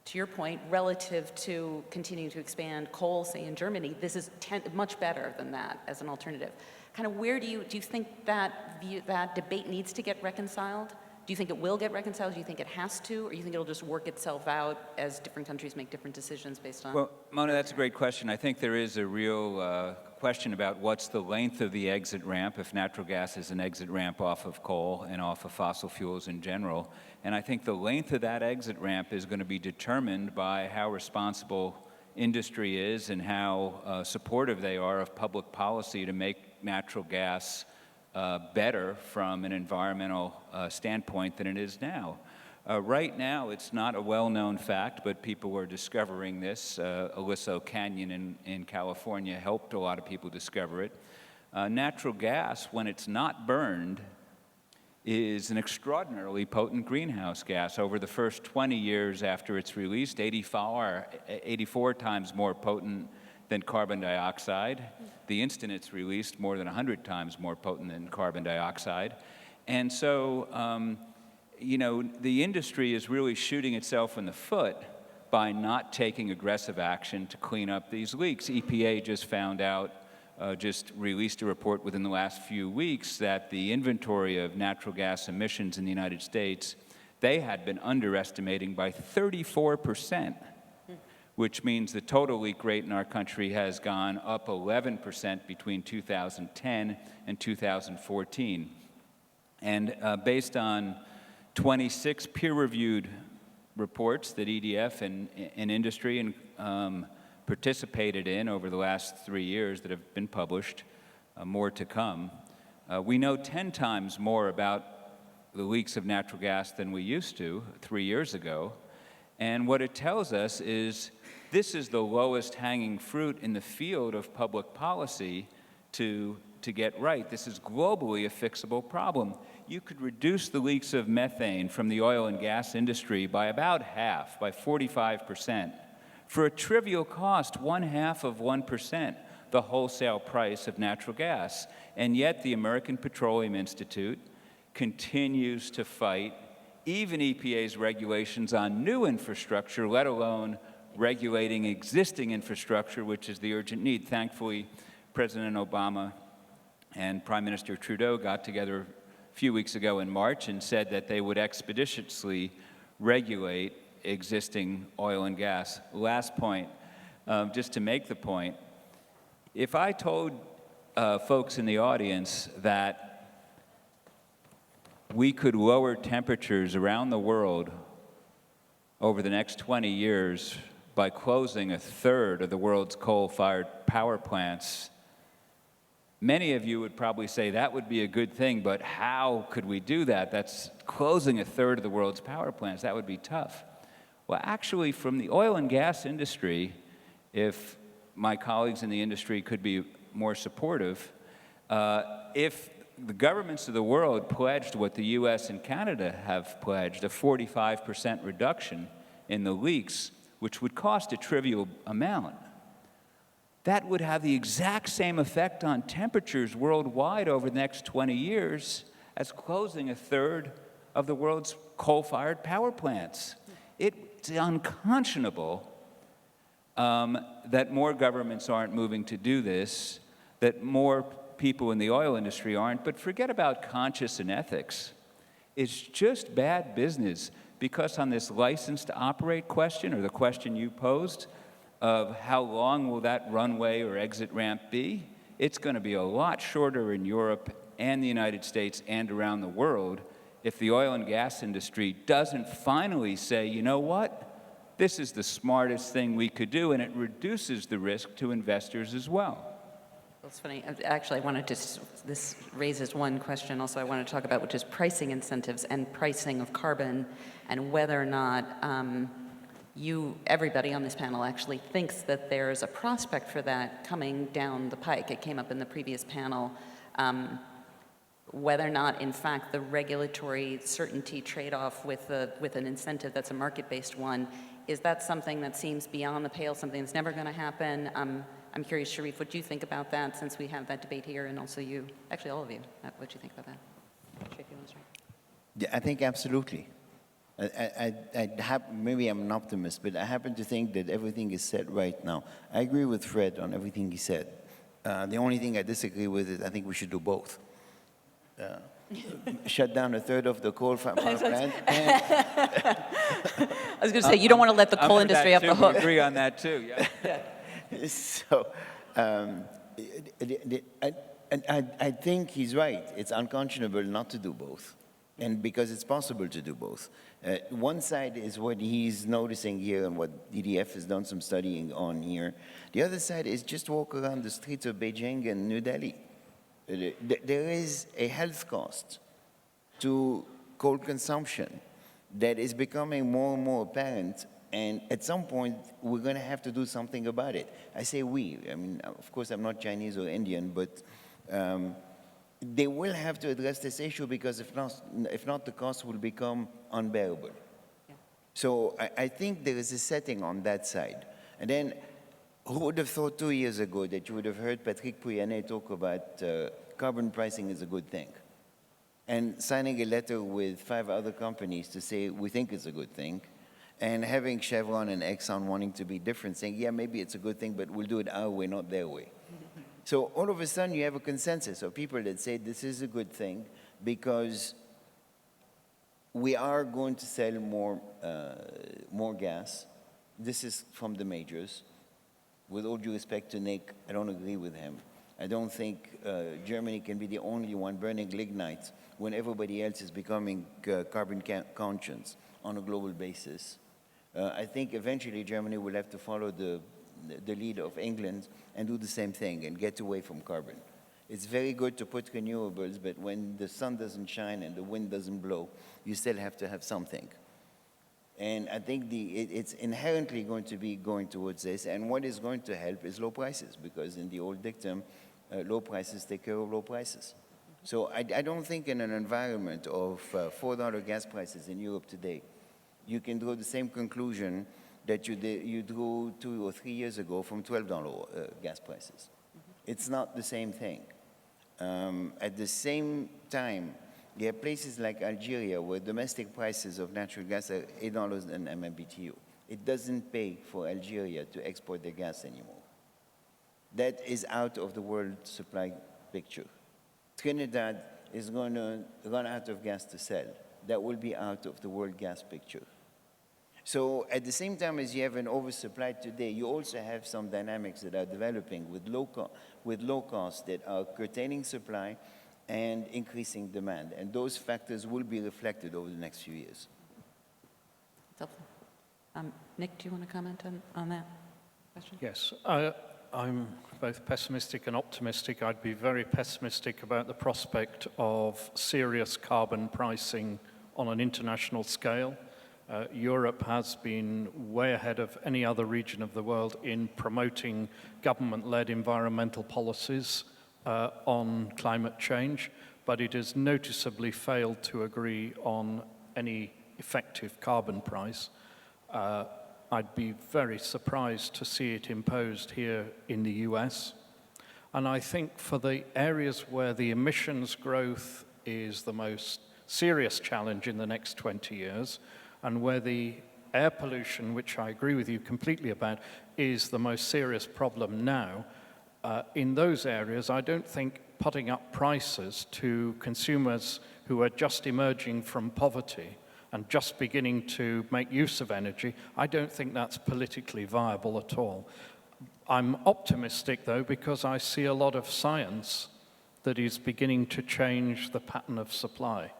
to your point, relative to continuing to expand coal, say in Germany, this is much better than that as an alternative. Kind of where do you think that debate needs to get reconciled? Do you think it will get reconciled? Do you think it has to? Or do you think it'll just work itself out as different countries make different decisions based on? Well, Mona, that's a great question. I think there is a real question about what's the length of the exit ramp if natural gas is an exit ramp off of coal and off of fossil fuels in general. And I think the length of that exit ramp is going to be determined by how responsible industry is and how supportive they are of public policy to make natural gas better from an environmental standpoint than it is now. Right now, it's not a well-known fact, but people are discovering this. Aliso Canyon in California helped a lot of people discover it. Natural gas, when it's not burned, is an extraordinarily potent greenhouse gas. Over the first 20 years after it's released, 84 times more potent than carbon dioxide. The instant it's released, more than 100 times more potent than carbon dioxide. And so, the industry is really shooting itself in the foot by not taking aggressive action to clean up these leaks. EPA just found out, just released a report within the last few weeks that the inventory of natural gas emissions in the United States, they had been underestimating by 34%. Which means the total leak rate in our country has gone up 11% between 2010 and 2014. And based on 26 peer-reviewed reports that EDF and industry participated in over the last 3 years that have been published, more to come, we know 10 times more about the leaks of natural gas than we used to 3 years ago. And what it tells us is this is the lowest hanging fruit in the field of public policy to get right. This is globally a fixable problem. You could reduce the leaks of methane from the oil and gas industry by about half, by 45%, for a trivial cost, 0.5%, the wholesale price of natural gas. And yet the American Petroleum Institute continues to fight even EPA's regulations on new infrastructure, let alone regulating existing infrastructure, which is the urgent need. Thankfully, President Obama and Prime Minister Trudeau got together a few weeks ago in March and said that they would expeditiously regulate existing oil and gas. Last point, just to make the point, if I told folks in the audience that we could lower temperatures around the world over the next 20 years by closing 1/3 of the world's coal-fired power plants, many of you would probably say that would be a good thing, but how could we do that? That's closing 1/3 of the world's power plants. That would be tough. Well, actually, from the oil and gas industry, if my colleagues in the industry could be more supportive, if the governments of the world pledged what the US and Canada have pledged, a 45% reduction in the leaks, which would cost a trivial amount, that would have the exact same effect on temperatures worldwide over the next 20 years as closing 1/3 of the world's coal-fired power plants. It's unconscionable that more governments aren't moving to do this, that more people in the oil industry aren't, but forget about conscience and ethics. It's just bad business, because on this license to operate question, or the question you posed, of how long will that runway or exit ramp be, it's going to be a lot shorter in Europe and the United States and around the world if the oil and gas industry doesn't finally say, you know what, this is the smartest thing we could do, and it reduces the risk to investors as well. It's funny. Actually, I wanted to, this raises one question also I want to talk about, which is pricing incentives and pricing of carbon, and whether or not everybody on this panel actually thinks that there's a prospect for that coming down the pike. It came up in the previous panel. whether or not, in fact, the regulatory certainty trade-off with an incentive that's a market-based one, is that something that seems beyond the pale, something that's never going to happen? I'm curious, Sharif, what do you think about that, since we have that debate here, and also you, actually all of you, what do you think about that? Sharif, you want to start? Yeah, I think absolutely. Maybe I'm an optimist, but I happen to think that everything is set right now. I agree with Fred on everything he said. The only thing I disagree with is I think we should do both. Shut down a third of the coal power plant. I was going to say, you don't want to let the coal industry off the hook. We agree on that too, yeah. So, I think he's right. It's unconscionable not to do both, and because it's possible to do both. One side is what he's noticing here and what EDF has done some studying on here. The other side is just walk around the streets of Beijing and New Delhi. There is a health cost to coal consumption that is becoming more and more apparent, and at some point, we're going to have to do something about it. I say we. I mean, of course, I'm not Chinese or Indian, but they will have to address this issue, because if not, the cost will become unbearable. Yeah. So I think there is a setting on that side. And then, who would have thought 2 years ago that you would have heard Patrick Pouyanné talk about carbon pricing is a good thing, and signing a letter with 5 other companies to say we think it's a good thing, and having Chevron and Exxon wanting to be different, saying, yeah, maybe it's a good thing, but we'll do it our way, not their way. So all of a sudden, you have a consensus of people that say this is a good thing because we are going to sell more gas. This is from the majors. With all due respect to Nick, I don't agree with him. I don't think Germany can be the only one burning lignite when everybody else is becoming carbon conscious on a global basis. I think eventually Germany will have to follow the lead of England and do the same thing and get away from carbon. It's very good to put renewables, but when the sun doesn't shine and the wind doesn't blow, you still have to have something. And I think it's inherently going to be going towards this, and what is going to help is low prices, because in the old dictum, low prices take care of low prices. So I don't think in an environment of $4 gas prices in Europe today, you can draw the same conclusion that you drew 2 or 3 years ago from $12 gas prices. It's not the same thing. At the same time, there are places like Algeria where domestic prices of natural gas are $8 an MMBTU. It doesn't pay for Algeria to export their gas anymore. That is out of the world supply picture. Trinidad is going to run out of gas to sell. That will be out of the world gas picture. So at the same time as you have an oversupply today, you also have some dynamics that are developing with low cost that are curtailing supply and increasing demand. And those factors will be reflected over the next few years. That's helpful. Nick, do you want to comment on that question? Yes. I'm both pessimistic and optimistic. I'd be very pessimistic about the prospect of serious carbon pricing on an international scale. Europe has been way ahead of any other region of the world in promoting government-led environmental policies on climate change, but it has noticeably failed to agree on any effective carbon price. I'd be very surprised to see it imposed here in the US. And I think for the areas where the emissions growth is the most serious challenge in the next 20 years, and where the air pollution, which I agree with you completely about, is the most serious problem now, in those areas, I don't think putting up prices to consumers who are just emerging from poverty and just beginning to make use of energy, I don't think that's politically viable at all. I'm optimistic, though, because I see a lot of science that is beginning to change the pattern of supply.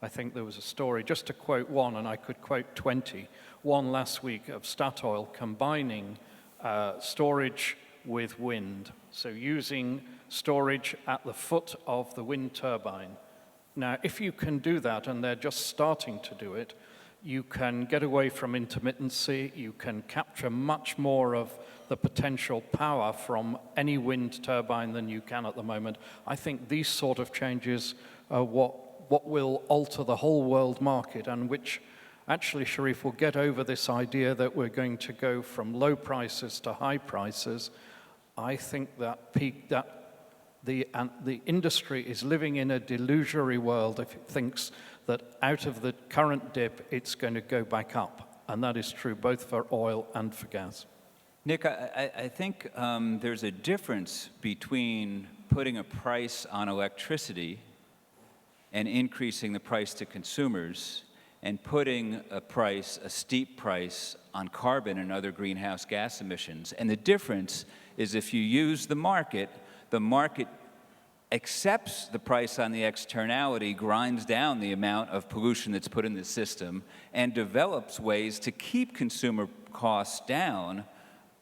I think there was a story, just to quote one, and I could quote 20, one last week of Statoil combining storage with wind, so using storage at the foot of the wind turbine. Now, if you can do that, and they're just starting to do it, you can get away from intermittency, you can capture much more of the potential power from any wind turbine than you can at the moment. I think these sort of changes what will alter the whole world market, and which actually, Sharif, will get over this idea that we're going to go from low prices to high prices. I think that the industry is living in a delusionary world if it thinks that out of the current dip, it's going to go back up. And that is true both for oil and for gas. Nick, I think there's a difference between putting a price on electricity and increasing the price to consumers and putting a steep price on carbon and other greenhouse gas emissions. And the difference is if you use the market accepts the price on the externality, grinds down the amount of pollution that's put in the system, and develops ways to keep consumer costs down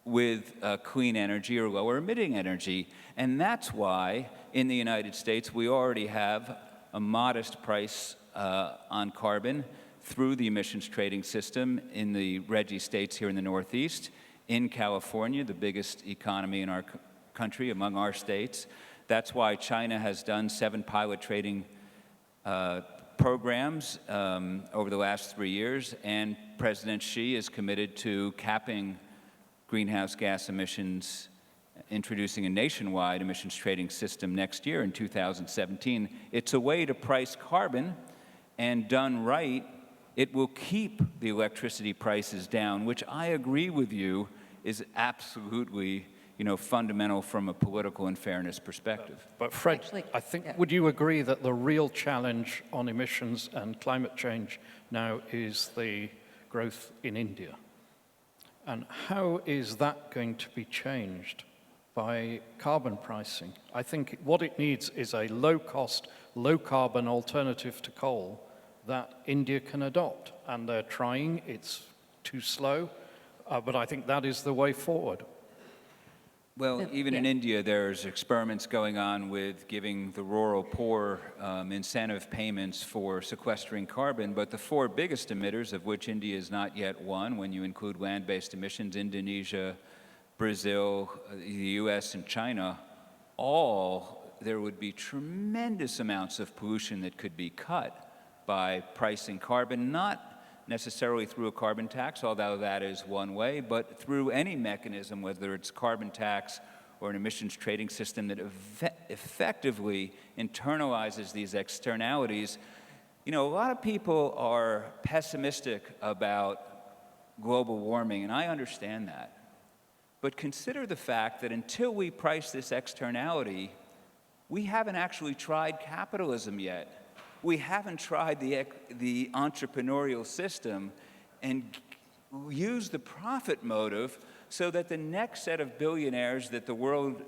with clean energy or lower emitting energy. And that's why in the United States we already have a modest price on carbon through the emissions trading system in the RGGI states here in the Northeast, in California, the biggest economy in our country among our states. That's why China has done 7 pilot trading programs over the last 3 years, and President Xi is committed to capping greenhouse gas emissions, introducing a nationwide emissions trading system next year in 2017. It's a way to price carbon, and done right, it will keep the electricity prices down, which I agree with you is absolutely fundamental from a political and fairness perspective. But Fred, I think, would you agree that the real challenge on emissions and climate change now is the growth in India? And how is that going to be changed by carbon pricing? I think what it needs is a low-cost, low-carbon alternative to coal that India can adopt. And they're trying. It's too slow, but I think that is the way forward. Well, even in India, there's experiments going on with giving the rural poor incentive payments for sequestering carbon, but the 4 biggest emitters, of which India is not yet one, when you include land-based emissions, Indonesia, Brazil, the US, and China, there would be tremendous amounts of pollution that could be cut by pricing carbon, not necessarily through a carbon tax, although that is one way, but through any mechanism, whether it's carbon tax or an emissions trading system that effectively internalizes these externalities. A lot of people are pessimistic about global warming, and I understand that. But consider the fact that until we price this externality, we haven't actually tried capitalism yet. We haven't tried the entrepreneurial system and use the profit motive so that the next set of billionaires that the world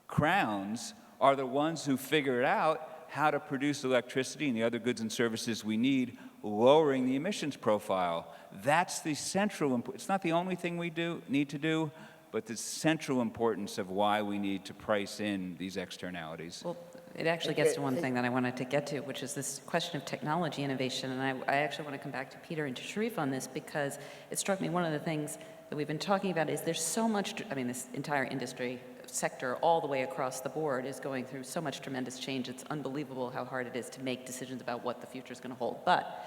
crowns are the ones who figured out how to produce electricity and the other goods and services we need, lowering the emissions profile. That's the central, it's not the only thing we need to do, but the central importance of why we need to price in these externalities. Well, it actually gets to one thing that I wanted to get to, which is this question of technology innovation. And I actually want to come back to Peter and to Sharif on this, because it struck me one of the things that we've been talking about is there's so much, this entire industry sector all the way across the board is going through so much tremendous change. It's unbelievable how hard it is to make decisions about what the future is going to hold. But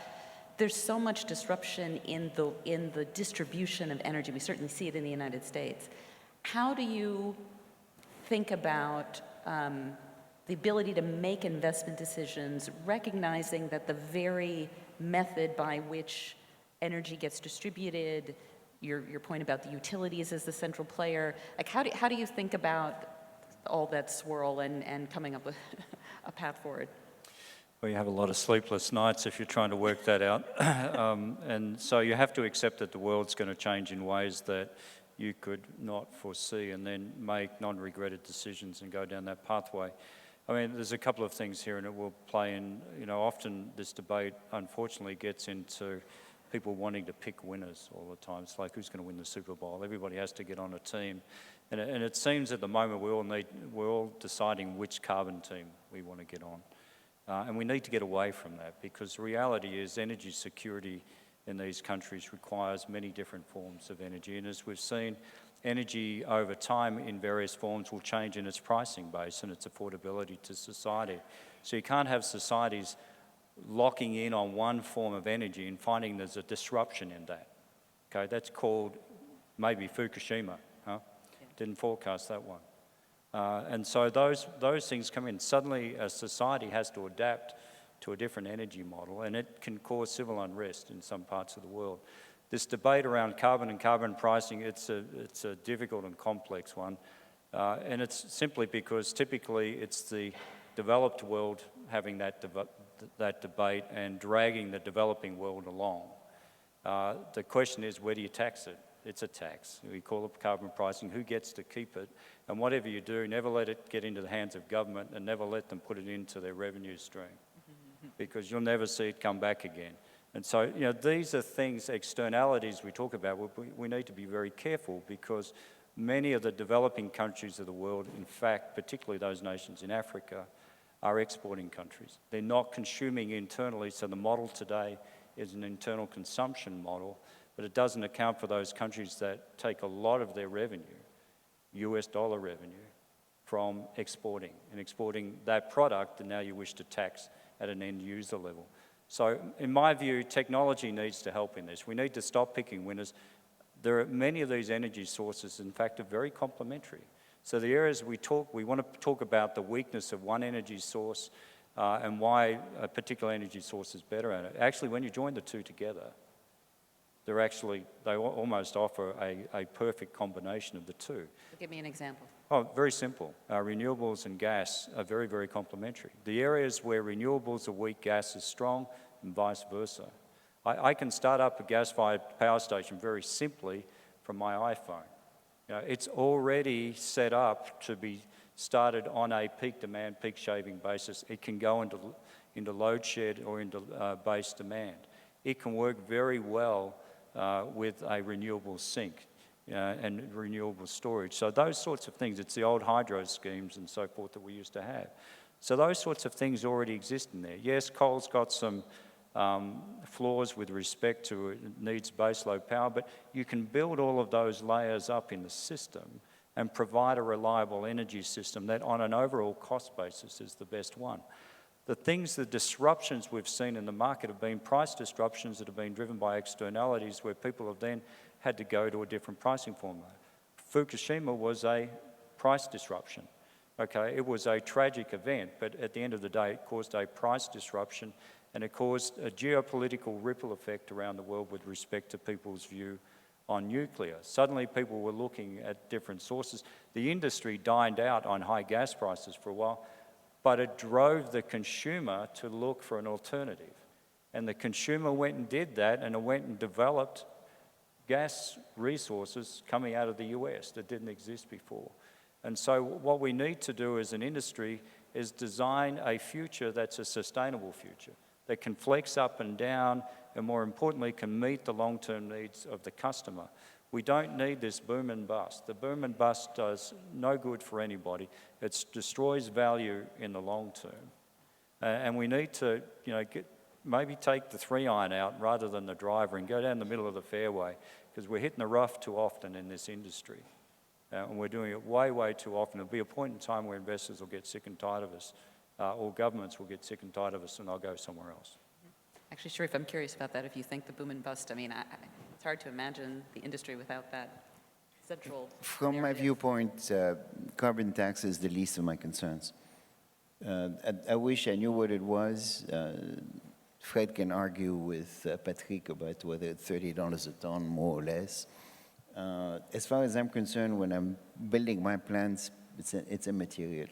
there's so much disruption in the distribution of energy. We certainly see it in the United States. How do you think about the ability to make investment decisions, recognizing that the very method by which energy gets distributed, your point about the utilities as the central player, like how do you think about all that swirl and coming up with a path forward? Well, you have a lot of sleepless nights if you're trying to work that out. And so you have to accept that the world's going to change in ways that you could not foresee, and then make non-regretted decisions and go down that pathway. There's a couple of things here, and it will play in, often this debate, unfortunately, gets into people wanting to pick winners all the time. It's like, who's going to win the Super Bowl? Everybody has to get on a team. And it seems at the moment we're all deciding which carbon team we want to get on. And we need to get away from that, because the reality is energy security in these countries requires many different forms of energy. And as we've seen, energy over time in various forms will change in its pricing base and its affordability to society. So you can't have societies locking in on one form of energy and finding there's a disruption in that. Okay, that's called maybe Fukushima, huh? Didn't forecast that one. And so those things come in. Suddenly a society has to adapt to a different energy model, and it can cause civil unrest in some parts of the world. This debate around carbon and carbon pricing, it's a difficult and complex one, and it's simply because typically it's the developed world having that debate and dragging the developing world along. The question is, where do you tax it? It's a tax. We call it carbon pricing. Who gets to keep it? And whatever you do, never let it get into the hands of government and never let them put it into their revenue stream, because you'll never see it come back again. And so, you know, these are things, externalities we talk about. We need to be very careful, because many of the developing countries of the world, in fact, particularly those nations in Africa, are exporting countries. They're not consuming internally, so the model today is an internal consumption model, but it doesn't account for those countries that take a lot of their revenue, US dollar revenue, from exporting that product that now you wish to tax at an end user level. So in my view, technology needs to help in this. We need to stop picking winners. There are many of these energy sources, in fact, are very complementary. So the areas we want to talk about the weakness of one energy source and why a particular energy source is better at it. Actually, when you join the two together, they almost offer a perfect combination of the two. Give me an example. Oh, very simple. Renewables and gas are very, very complementary. The areas where renewables are weak, gas is strong, and vice versa. I can start up a gas-fired power station very simply from my iPhone. You know, it's already set up to be started on a peak demand, peak shaving basis. It can go into load shed or into base demand. It can work very well with a renewable sink and renewable storage. So those sorts of things, it's the old hydro schemes and so forth that we used to have. So those sorts of things already exist in there. Yes, coal's got some flaws with respect to it needs baseload power, but you can build all of those layers up in the system and provide a reliable energy system that on an overall cost basis is the best one. The disruptions we've seen in the market have been price disruptions that have been driven by externalities where people have then had to go to a different pricing formula. Fukushima was a price disruption. Okay, it was a tragic event, but at the end of the day, it caused a price disruption, and it caused a geopolitical ripple effect around the world with respect to people's view on nuclear. Suddenly people were looking at different sources. The industry dined out on high gas prices for a while, but it drove the consumer to look for an alternative. And the consumer went and did that, and it went and developed gas resources coming out of the US that didn't exist before. And so what we need to do as an industry is design a future that's a sustainable future, that can flex up and down, and more importantly, can meet the long-term needs of the customer. We don't need this boom and bust. The boom and bust does no good for anybody. It destroys value in the long term. And we need to, maybe take the 3-iron out rather than the driver and go down the middle of the fairway, because we're hitting the rough too often in this industry. And we're doing it way, way too often. There'll be a point in time where investors will get sick and tired of us, or governments will get sick and tired of us, and they'll go somewhere else. Actually, Sharif, I'm curious about that. If you think the boom and bust, I mean, it's hard to imagine the industry without that central From my narrative. viewpoint, carbon tax is the least of my concerns. I wish I knew what it was. Fred can argue with Patrick about whether it's $30 a ton, more or less. As far as I'm concerned, when I'm building my plans, it's immaterial.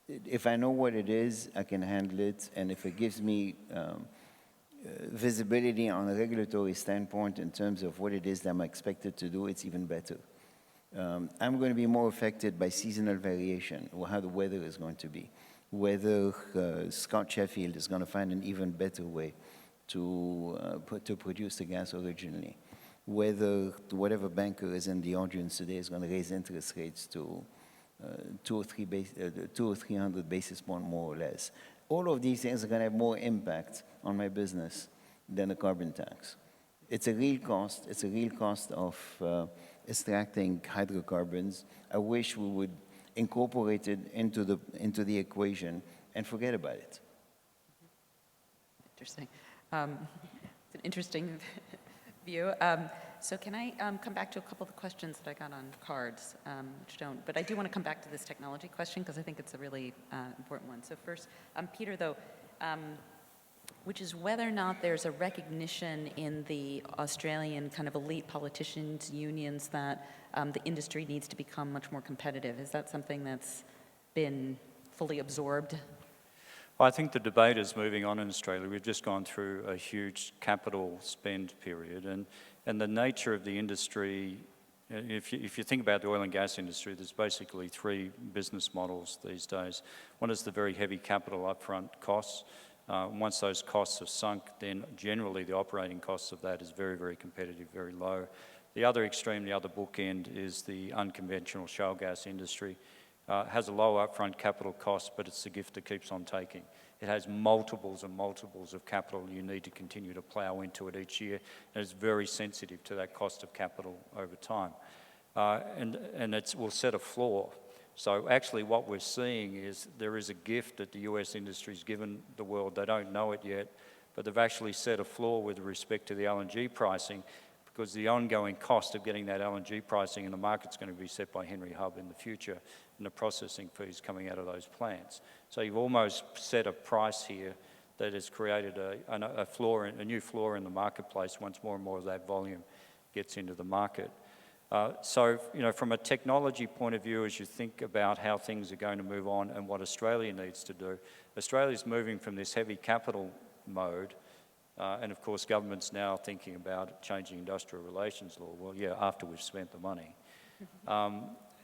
If I know what it is, I can handle it, and if it gives me visibility on a regulatory standpoint in terms of what it is that I'm expected to do, it's even better. I'm going to be more affected by seasonal variation, or how the weather is going to be, whether Scott Sheffield is going to find an even better way to produce the gas originally, whether whatever banker is in the audience today is going to raise interest rates to 200 or 300 basis points more or less. All of these things are going to have more impact on my business than a carbon tax. It's a real cost. It's a real cost of extracting hydrocarbons. I wish we would incorporate it into the equation and forget about it. Interesting. It's an interesting view. So can I come back to a couple of the questions that I got on cards, which don't, but I do want to come back to this technology question because I think it's a really important one. So first, Peter, though, which is whether or not there's a recognition in the Australian kind of elite politicians, unions, that the industry needs to become much more competitive. Is that something that's been fully absorbed? Well, I think the debate is moving on in Australia. We've just gone through a huge capital spend period, and the nature of the industry, if you think about the oil and gas industry, there's basically three business models these days. One is the very heavy capital upfront costs. Once those costs are sunk, then generally the operating costs of that is very, very competitive, very low. The other extreme, the other bookend, is the unconventional shale gas industry. Has a low upfront capital cost, but it's the gift that keeps on taking. It has multiples and multiples of capital you need to continue to plough into it each year, and it's very sensitive to that cost of capital over time. And it will set a floor. So actually what we're seeing is there is a gift that the US industry's given the world. They don't know it yet, but they've actually set a floor with respect to the LNG pricing, because the ongoing cost of getting that LNG pricing in the market's going to be set by Henry Hub in the future, and the processing fees coming out of those plants. So you've almost set a price here that has created a floor, a new floor in the marketplace once more and more of that volume gets into the market. So, you know, from a technology point of view, as you think about how things are going to move on and what Australia needs to do, Australia's moving from this heavy capital mode, and of course government's now thinking about changing industrial relations law. Well, yeah, after we've spent the money.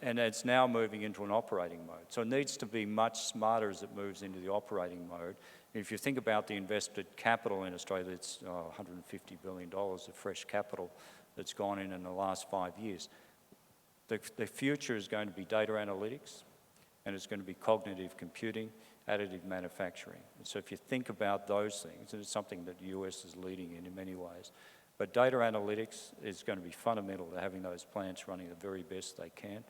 And it's now moving into an operating mode. So it needs to be much smarter as it moves into the operating mode. If you think about the invested capital in Australia, it's $150 billion of fresh capital that's gone in the last 5 years. The future is going to be data analytics, and it's going to be cognitive computing, additive manufacturing. And so if you think about those things, and it's something that the US is leading in many ways, but data analytics is going to be fundamental to having those plants running the very best they can.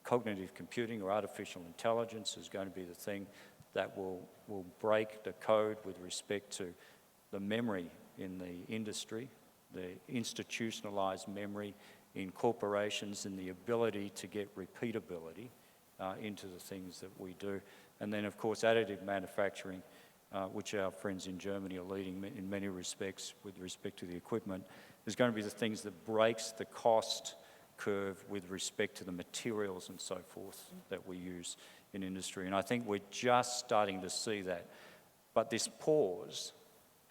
Cognitive computing or artificial intelligence is going to be the thing that will break the code with respect to the memory in the industry, the institutionalized memory in corporations, and the ability to get repeatability into the things that we do. And then, of course, additive manufacturing, which our friends in Germany are leading in many respects with respect to the equipment, is going to be the things that breaks the cost curve with respect to the materials and so forth that we use in industry. And I think we're just starting to see that. But this pause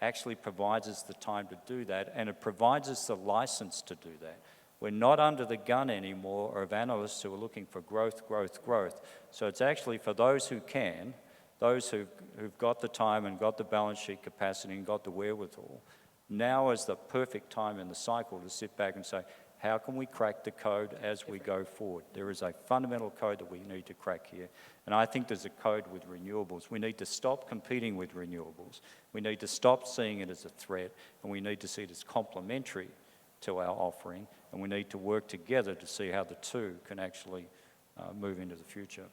actually provides us the time to do that, and it provides us the license to do that. We're not under the gun anymore of analysts who are looking for growth, growth, growth. So it's actually for those who can, those who've got the time and got the balance sheet capacity and got the wherewithal, now is the perfect time in the cycle to sit back and say, how can we crack the code as we go forward? There is a fundamental code that we need to crack here. And I think there's a code with renewables. We need to stop competing with renewables. We need to stop seeing it as a threat, and we need to see it as complementary to our offering. And we need to work together to see how the two can actually move into the future.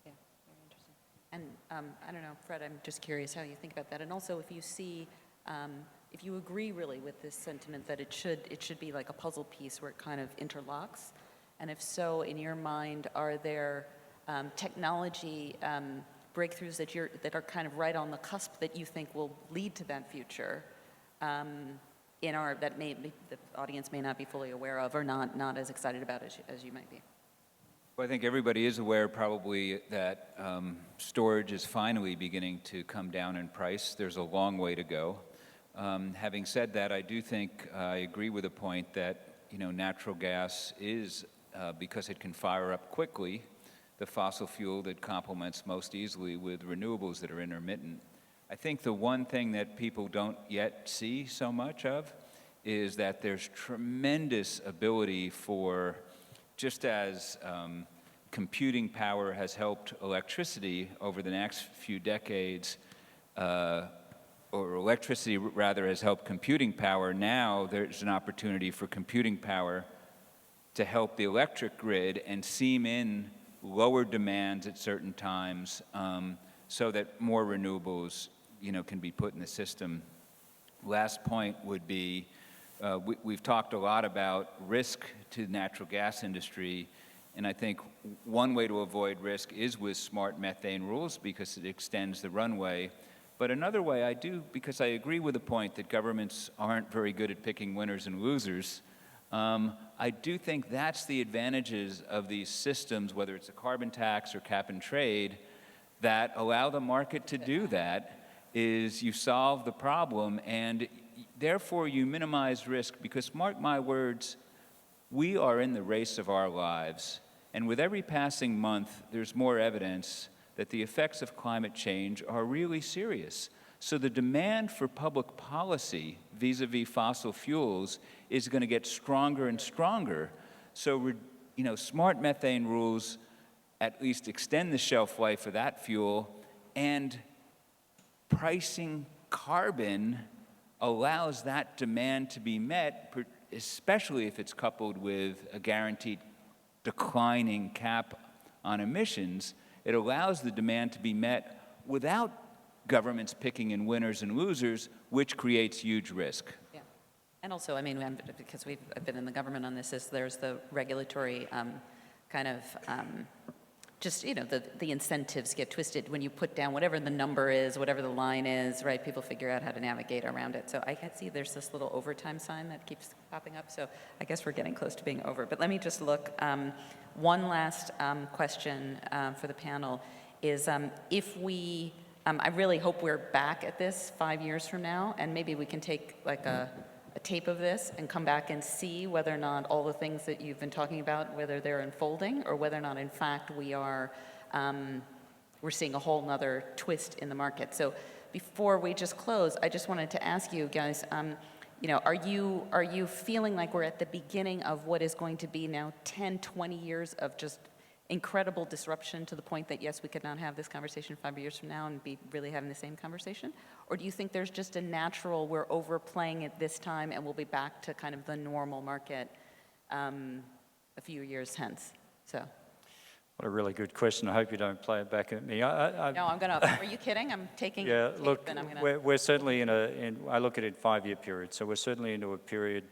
Yeah, very interesting. And I don't know, Fred, I'm just curious how you think about that. And also if you see, if you agree really with this sentiment that it should be like a puzzle piece where it kind of interlocks, and if so, in your mind, are there technology breakthroughs that are kind of right on the cusp that you think will lead to that future, that the audience may not be fully aware of or not as excited about as you might be? Well, I think everybody is aware probably that storage is finally beginning to come down in price. There's a long way to go. Having said that, I do think I agree with the point that, you know, natural gas is, because it can fire up quickly, the fossil fuel that complements most easily with renewables that are intermittent. I think the one thing that people don't yet see so much of is that there's tremendous ability for, just as computing power has helped electricity over the next few decades or electricity rather has helped computing power, now there's an opportunity for computing power to help the electric grid and seam in lower demands at certain times so that more renewables, can be put in the system. Last point would be, we've talked a lot about risk to the natural gas industry, and I think one way to avoid risk is with smart methane rules because it extends the runway. But another way because I agree with the point that governments aren't very good at picking winners and losers, I do think that's the advantages of these systems, whether it's a carbon tax or cap and trade, that allow the market to do that, is you solve the problem and therefore you minimize risk, because mark my words, we are in the race of our lives, and with every passing month there's more evidence that the effects of climate change are really serious. So the demand for public policy vis-a-vis fossil fuels is going to get stronger and stronger. So, smart methane rules at least extend the shelf life of that fuel, and pricing carbon allows that demand to be met, especially if it's coupled with a guaranteed declining cap on emissions. It allows the demand to be met without governments picking in winners and losers, which creates huge risk. Yeah. And also, because I've been in the government on this, there's the regulatory the incentives get twisted when you put down whatever the number is, whatever the line is, right? People figure out how to navigate around it. So I can see there's this little overtime sign that keeps popping up. So I guess we're getting close to being over. But let me just look. One last question for the panel is if we, I really hope we're back at this 5 years from now, and maybe we can take like a tape of this and come back and see whether or not all the things that you've been talking about, whether they're unfolding or whether or not in fact we're seeing a whole nother twist in the market. So before we just close, I just wanted to ask you guys, are you feeling like we're at the beginning of what is going to be now 10, 20 years of just incredible disruption to the point that, yes, we could not have this conversation 5 years from now and be really having the same conversation? Or do you think there's just a natural, we're overplaying it this time and we'll be back to kind of the normal market a few years hence? So. What a really good question. I hope you don't play it back at me. No, I'm going to, are you kidding? I'm taking yeah, tape look, and I'm going to. we're certainly I look at it 5-year period, so we're certainly into a period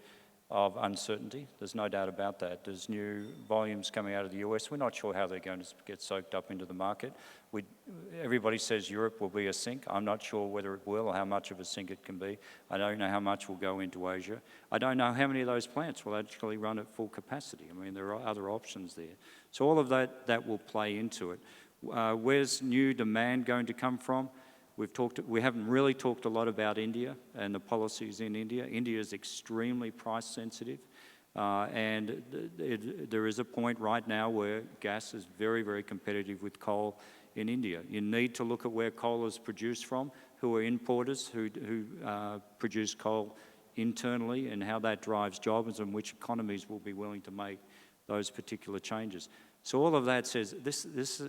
of uncertainty. There's no doubt about that. There's new volumes coming out of the US. We're not sure how they're going to get soaked up into the market. Everybody says Europe will be a sink. I'm not sure whether it will or how much of a sink it can be. I don't know how much will go into Asia. I don't know how many of those plants will actually run at full capacity. I mean, there are other options there. So all of that will play into it. Where's new demand going to come from? We haven't really talked a lot about India and the policies in India. India is extremely price sensitive, and there is a point right now where gas is very, very competitive with coal in India. You need to look at where coal is produced from, who are importers, who produce coal internally, and how that drives jobs and which economies will be willing to make those particular changes. So all of that says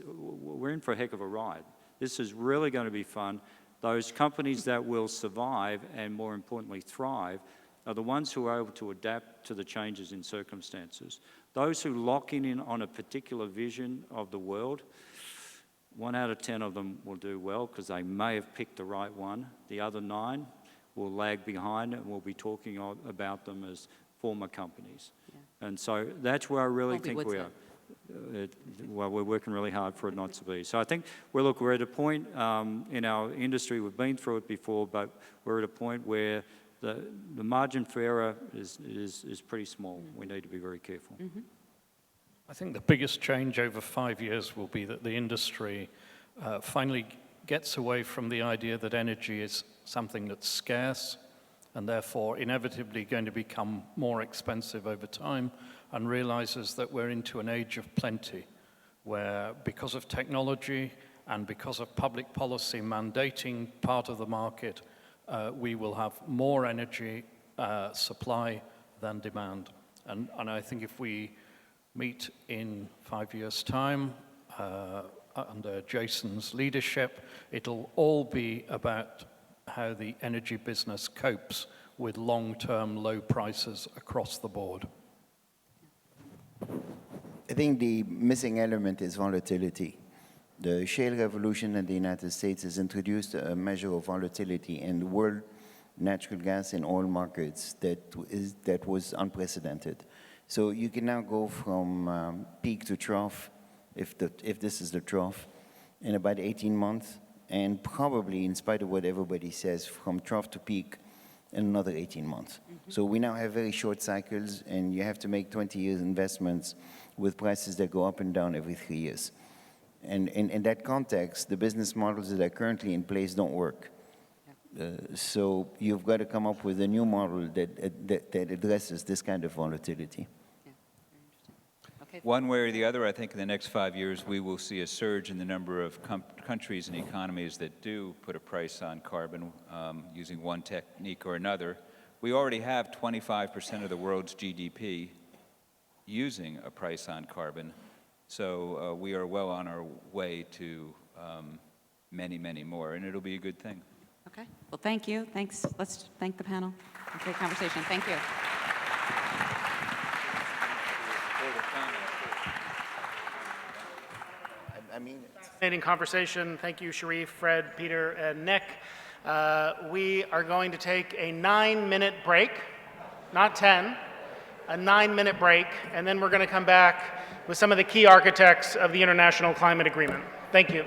we're in for a heck of a ride. This is really going to be fun. Those companies that will survive and, more importantly, thrive are the ones who are able to adapt to the changes in circumstances. Those who lock in on a particular vision of the world, 1 out of 10 of them will do well because they may have picked the right one. The other 9 will lag behind, and we'll be talking about them as former companies. Yeah. And so that's where I really think we are. Well, we're working really hard for it not to be. So I think we're at a point in our industry, we've been through it before, but we're at a point where the margin for error is pretty small. We need to be very careful. Mm-hmm. I think the biggest change over 5 years will be that the industry finally gets away from the idea that energy is something that's scarce and therefore inevitably going to become more expensive over time, and realizes that we're into an age of plenty, where because of technology and because of public policy mandating part of the market, we will have more energy supply than demand. And I think if we meet in 5 years' time, under Jason's leadership, it'll all be about how the energy business copes with long-term low prices across the board? I think the missing element is volatility. The shale revolution in the United States has introduced a measure of volatility in the world natural gas and oil markets that was unprecedented. So you can now go from peak to trough, if this is the trough, in about 18 months, and probably, in spite of what everybody says, from trough to peak in another 18 months. So we now have very short cycles, and you have to make 20 years investments with prices that go up and down every 3 years. And in that context, the business models that are currently in place don't work. So you've got to come up with a new model that addresses this kind of volatility. One way or the other, I think in the next 5 years, we will see a surge in the number of countries and economies that do put a price on carbon using one technique or another. We already have 25% of the world's GDP using a price on carbon. So we are well on our way to many, many more, and it'll be a good thing. Okay. Well, thank you. Thanks. Let's thank the panel. Great conversation. Thank you. Fascinating conversation. Thank you, Sharif, Fred, Peter, and Nick. We are going to take a 9-minute break, not 10, a 9-minute break, and then we're going to come back with some of the key architects of the International Climate Agreement. Thank you.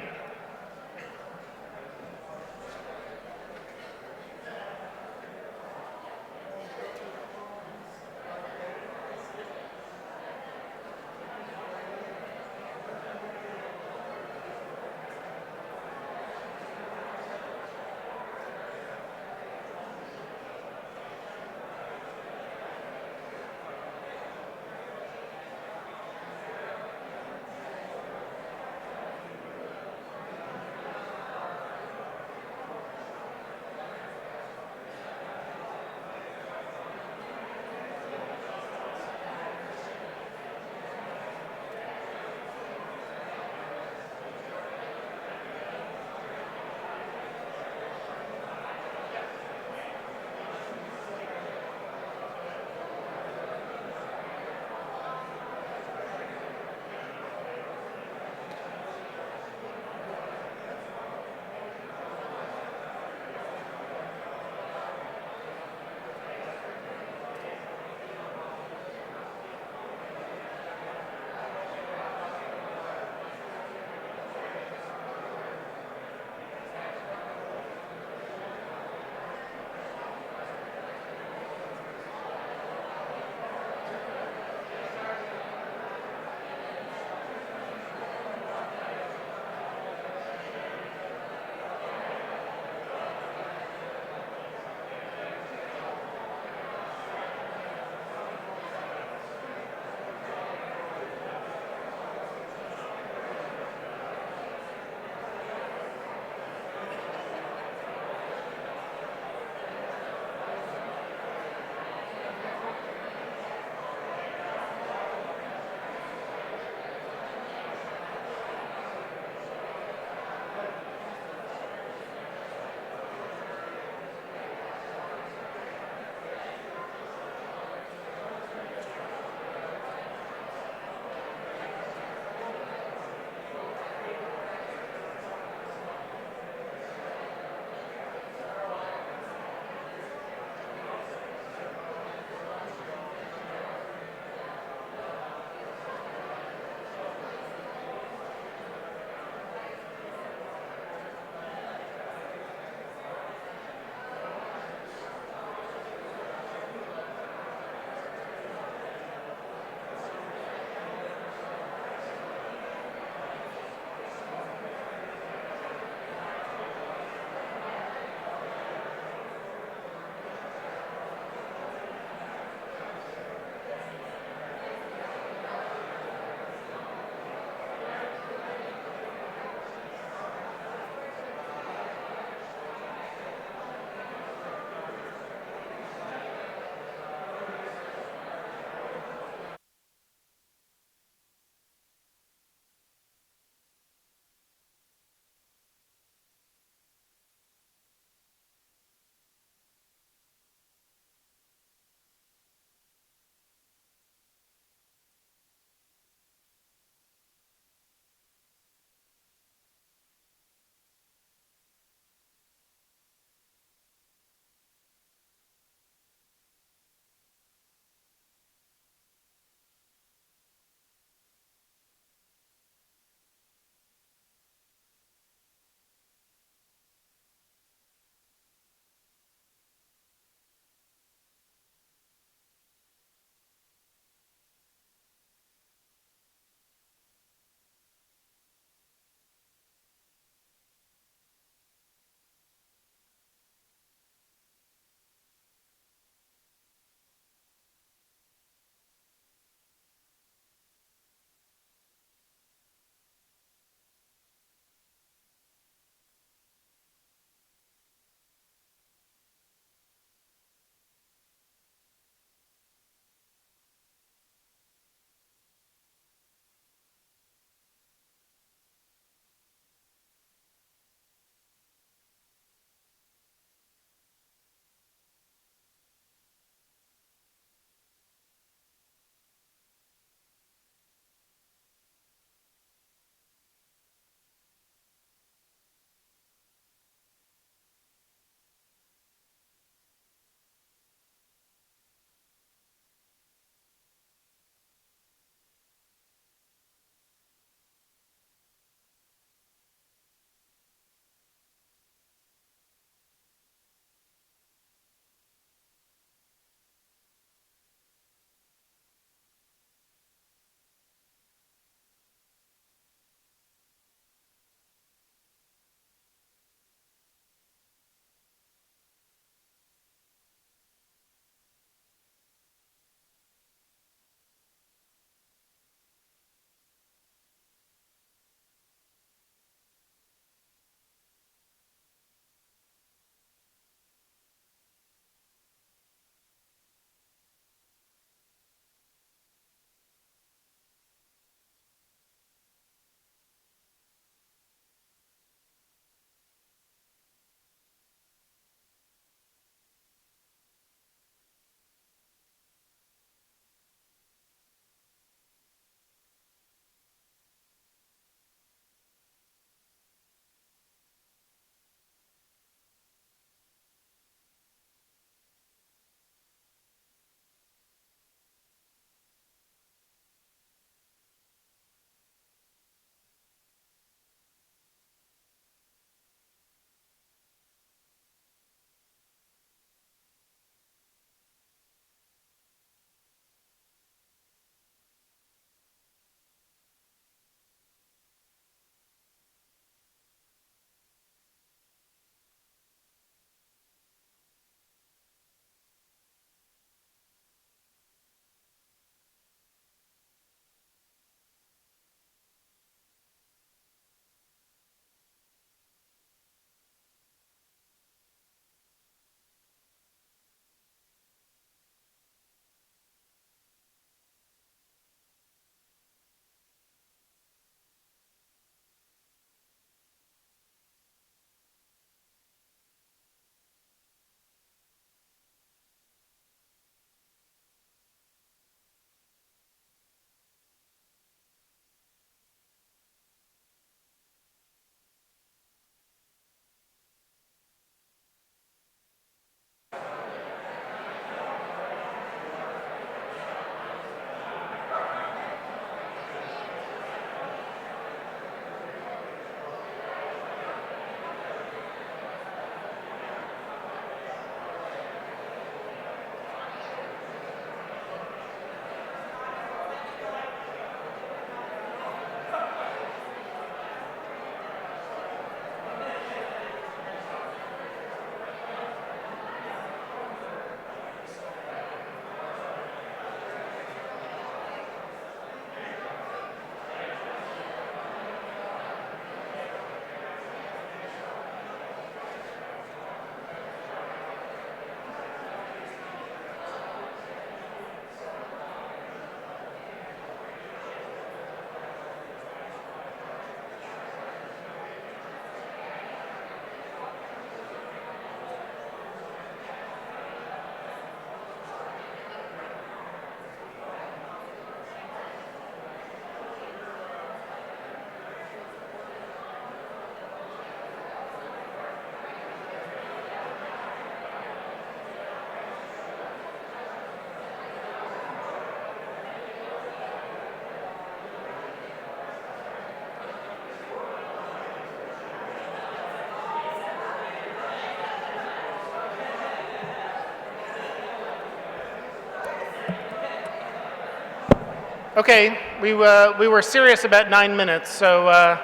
Okay, we were serious about 9 minutes, so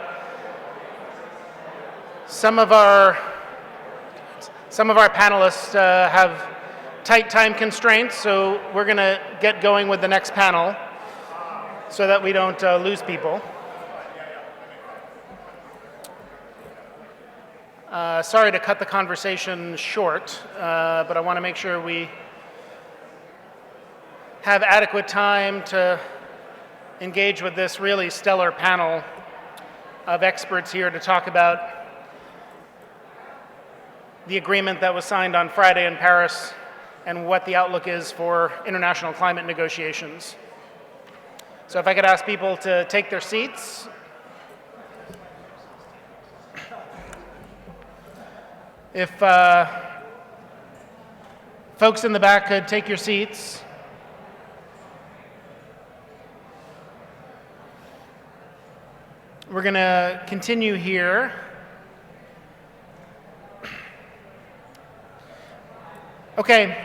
some of our panelists have tight time constraints, so we're going to get going with the next panel so that we don't lose people. Sorry to cut the conversation short, but I want to make sure we have adequate time to engage with this really stellar panel of experts here to talk about the agreement that was signed on Friday in Paris and what the outlook is for international climate negotiations. So if I could ask people to take their seats. If folks in the back could take your seats. We're going to continue here. Okay,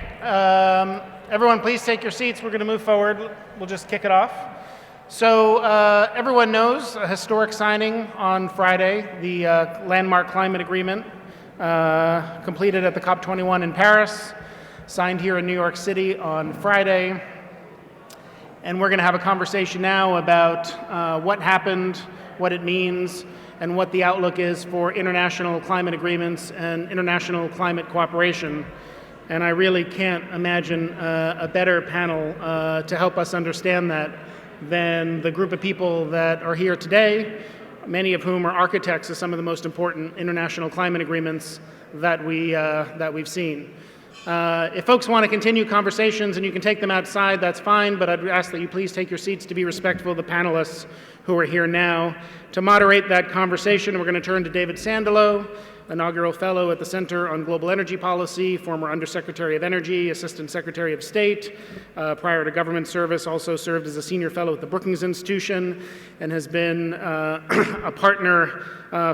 everyone please take your seats. We're going to move forward. We'll just kick it off. So everyone knows a historic signing on Friday, the landmark climate agreement completed at the COP21 in Paris, signed here in New York City on Friday. And we're going to have a conversation now about what happened, what it means, and what the outlook is for international climate agreements and international climate cooperation. And I really can't imagine a better panel to help us understand that than the group of people that are here today, many of whom are architects of some of the most important international climate agreements that we've seen. If folks want to continue conversations and you can take them outside, that's fine, but I'd ask that you please take your seats to be respectful of the panelists who are here now. To moderate that conversation, we're going to turn to David Sandalow, inaugural fellow at the Center on Global Energy Policy, former Undersecretary of Energy, Assistant Secretary of State. Prior to government service, also served as a senior fellow at the Brookings Institution, and has been a partner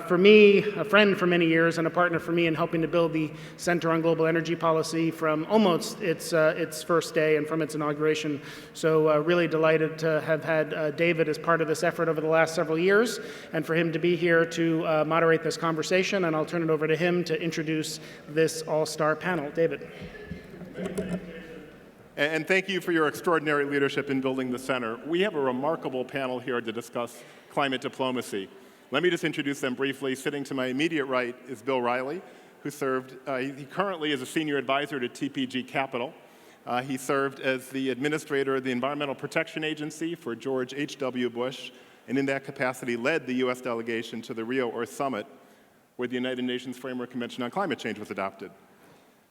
for me, a friend for many years, and a partner for me in helping to build the Center on Global Energy Policy from almost its first day and from its inauguration. So really delighted to have had David as part of this effort over the last several years, and for him to be here to moderate this conversation. And I'll turn it over to him to introduce this all-star panel. David. And thank you for your extraordinary leadership in building the center. We have a remarkable panel here to discuss climate diplomacy. Let me just introduce them briefly. Sitting to my immediate right is Bill Riley, who he currently is a senior advisor to TPG Capital. He served as the administrator of the Environmental Protection Agency for George H.W. Bush, and in that capacity led the U.S. delegation to the Rio Summit, where the United Nations Framework Convention on Climate Change was adopted.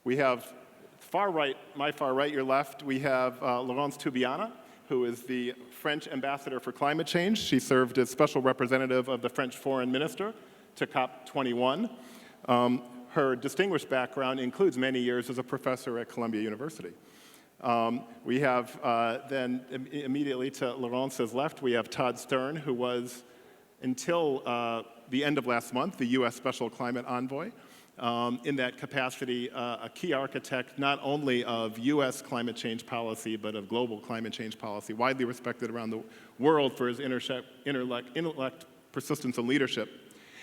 We have far right, my far right, your left, we have Laurence Toubiana, who is the French ambassador for climate change. She served as special representative of the French foreign minister to COP21. Her distinguished background includes many years as a professor at Columbia University. We have then immediately to Laurence's left, we have Todd Stern, who was, until the end of last month, the U.S. Special Climate Envoy. In that capacity, a key architect not only of U.S. climate change policy, but of global climate change policy, widely respected around the world for his intellect, persistence, and leadership.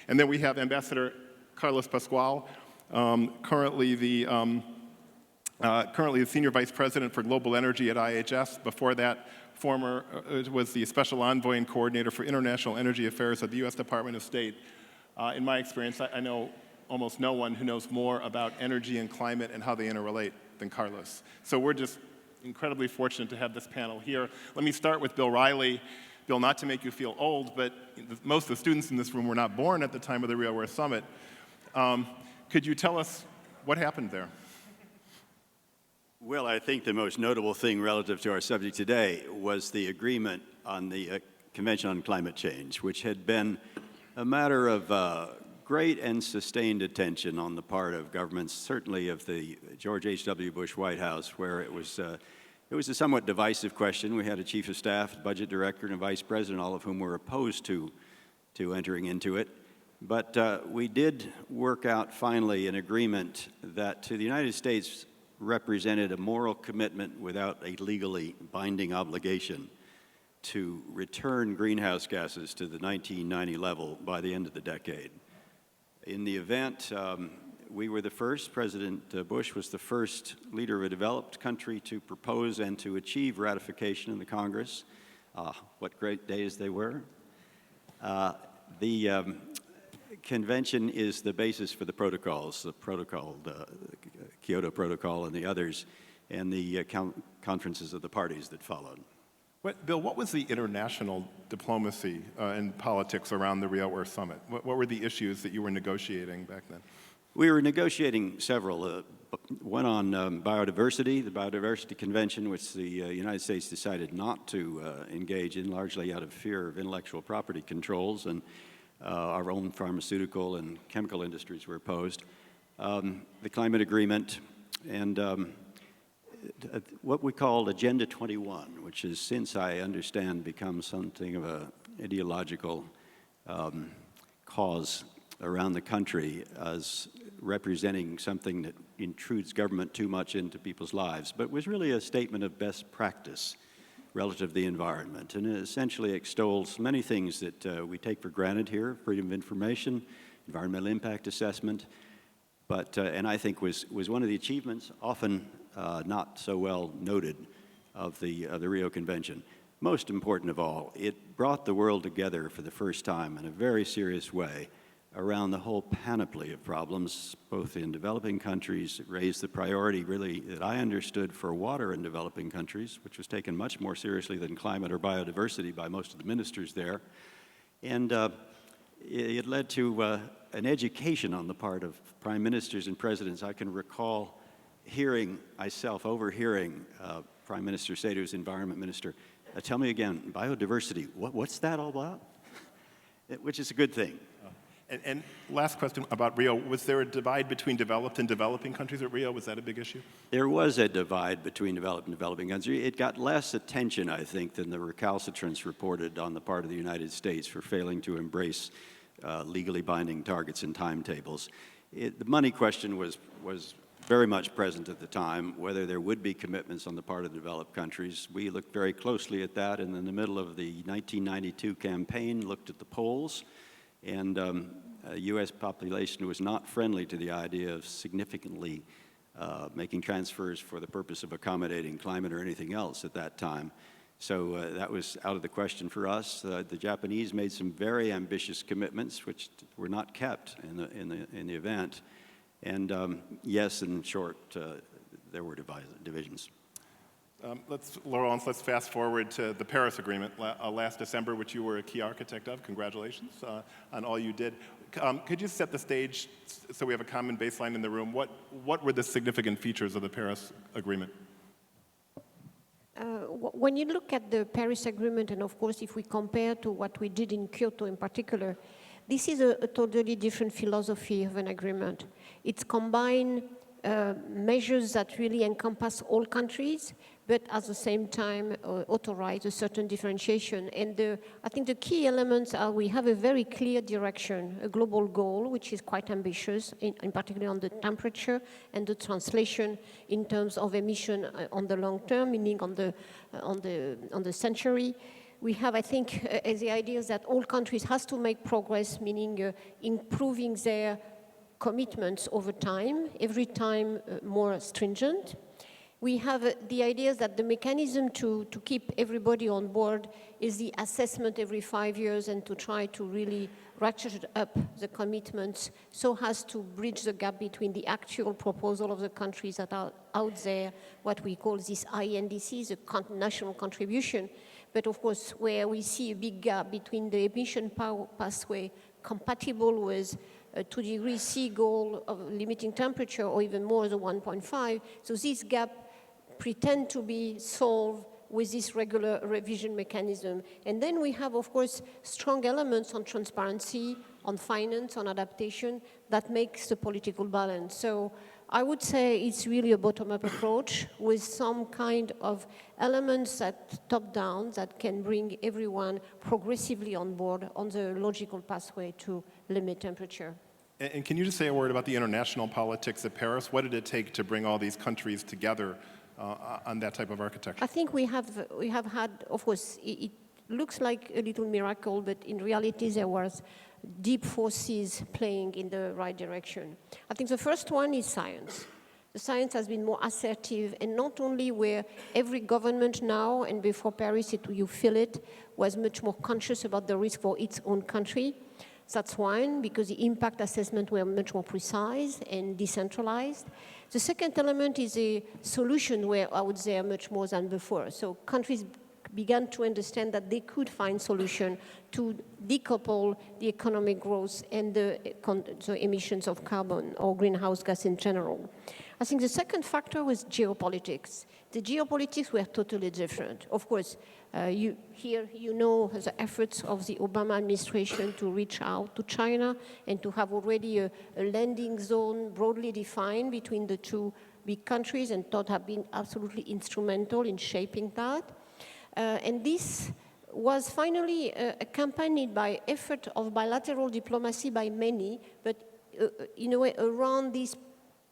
And then we have Ambassador Carlos Pascual, currently the Senior Vice President for Global Energy at IHS. Before that, was the Special Envoy and Coordinator for International Energy Affairs at the U.S. Department of State. In my experience, I know almost no one who knows more about energy and climate and how they interrelate than Carlos. So we're just incredibly fortunate to have this panel here. Let me start with Bill Riley. Bill, not to make you feel old, but most of the students in this room were not born at the time of the Rio Summit. Could you tell us what happened there? Well, I think the most notable thing relative to our subject today was the agreement on the Convention on Climate Change, which had been a matter of great and sustained attention on the part of governments, certainly of the George H.W. Bush White House, where it was a somewhat divisive question. We had a chief of staff, budget director, and a vice president, all of whom were opposed to entering into it. But we did work out finally an agreement that to the United States represented a moral commitment without a legally binding obligation to return greenhouse gases to the 1990 level by the end of the decade. In the event, we were the first, President Bush was the first leader of a developed country to propose and to achieve ratification in the Congress. What great days they were. The convention is the basis for the protocols, the Kyoto Protocol and the others, and the conferences of the parties that followed. Bill, what was the international diplomacy and politics around the Rio Earth Summit? What were the issues that you were negotiating back then? We were negotiating several. One on biodiversity, the Biodiversity Convention, which the United States decided not to engage in, largely out of fear of intellectual property controls, and our own pharmaceutical and chemical industries were opposed. The climate agreement, and what we called Agenda 21, which has since, I understand, become something of an ideological cause around the country as representing something that intrudes government too much into people's lives, but was really a statement of best practice relative to the environment, and it essentially extols many things that we take for granted here: freedom of information, environmental impact assessment, but and I think was one of the achievements, often not so well noted, of the Rio Convention. Most important of all, it brought the world together for the first time in a very serious way around the whole panoply of problems, both in developing countries. It raised the priority, really, that I understood for water in developing countries, which was taken much more seriously than climate or biodiversity by most of the ministers there. And it led to an education on the part of prime ministers and presidents. I can recall overhearing Prime Minister say to his environment minister, tell me again, biodiversity, what's that all about? Which is a good thing. And last question about Rio, was there a divide between developed and developing countries at Rio? Was that a big issue? There was a divide between developed and developing countries. It got less attention, I think, than the recalcitrance reported on the part of the United States for failing to embrace legally binding targets and timetables. The money question was very much present at the time, whether there would be commitments on the part of the developed countries. We looked very closely at that, and in the middle of the 1992 campaign, looked at the polls, and U.S. population was not friendly to the idea of significantly making transfers for the purpose of accommodating climate or anything else at that time. So that was out of the question for us. The Japanese made some very ambitious commitments, which were not kept in the event. And yes, in short, there were divisions. Laurence, let's fast forward to the Paris Agreement last December, which you were a key architect of. Congratulations on all you did. Could you set the stage so we have a common baseline in the room? What were the significant features of the Paris Agreement? When you look at the Paris Agreement, and of course if we compare to what we did in Kyoto in particular, this is a totally different philosophy of an agreement. It's combined measures that really encompass all countries, but at the same time authorize a certain differentiation. And I think the key elements are we have a very clear direction, a global goal, which is quite ambitious, in particular on the temperature and the translation in terms of emission on the long term, meaning on the century. We have, I think, the idea that all countries has to make progress, meaning improving their commitments over time, every time more stringent. We have the idea that the mechanism to keep everybody on board is the assessment every 5 years and to try to really ratchet up the commitments so as to bridge the gap between the actual proposal of the countries that are out there, what we call this INDC, the national contribution, but of course where we see a big gap between the emission pathway compatible with a 2 degrees C goal of limiting temperature or even more, the 1.5. So this gap pretend to be solved with this regular revision mechanism. And then we have, of course, strong elements on transparency, on finance, on adaptation that makes the political balance. So I would say it's really a bottom-up approach with some kind of elements that top-down that can bring everyone progressively on board on the logical pathway to limit temperature. And can you just say a word about the international politics at Paris? What did it take to bring all these countries together on that type of architecture? I think we have had, of course, looks like a little miracle, but in reality there was deep forces playing in the right direction. I think the first one is science. The science has been more assertive, and not only where every government now, and before Paris you feel it, was much more conscious about the risk for its own country. That's one, because the impact assessment were much more precise and decentralized. The second element is a solution where I would say much more than before. So countries began to understand that they could find solution to decouple the economic growth and the emissions of carbon or greenhouse gas in general. I think the second factor was geopolitics. The geopolitics were totally different. Of course, you know the efforts of the Obama administration to reach out to China and to have already a landing zone broadly defined between the two big countries, and thought have been absolutely instrumental in shaping that. And this was finally accompanied by effort of bilateral diplomacy by many, but in a way around this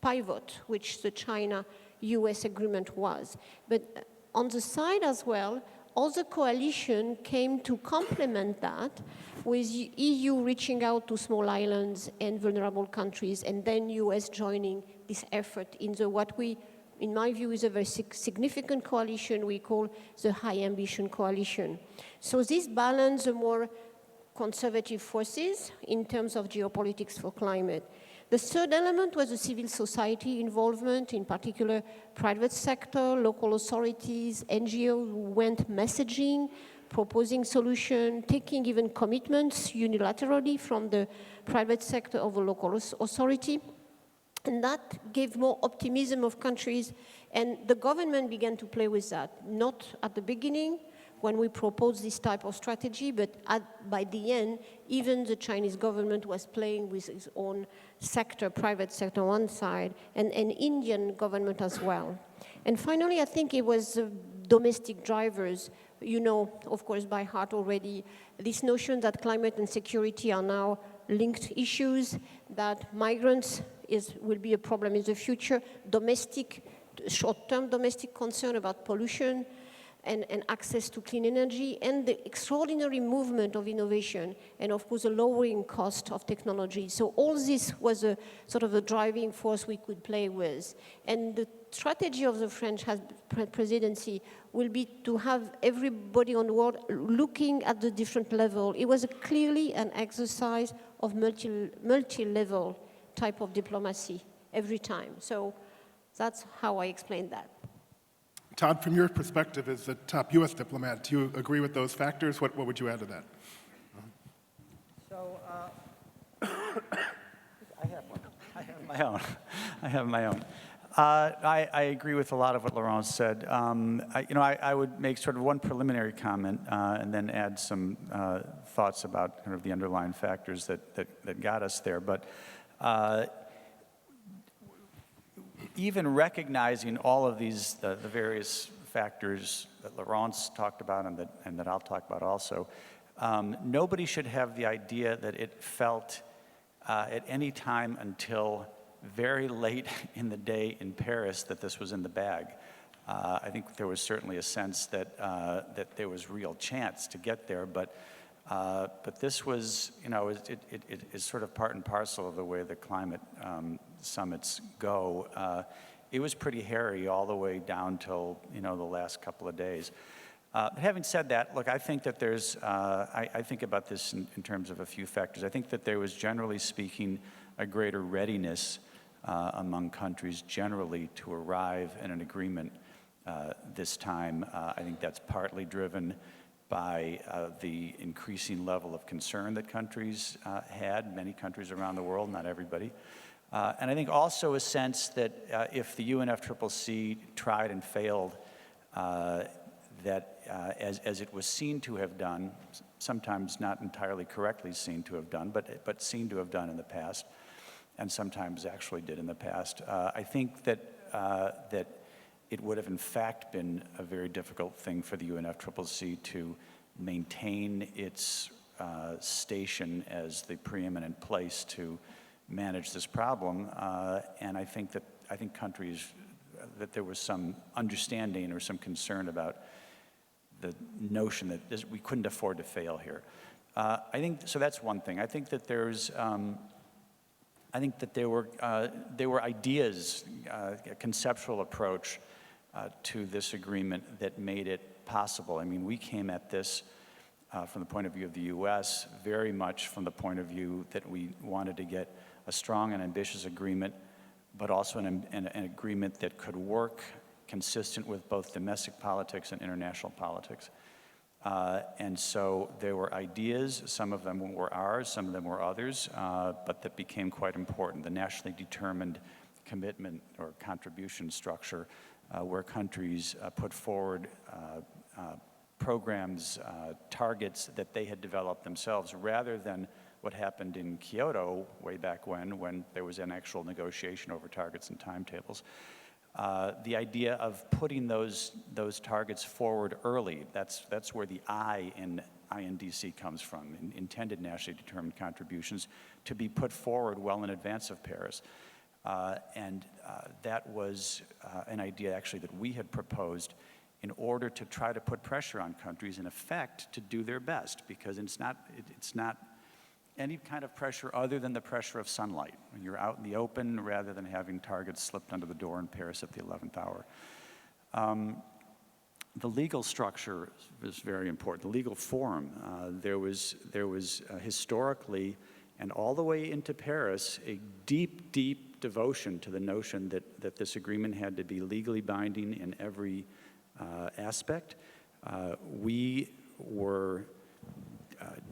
pivot, which the China-US agreement was. But on the side as well, other coalition came to complement that, with EU reaching out to small islands and vulnerable countries, and then US joining this effort in the what we, in my view, is a very significant coalition we call the High Ambition Coalition. So this balanced the more conservative forces in terms of geopolitics for climate. The third element was the civil society involvement, in particular private sector, local authorities, NGOs who went messaging, proposing solutions, taking even commitments unilaterally from the private sector of a local authority. And that gave more optimism of countries, and the government began to play with that, not at the beginning when we proposed this type of strategy, but by the end, even the Chinese government was playing with its own sector, private sector on one side, and Indian government as well. And finally, I think it was domestic drivers. You know, of course, by heart already, this notion that climate and security are now linked issues, that migrants will be a problem in the future, domestic, short-term domestic concern about pollution, and access to clean energy, and the extraordinary movement of innovation, and of course the lowering cost of technology. So all this was a sort of a driving force we could play with. And the strategy of the French presidency will be to have everybody on the world looking at the different level. It was clearly an exercise of multi-level type of diplomacy every time. So that's how I explain that. Todd, from your perspective as the top U.S. diplomat, do you agree with those factors? What would you add to that? So, I have my own. I agree with a lot of what Laurent said. I would make sort of one preliminary comment and then add some thoughts about kind of the underlying factors that got us there. But even recognizing all of these, the various factors that Laurent's talked about and that I'll talk about also, nobody should have the idea that it felt at any time until very late in the day in Paris that this was in the bag. I think there was certainly a sense that there was real chance to get there, but this was, it is sort of part and parcel of the way the climate summits go. It was pretty hairy all the way down till, the last couple of days. Having said that, look, I think that there's, I think about this in terms of a few factors. I think that there was, generally speaking, a greater readiness among countries generally to arrive at an agreement this time. I think that's partly driven by the increasing level of concern that countries had, many countries around the world, not everybody. And I think also a sense that if the UNFCCC tried and failed, that as it was seen to have done, sometimes not entirely correctly seen to have done, but seen to have done in the past, and sometimes actually did in the past, I think that it would have in fact been a very difficult thing for the UNFCCC to maintain its station as the preeminent place to manage this problem. And I think countries, that there was some understanding or some concern about notion that we couldn't afford to fail here. I think so. That's one thing. I think that there's. I think that there were ideas, a conceptual approach to this agreement that made it possible. I mean, we came at this from the point of view of the U.S. very much from the point of view that we wanted to get a strong and ambitious agreement, but also an agreement that could work consistent with both domestic politics and international politics. And so there were ideas, some of them were ours, some of them were others, but that became quite important. The nationally determined commitment or contribution structure where countries put forward programs, targets that they had developed themselves, rather than what happened in Kyoto way back when there was an actual negotiation over targets and timetables. The idea of putting those targets forward early, that's where the I in INDC comes from, intended nationally determined contributions, to be put forward well in advance of Paris. And that was an idea actually that we had proposed in order to try to put pressure on countries, in effect, to do their best, because it's not any kind of pressure other than the pressure of sunlight, when you're out in the open rather than having targets slipped under the door in Paris at the 11th hour. The legal structure was very important, the legal forum. There was historically, and all the way into Paris, a deep, deep devotion to the notion that this agreement had to be legally binding in every aspect. We were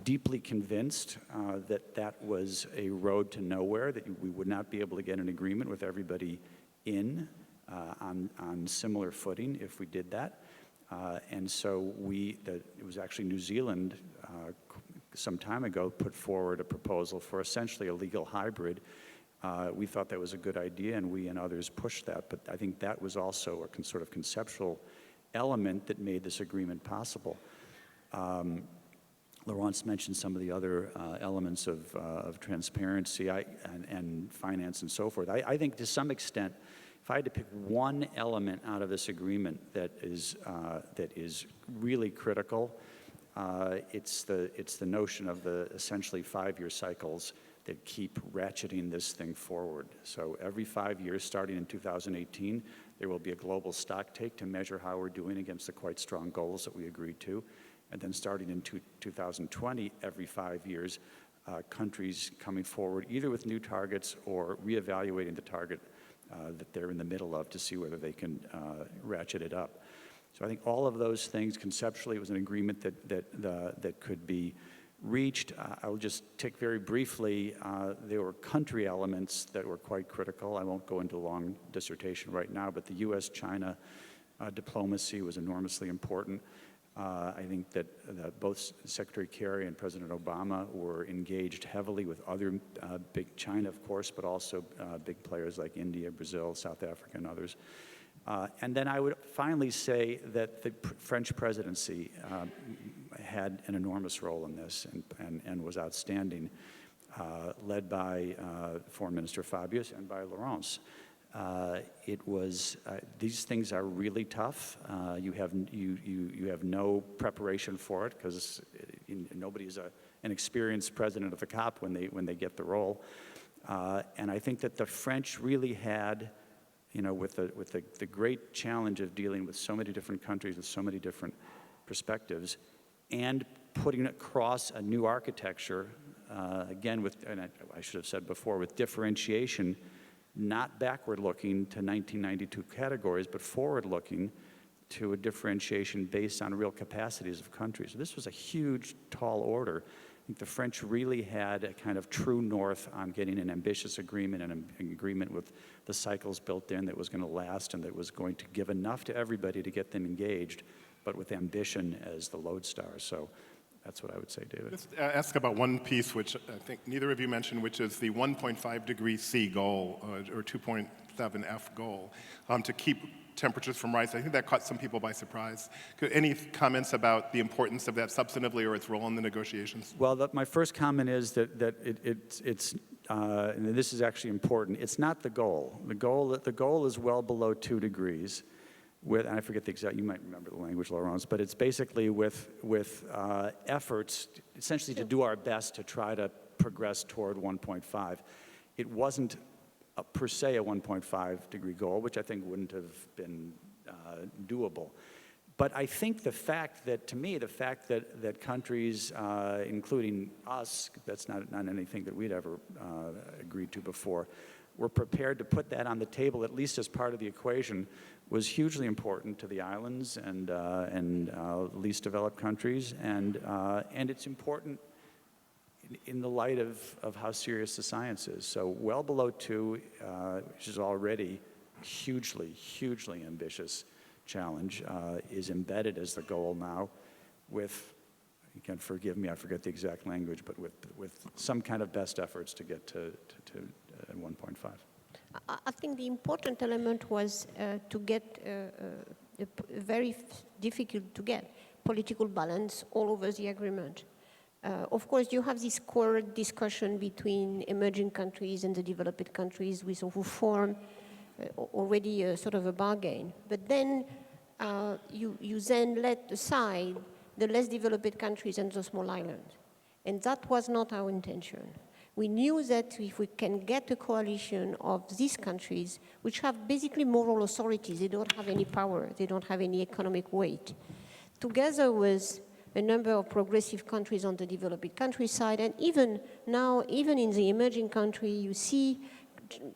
deeply convinced that that was a road to nowhere, that we would not be able to get an agreement with everybody on similar footing if we did that. And so it was actually New Zealand some time ago put forward a proposal for essentially a legal hybrid. We thought that was a good idea, and we and others pushed that, but I think that was also a sort of conceptual element that made this agreement possible. Laurence mentioned some of the other elements of transparency and finance and so forth. I think to some extent, if I had to pick one element out of this agreement that is really critical, it's the notion of the essentially 5-year cycles that keep ratcheting this thing forward. So every 5 years, starting in 2018, there will be a global stock take to measure how we're doing against the quite strong goals that we agreed to. And then starting in 2020, every 5 years, countries coming forward either with new targets or reevaluating the target that they're in the middle of to see whether they can ratchet it up. So I think all of those things, conceptually, it was an agreement that could be reached. I'll just take very briefly, there were country elements that were quite critical. I won't go into a long dissertation right now, but the U.S.-China diplomacy was enormously important. I think that both Secretary Kerry and President Obama were engaged heavily with other big China, of course, but also big players like India, Brazil, South Africa, and others. And then I would finally say that the French presidency had an enormous role in this and was outstanding, led by Foreign Minister Fabius and by Laurence. It was these things are really tough. You have no preparation for it because nobody is an experienced president of the COP when they get the role. And I think that the French really had, with the great challenge of dealing with so many different countries with so many different perspectives, and putting across a new architecture, again and I should have said before, with differentiation. Not backward-looking to 1992 categories, but forward-looking to a differentiation based on real capacities of countries. So this was a huge, tall order. I think the French really had a kind of true north on getting an ambitious agreement and an agreement with the cycles built in that was going to last and that was going to give enough to everybody to get them engaged, but with ambition as the lodestar. So that's what I would say, David. Just ask about one piece, which I think neither of you mentioned, which is the 1.5 degree C goal, or 2.7 F goal, to keep temperatures from rising. I think that caught some people by surprise. Any comments about the importance of that substantively or its role in the negotiations? Well, my first comment is that it's and this is actually important. It's not the goal. The goal is well below 2 degrees. and I forget the exact, you might remember the language, Laurence, but it's basically with efforts essentially to do our best to try to progress toward 1.5. It wasn't per se a 1.5 degree goal, which I think wouldn't have been doable. But I think the fact that countries, including us, that's not anything that we'd ever agreed to before, were prepared to put that on the table, at least as part of the equation, was hugely important to the islands and least developed countries, and it's important in the light of how serious the science is. So well below 2, which is already hugely ambitious challenge, is embedded as the goal now with, you can forgive me, I forget the exact language, but with some kind of best efforts to get to 1.5. I think the important element was to get very difficult to get political balance all over the agreement. Of course, you have this core discussion between emerging countries and the developed countries, who form already a sort of a bargain. But then you then let aside the less developed countries and the small islands. And that was not our intention. We knew that if we can get a coalition of these countries, which have basically moral authorities, they don't have any power, they don't have any economic weight, together with a number of progressive countries on the developing countryside, and even now, even in the emerging country, you see,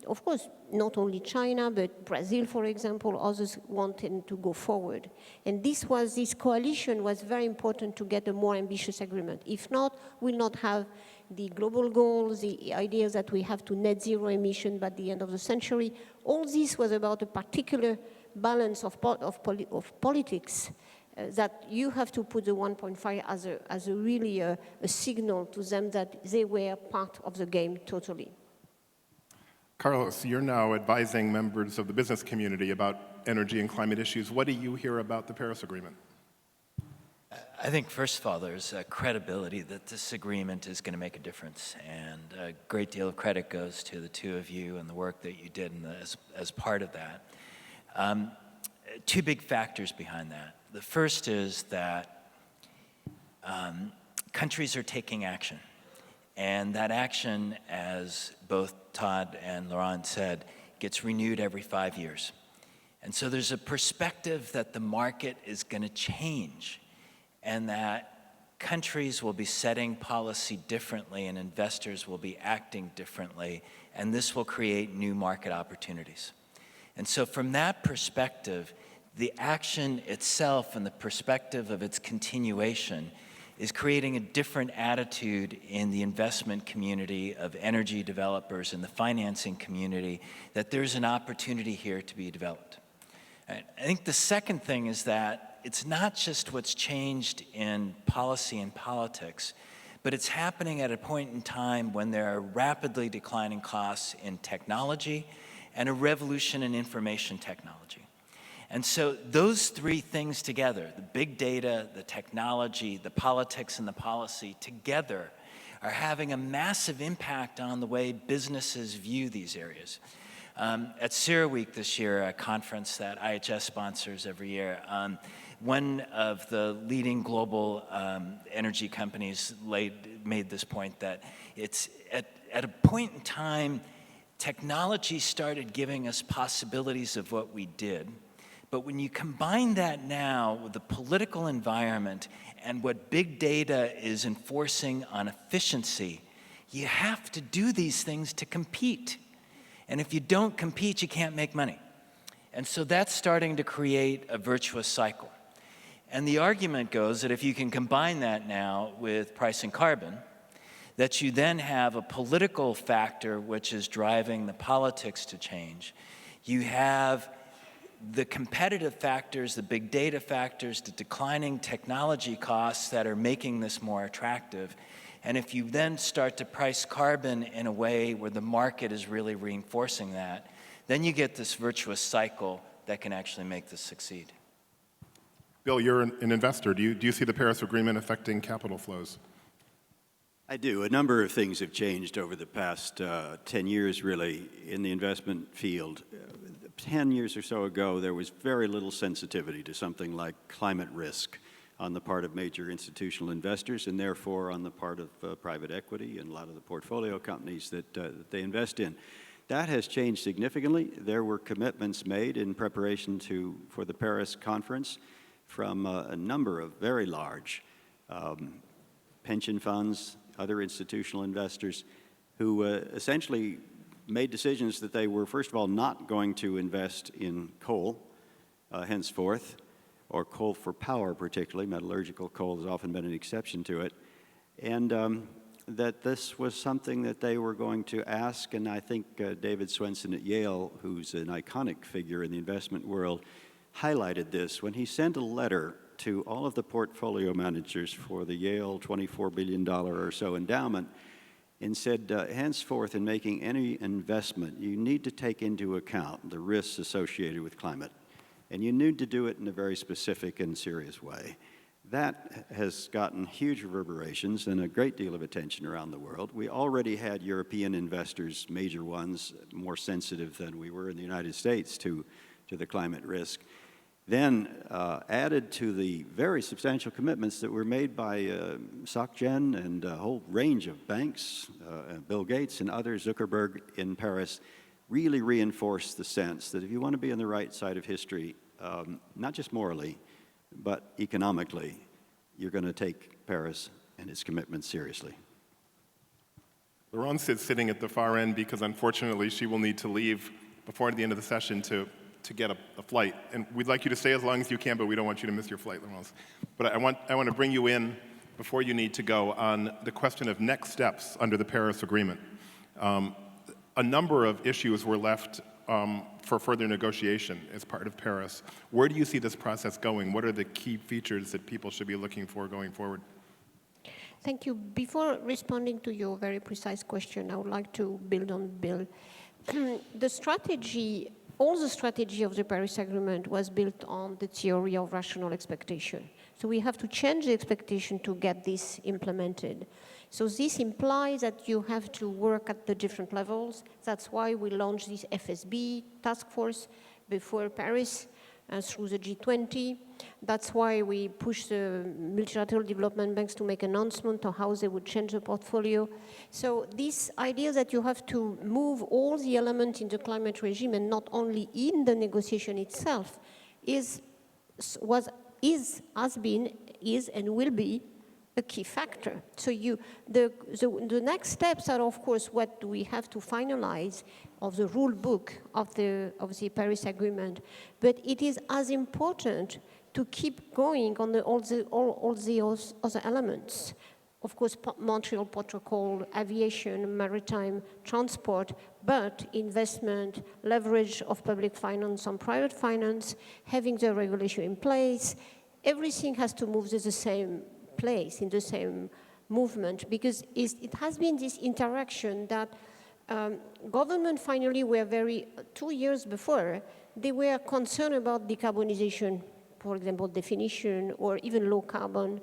of course, not only China, but Brazil, for example, others wanted to go forward. And this coalition was very important to get a more ambitious agreement. If not, we'll not have the global goals, the idea that we have to net zero emission by the end of the century. All this was about a particular balance of politics that you have to put the 1.5 as a really a signal to them that they were part of the game totally. Carlos, you're now advising members of the business community about energy and climate issues. What do you hear about the Paris Agreement? I think, first of all, there's a credibility that this agreement is going to make a difference, and a great deal of credit goes to the two of you and the work that you did as part of that. Two big factors behind that. The first is that countries are taking action, and that action, as both Todd and Laurent said, gets renewed every 5 years. And so there's a perspective that the market is going to change, and that countries will be setting policy differently and investors will be acting differently, and this will create new market opportunities. And so from that perspective, the action itself and the perspective of its continuation is creating a different attitude in the investment community of energy developers and the financing community, that there's an opportunity here to be developed. I think the second thing is that it's not just what's changed in policy and politics, but it's happening at a point in time when there are rapidly declining costs in technology and a revolution in information technology. And so those three things together, the big data, the technology, the politics, and the policy together are having a massive impact on the way businesses view these areas. At CERAWeek this year, a conference that IHS sponsors every year, one of the leading global energy companies made this point that it's at a point in time, technology started giving us possibilities of what we did. But when you combine that now with the political environment and what big data is enforcing on efficiency, you have to do these things to compete. And if you don't compete, you can't make money. And so that's starting to create a virtuous cycle. And the argument goes that if you can combine that now with pricing carbon, that you then have a political factor which is driving the politics to change. You have the competitive factors, the big data factors, the declining technology costs that are making this more attractive. And if you then start to price carbon in a way where the market is really reinforcing that, then you get this virtuous cycle that can actually make this succeed. Bill, you're an investor. Do you see the Paris Agreement affecting capital flows? I do. A number of things have changed over the past 10 years, really, in the investment field. 10 years or so ago, there was very little sensitivity to something like climate risk on the part of major institutional investors, and therefore on the part of private equity and a lot of the portfolio companies that they invest in. That has changed significantly. There were commitments made in preparation for the Paris conference from a number of very large pension funds, other institutional investors, who essentially made decisions that they were, first of all, not going to invest in coal henceforth, or coal for power particularly. Metallurgical coal has often been an exception to it. And that this was something that they were going to ask, and I think David Swenson at Yale, who's an iconic figure in the investment world, highlighted this when he sent a letter to all of the portfolio managers for the Yale $24 billion or so endowment, and said, henceforth, in making any investment, you need to take into account the risks associated with climate. And you need to do it in a very specific and serious way. That has gotten huge reverberations and a great deal of attention around the world. We already had European investors, major ones, more sensitive than we were in the United States to the climate risk. Then added to the very substantial commitments that were made by SocGen and a whole range of banks, Bill Gates and others, Zuckerberg in Paris, really reinforced the sense that if you want to be on the right side of history, not just morally, but economically, you're going to take Paris and its commitments seriously. Laurence is sitting at the far end because unfortunately she will need to leave before the end of the session to get a flight. And we'd like you to stay as long as you can, but we don't want you to miss your flight, Laurence. But I want to bring you in before you need to go on the question of next steps under the Paris Agreement. A number of issues were left for further negotiation as part of Paris. Where do you see this process going? What are the key features that people should be looking for going forward? Thank you. Before responding to your very precise question, I would like to build on Bill. The strategy, all the strategy of the Paris Agreement was built on the theory of rational expectation. So we have to change the expectation to get this implemented. So this implies that you have to work at the different levels. That's why we launched this FSB task force before Paris through the G20. That's why we pushed the multilateral development banks to make announcements on how they would change the portfolio. So this idea that you have to move all the elements in the climate regime and not only in the negotiation itself is, has been, is, and will be a key factor. So the next steps are, of course, what we have to finalize of the rule book of the Paris Agreement. But it is as important to keep going on all the other elements. Of course, Montreal Protocol, aviation, maritime, transport, but investment, leverage of public finance on private finance, having the regulation in place, everything has to move to the same place, in the same movement, because it has been this interaction that government finally were 2 years before, they were concerned about decarbonization, for example, definition, or even low carbon.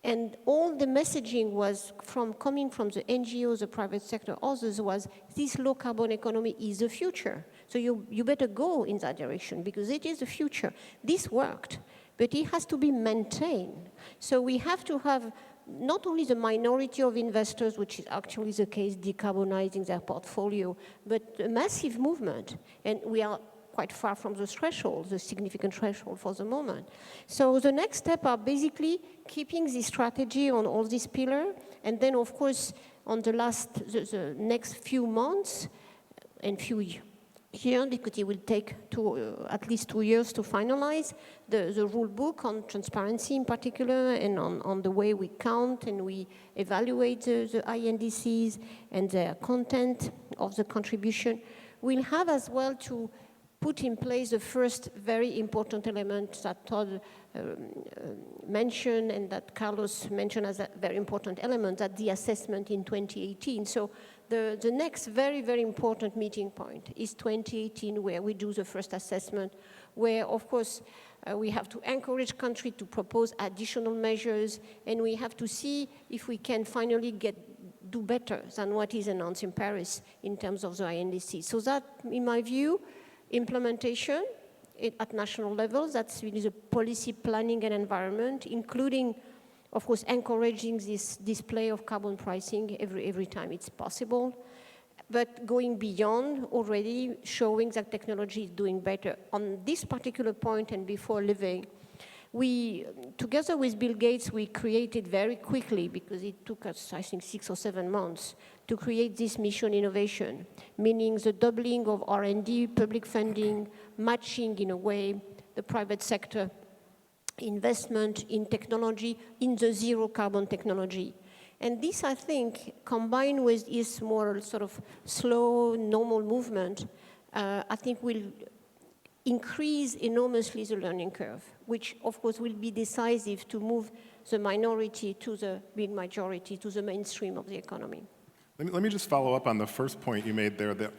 And all the messaging was coming from the NGOs, the private sector, others, was this low carbon economy is the future. So you better go in that direction because it is the future. This worked, but it has to be maintained. So we have to have not only the minority of investors, which is actually the case, decarbonizing their portfolio, but a massive movement. And we are quite far from the threshold, the significant threshold for the moment. So the next step are basically keeping the strategy on all these pillars, and then of course on the next few months and few years, because it will take at least 2 years to finalize the rule book on transparency in particular, and on the way we count and we evaluate the INDCs and the content of the contribution. We'll have as well to put in place the first very important element that Todd mentioned and that Carlos mentioned as a very important element, that the assessment in 2018. So the next very, very important meeting point is 2018, where we do the first assessment, where, of course, we have to encourage countries to propose additional measures, and we have to see if we can finally do better than what is announced in Paris in terms of the INDC. So that, in my view, Implementation at national levels, that's really the policy planning and environment, including, of course, encouraging this display of carbon pricing every time it's possible. But going beyond, already showing that technology is doing better. On this particular point and before leaving, we, together with Bill Gates, we created very quickly, because it took us, I think, 6 or 7 months, to create this mission innovation, meaning the doubling of R&D, public funding, matching, in a way, the private sector investment in technology, in the zero carbon technology. And this, I think, combined with this more sort of slow, normal movement, I think will increase enormously the learning curve, which, of course, will be decisive to move the minority to the big majority, to the mainstream of the economy. Let me just follow up on the first point you made there, that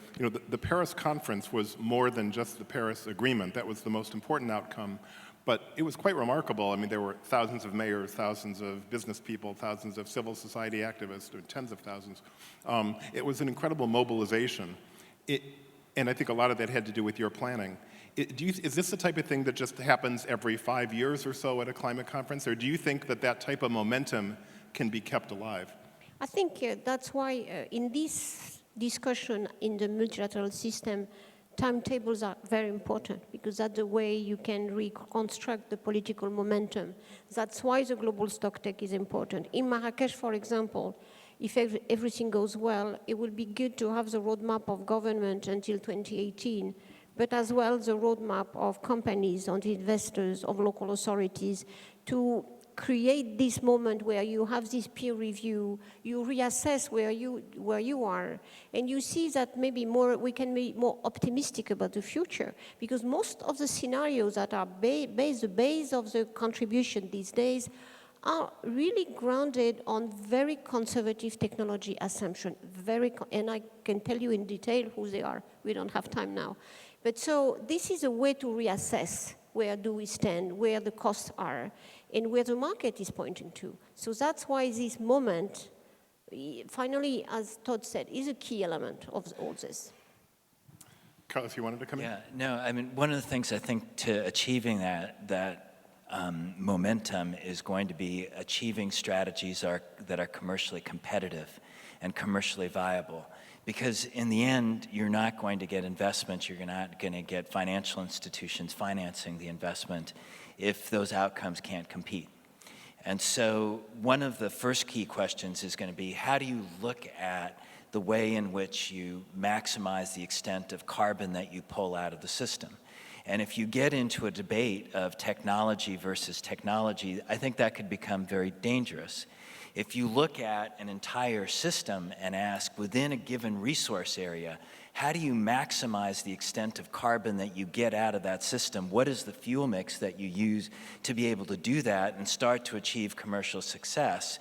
the Paris conference was more than just the Paris Agreement. That was the most important outcome. But it was quite remarkable. I mean, there were thousands of mayors, thousands of business people, thousands of civil society activists, tens of thousands. It was an incredible mobilization. And I think a lot of that had to do with your planning. Is this the type of thing that just happens every 5 years or so at a climate conference? Or do you think that that type of momentum can be kept alive? I think that's why in this discussion in the multilateral system, timetables are very important, because that's the way you can reconstruct the political momentum. That's why the global stocktake is important. In Marrakesh, for example, if everything goes well, it will be good to have the roadmap of government until 2018, but as well the roadmap of companies, of investors, of local authorities, to create this moment where you have this peer review, you reassess where you are, and you see that maybe we can be more optimistic about the future, because most of the scenarios that are the base of the contribution these days are really grounded on very conservative technology assumption, and I can tell you in detail who they are. We don't have time now. But so this is a way to reassess where do we stand, where the costs are, and where the market is pointing to. So that's why this moment, finally, as Todd said, is a key element of all this. Carlos, you wanted to come in? Yeah, no, I mean, one of the things I think to achieving that momentum is going to be achieving strategies that are commercially competitive and commercially viable. Because in the end, you're not going to get investment, you're not going to get financial institutions financing the investment if those outcomes can't compete. And so one of the first key questions is going to be, how do you look at the way in which you maximize the extent of carbon that you pull out of the system? And if you get into a debate of technology versus technology, I think that could become very dangerous. If you look at an entire system and ask, within a given resource area, how do you maximize the extent of carbon that you get out of that system? What is the fuel mix that you use to be able to do that and start to achieve commercial success?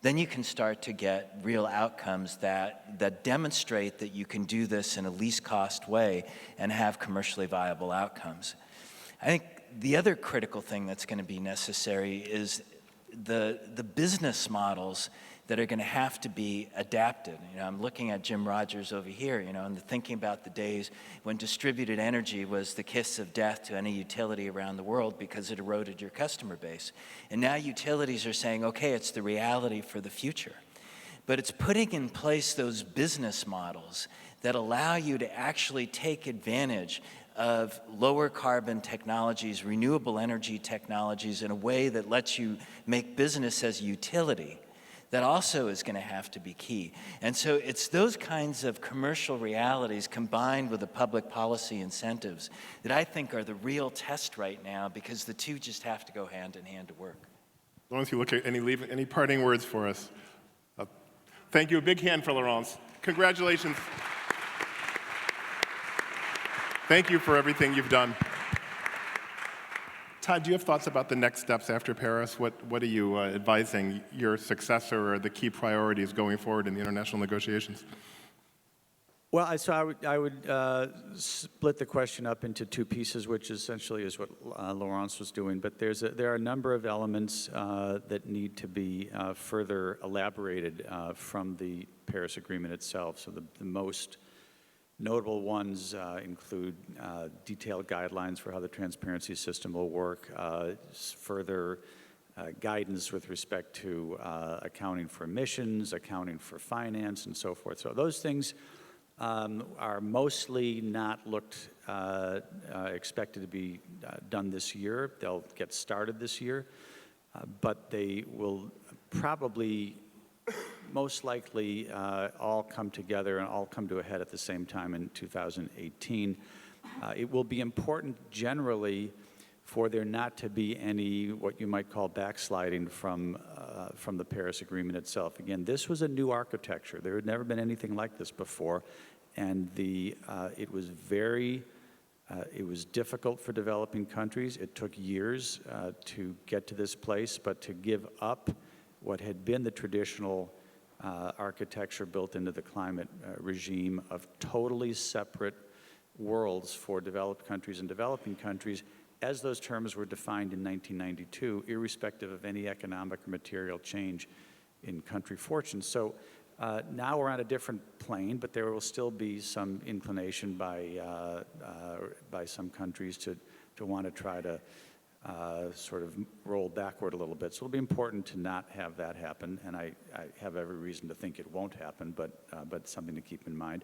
Then you can start to get real outcomes that demonstrate that you can do this in a least cost way and have commercially viable outcomes. I think the other critical thing that's going to be necessary is the business models that are going to have to be adapted. I'm looking at Jim Rogers over here, and thinking about the days when distributed energy was the kiss of death to any utility around the world because it eroded your customer base. And now utilities are saying, okay, it's the reality for the future. But it's putting in place those business models that allow you to actually take advantage of lower carbon technologies, renewable energy technologies in a way that lets you make business as a utility. That also is going to have to be key. And so it's those kinds of commercial realities combined with the public policy incentives that I think are the real test right now, because the two just have to go hand in hand to work. As long as you look at any parting words for us. Thank you. A big hand for Laurence. Congratulations. Thank you for everything you've done. Todd, do you have thoughts about the next steps after Paris? What are you advising your successor or the key priorities going forward in the international negotiations? Well, so I would split the question up into two pieces, which essentially is what Laurence was doing. But there are a number of elements that need to be further elaborated from the Paris Agreement itself. So the most Notable ones include detailed guidelines for how the transparency system will work, further guidance with respect to accounting for emissions, accounting for finance, and so forth. So those things are mostly not expected to be done this year. They'll get started this year, but they will probably, most likely, all come together and all come to a head at the same time in 2018. It will be important generally for there not to be any what you might call backsliding from the Paris Agreement itself. Again, this was a new architecture. There had never been anything like this before, and it was difficult for developing countries. It took years to get to this place, but to give up what had been the traditional architecture built into the climate regime of totally separate worlds for developed countries and developing countries, as those terms were defined in 1992, irrespective of any economic or material change in country fortunes. So now we're on a different plane, but there will still be some inclination by some countries to want to try to sort of roll backward a little bit. So it'll be important to not have that happen, and I have every reason to think it won't happen, but something to keep in mind.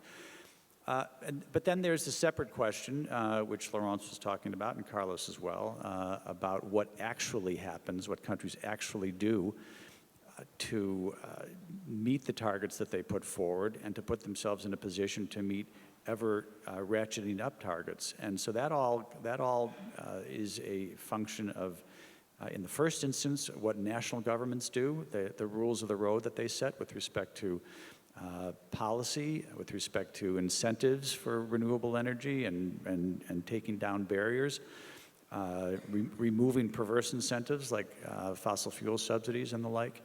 But then there's a separate question, which Laurence was talking about, and Carlos as well, about what actually happens, what countries actually do to meet the targets that they put forward and to put themselves in a position to meet ever ratcheting up targets. And so that all is a function of, in the first instance, what national governments do, the rules of the road that they set with respect to policy, with respect to incentives for renewable energy and taking down barriers, removing perverse incentives like fossil fuel subsidies and the like.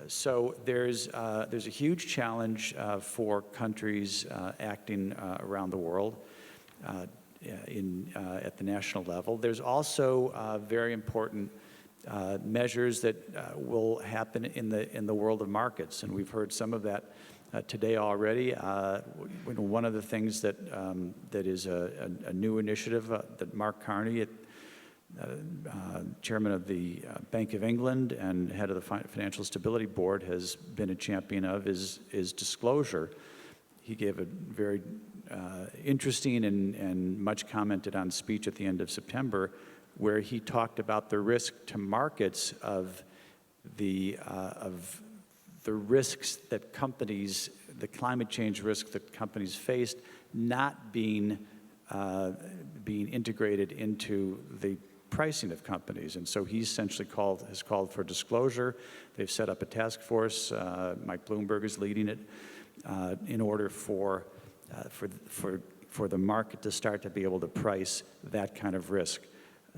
So there's a huge challenge for countries acting around the world at the national level. There's also very important measures that will happen in the world of markets, and we've heard some of that today already. One of the things that is a new initiative that Mark Carney, chairman of the Bank of England and head of the Financial Stability Board, has been a champion of is disclosure. He gave a very interesting and much commented on speech at the end of September, where he talked about the risk to markets of the risks that companies, the climate change risk that companies faced, not being integrated into the pricing of companies. And so he essentially has called for disclosure. They've set up a task force. Mike Bloomberg is leading it in order for the market to start to be able to price that kind of risk.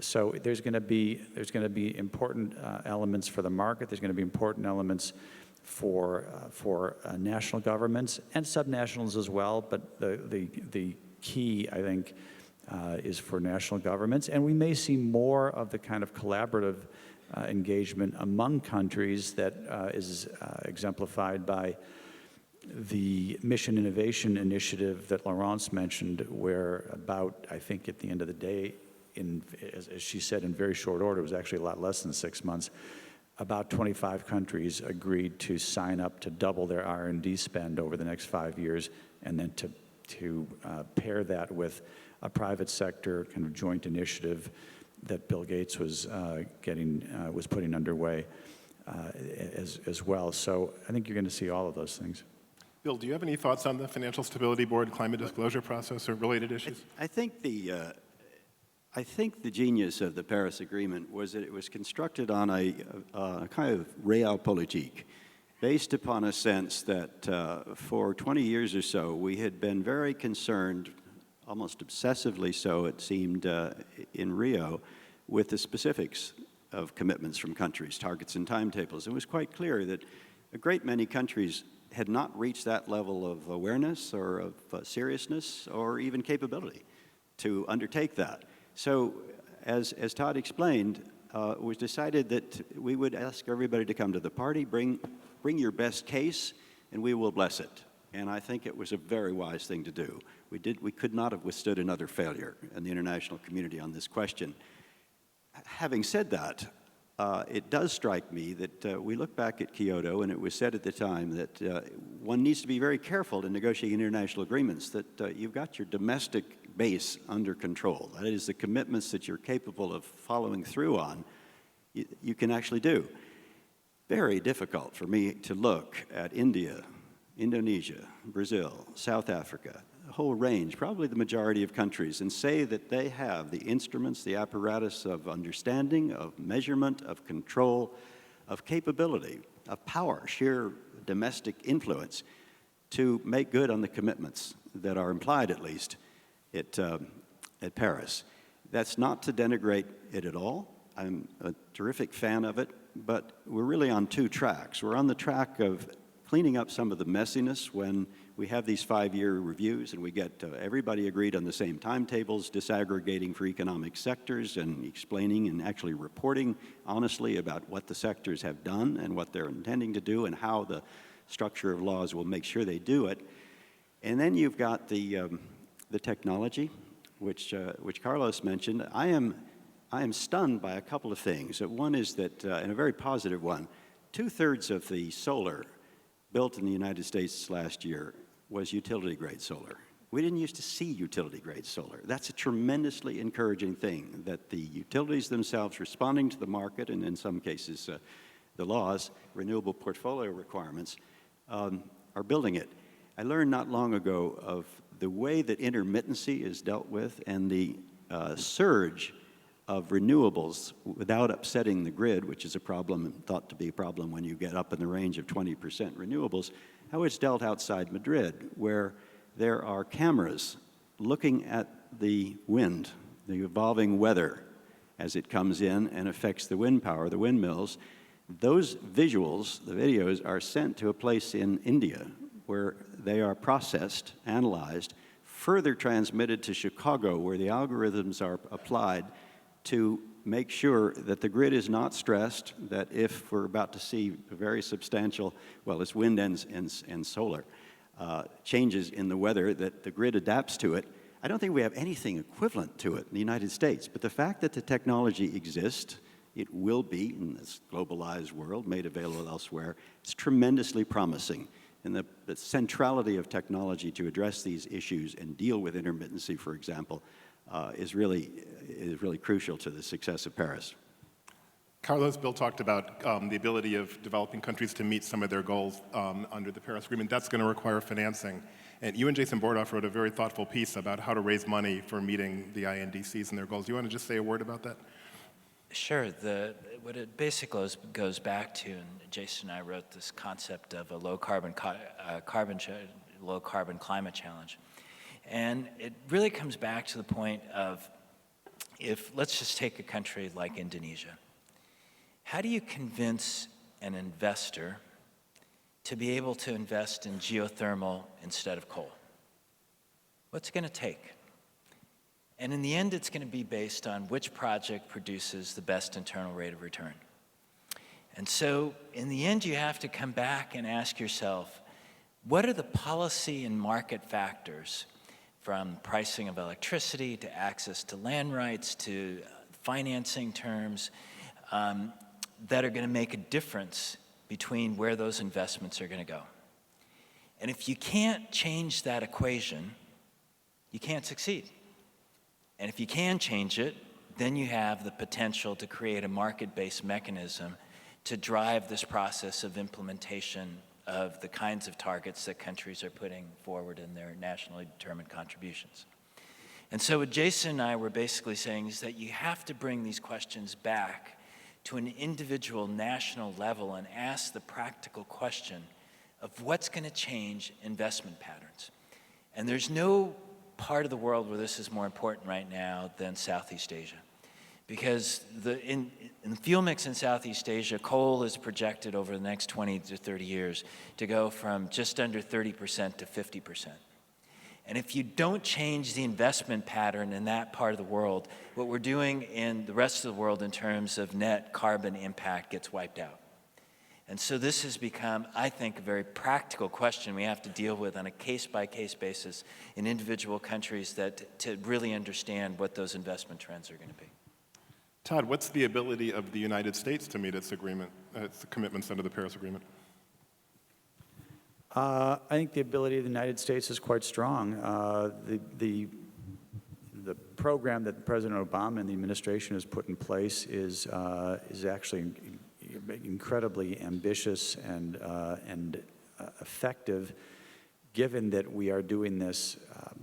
So there's going to be important elements for the market. There's going to be important elements for national governments and subnationals as well. But the key, I think, is for national governments. And we may see more of the kind of collaborative engagement among countries that is exemplified by the Mission Innovation Initiative that Laurence mentioned, where about, I think at the end of the day, as she said, in very short order, it was actually a lot less than 6 months, about 25 countries agreed to sign up to double their R&D spend over the next 5 years, and then to pair that with a private sector kind of joint initiative that Bill Gates was putting underway as well. So I think you're going to see all of those things. Bill, do you have any thoughts on the Financial Stability Board climate disclosure process or related issues? I think the genius of the Paris Agreement was that it was constructed on a kind of realpolitik, based upon a sense that for 20 years or so, we had been very concerned, almost obsessively so it seemed in Rio, with the specifics of commitments from countries, targets and timetables. It was quite clear that a great many countries had not reached that level of awareness or of seriousness or even capability to undertake that. So, as Todd explained, it was decided that we would ask everybody to come to the party, bring your best case, and we will bless it. And I think it was a very wise thing to do. We could not have withstood another failure in the international community on this question. Having said that, it does strike me that we look back at Kyoto, and it was said at the time that one needs to be very careful in negotiating international agreements, that you've got your domestic base under control. That is, the commitments that you're capable of following through on, you can actually do. Very difficult for me to look at India, Indonesia, Brazil, South Africa, a whole range, probably the majority of countries, and say that they have the instruments, the apparatus of understanding, of measurement, of control, of capability, of power, sheer domestic influence, to make good on the commitments that are implied, at least, at Paris. That's not to denigrate it at all. I'm a terrific fan of it, but we're really on two tracks. We're on the track of cleaning up some of the messiness when we have these 5-year reviews and we get everybody agreed on the same timetables, disaggregating for economic sectors and explaining and actually reporting honestly about what the sectors have done and what they're intending to do and how the structure of laws will make sure they do it. And then you've got the technology, which Carlos mentioned. I am stunned by a couple of things. One is that, and a very positive one, 2/3 of the solar built in the United States last year was utility-grade solar. We didn't used to see utility-grade solar. That's a tremendously encouraging thing, that the utilities themselves responding to the market, and in some cases the laws, renewable portfolio requirements, are building it. I learned not long ago of the way that intermittency is dealt with and the surge of renewables without upsetting the grid, which is a problem, thought to be a problem when you get up in the range of 20% renewables, how it's dealt outside Madrid, where there are cameras looking at the wind, the evolving weather as it comes in and affects the wind power, the windmills. Those visuals, the videos, are sent to a place in India where they are processed, analyzed, further transmitted to Chicago, where the algorithms are applied to make sure that the grid is not stressed, that if we're about to see a very substantial, well, it's wind and solar, changes in the weather, that the grid adapts to it. I don't think we have anything equivalent to it in the United States, but the fact that the technology exists, it will be, in this globalized world, made available elsewhere, it's tremendously promising. And the centrality of technology to address these issues and deal with intermittency, for example, is really crucial to the success of Paris. Carlos, Bill talked about the ability of developing countries to meet some of their goals under the Paris Agreement. That's going to require financing. And you and Jason Bordoff wrote a very thoughtful piece about how to raise money for meeting the INDCs and their goals. Do you want to just say a word about that? Sure. What it basically goes back to, and Jason and I wrote this concept of a low carbon climate challenge. And it really comes back to the point of, let's just take a country like Indonesia. How do you convince an investor to be able to invest in geothermal instead of coal? What's it going to take? And in the end, it's going to be based on which project produces the best internal rate of return. And so in the end, you have to come back and ask yourself, what are the policy and market factors, from pricing of electricity to access to land rights to financing terms, that are going to make a difference between where those investments are going to go? And if you can't change that equation, you can't succeed. And if you can change it, then you have the potential to create a market-based mechanism to drive this process of implementation of the kinds of targets that countries are putting forward in their nationally determined contributions. And so what Jason and I were basically saying is that you have to bring these questions back to an individual national level and ask the practical question of what's going to change investment patterns. And there's no part of the world where this is more important right now than Southeast Asia. Because in the fuel mix in Southeast Asia, coal is projected over the next 20 to 30 years to go from just under 30% to 50%. And if you don't change the investment pattern in that part of the world, what we're doing in the rest of the world in terms of net carbon impact gets wiped out. And so this has become, I think, a very practical question we have to deal with on a case-by-case basis in individual countries to really understand what those investment trends are going to be. Todd, what's the ability of the United States to meet its commitments under the Paris Agreement? I think the ability of the United States is quite strong. The program that President Obama and the administration has put in place is actually incredibly ambitious and effective, given that we are doing this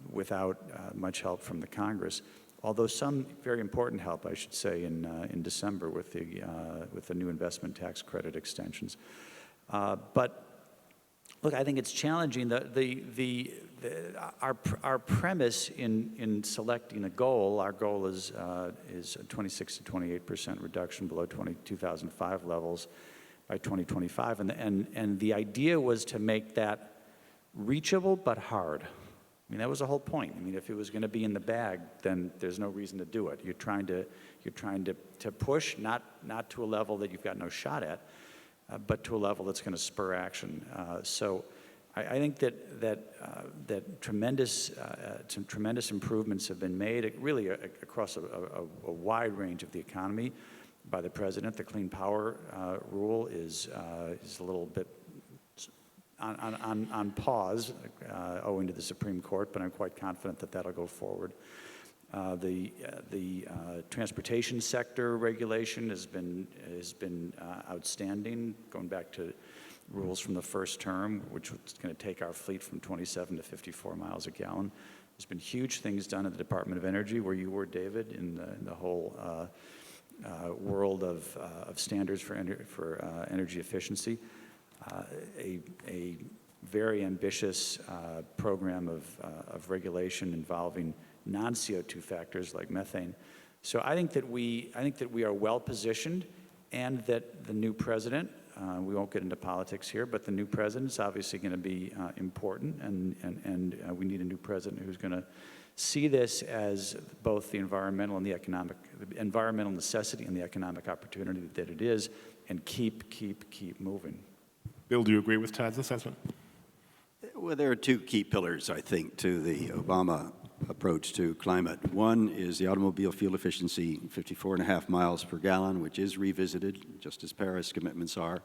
without much help from the Congress. Although some very important help, I should say, in December with the new investment tax credit extensions. But look, I think it's challenging. Our premise in selecting a goal, our goal is a 26 to 28% reduction below 2005 levels by 2025, and the idea was to make that reachable but hard. I mean, that was the whole point. I mean, if it was going to be in the bag, then there's no reason to do it. You're trying to push, not to a level that you've got no shot at, but to a level that's going to spur action. So I think that tremendous improvements have been made, really across a wide range of the economy by the president. The Clean Power Rule is a little bit on pause owing to the Supreme Court, but I'm quite confident that that'll go forward. The transportation sector regulation has been outstanding, going back to rules from the first term, which was going to take our fleet from 27 to 54 miles a gallon. There's been huge things done at the Department of Energy, where you were, David, in the whole world of standards for energy efficiency. A very ambitious program of regulation involving non-CO2 factors like methane. So I think that we are well positioned, and that the new president, we won't get into politics here, but the new president is obviously going to be important, and we need a new president who's going to see this as both the environmental necessity and the economic opportunity that it is, and keep moving. Bill, do you agree with Todd's assessment? Well, there are two key pillars, I think, to the Obama approach to climate. One is the automobile fuel efficiency, 54.5 miles per gallon, which is revisited, just as Paris commitments are,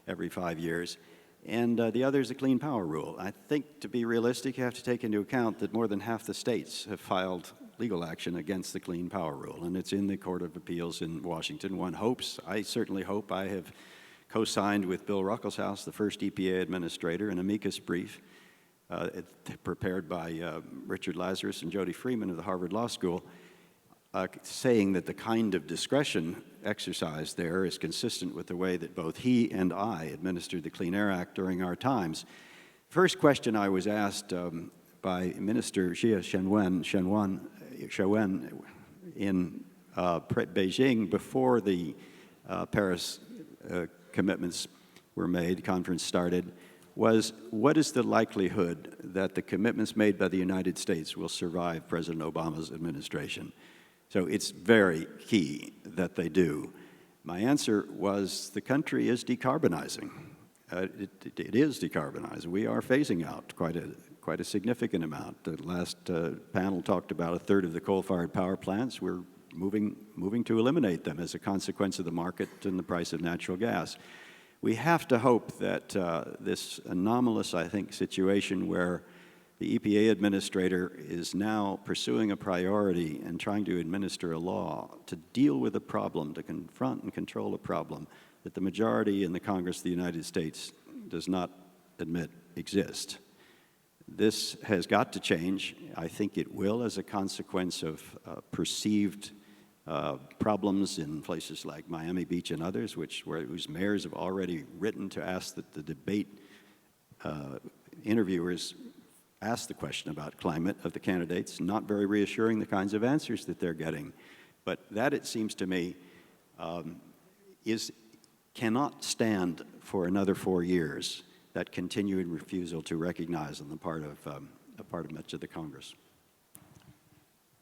every 5 years. And the other is the Clean Power Rule. I think, to be realistic, you have to take into account that more than half the states have filed legal action against the Clean Power Rule, and it's in the Court of Appeals in Washington. One hopes, I certainly hope, I have co-signed with Bill Ruckelshaus, the first EPA administrator, an amicus brief prepared by Richard Lazarus and Jody Freeman of the Harvard Law School, saying that the kind of discretion exercised there is consistent with the way that both he and I administered the Clean Air Act during our times. First question I was asked by Minister Xie Xiaowen in Beijing before the Paris commitments were made, conference started, was what is the likelihood that the commitments made by the United States will survive President Obama's administration? So it's very key that they do. My answer was the country is decarbonizing. It is decarbonizing. We are phasing out quite a significant amount. The last panel talked about a third of the coal-fired power plants. We're moving to eliminate them as a consequence of the market and the price of natural gas. We have to hope that this anomalous, I think, situation where the EPA administrator is now pursuing a priority and trying to administer a law to deal with a problem, to confront and control a problem that the majority in the Congress of the United States does not admit exist. This has got to change. I think it will as a consequence of perceived problems in places like Miami Beach and others, whose mayors have already written to ask that the debate interviewers ask the question about climate of the candidates, not very reassuring the kinds of answers that they're getting. But that, it seems to me, cannot stand for another 4 years, that continued refusal to recognize on the part of much of the Congress.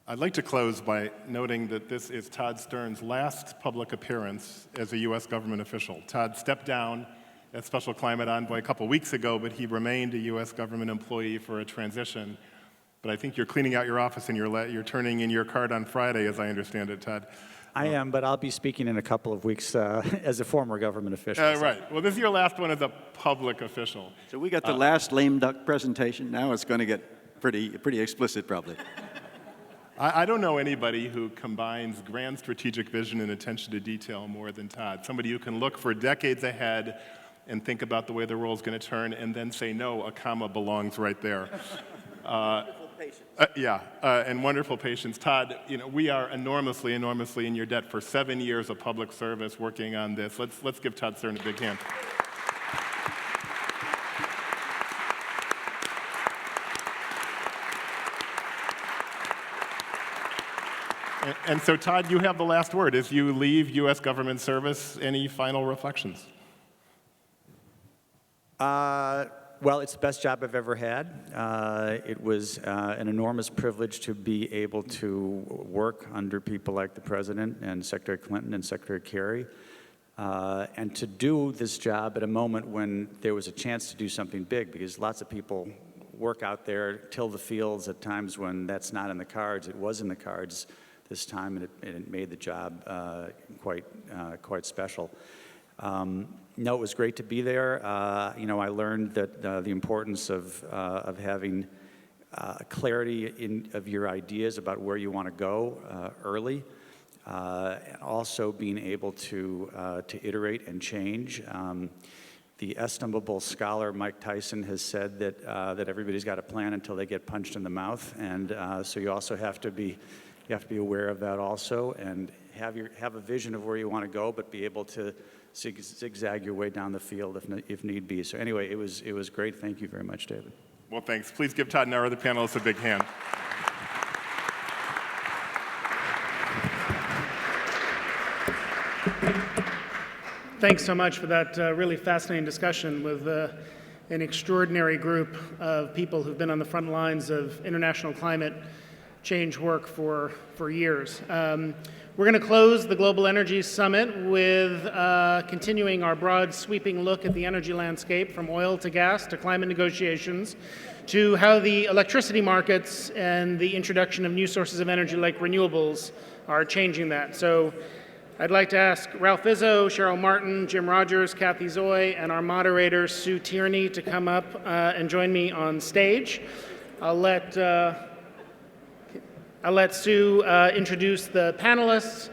I'd like to close by noting that this is Todd Stern's last public appearance as a U.S. government official. Todd stepped down as Special Climate Envoy a couple weeks ago, but he remained a U.S. government employee for a transition. But I think you're cleaning out your office and you're turning in your card on Friday, as I understand it, Todd. I am, but I'll be speaking in a couple of weeks as a former government official. Right. Well, this is your last one as a public official. So we got the last lame duck presentation. Now it's going to get pretty explicit, probably. I don't know anybody who combines grand strategic vision and attention to detail more than Todd. Somebody who can look for decades ahead and think about the way the world's going to turn and then say, no, a comma belongs right there. And wonderful patience. Todd, we are enormously in your debt for 7 years of public service working on this. Let's give Todd Stern a big hand. And so, Todd, you have the last word. As you leave U.S. government service, any final reflections? Well, it's the best job I've ever had. It was an enormous privilege to be able to work under people like the President and Secretary Clinton and Secretary Kerry, and to do this job at a moment when there was a chance to do something big, because lots of people work out there, till the fields at times when that's not in the cards. It was in the cards this time, and it made the job quite special. No, it was great to be there. I learned that the importance of having clarity of your ideas about where you want to go early, and also being able to iterate and change. The estimable scholar Mike Tyson has said that everybody's got a plan until they get punched in the mouth, and so you also have to be aware of that also, and have a vision of where you want to go, but be able to zigzag your way down the field if need be. So anyway, it was great. Thank you very much, David. Well, thanks. Please give Todd and our other panelists a big hand. Thanks so much for that really fascinating discussion with an extraordinary group of people who've been on the front lines of international climate change work for years. We're going to close the Global Energy Summit with continuing our broad, sweeping look at the energy landscape, from oil to gas to climate negotiations, to how the electricity markets and the introduction of new sources of energy like renewables are changing that. So I'd like to ask Ralph Izzo, Cheryl Martin, Jim Rogers, Kathy Zoy, and our moderator, Sue Tierney, to come up and join me on stage. I'll let Sue introduce the panelists.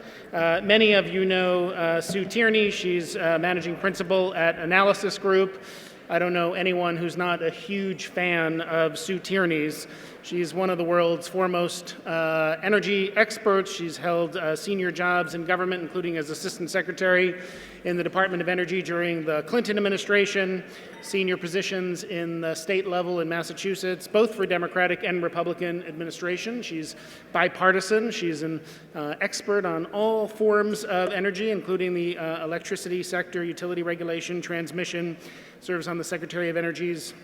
Many of you know Sue Tierney. She's managing principal at Analysis Group. I don't know anyone who's not a huge fan of Sue Tierney's. She's one of the world's foremost energy experts. She's held senior jobs in government, including as Assistant Secretary in the Department of Energy during the Clinton administration, senior positions in the state level in Massachusetts, both for Democratic and Republican administration. She's bipartisan. She's an expert on all forms of energy, including the electricity sector, utility regulation, transmission, serves on the Secretary of Energy's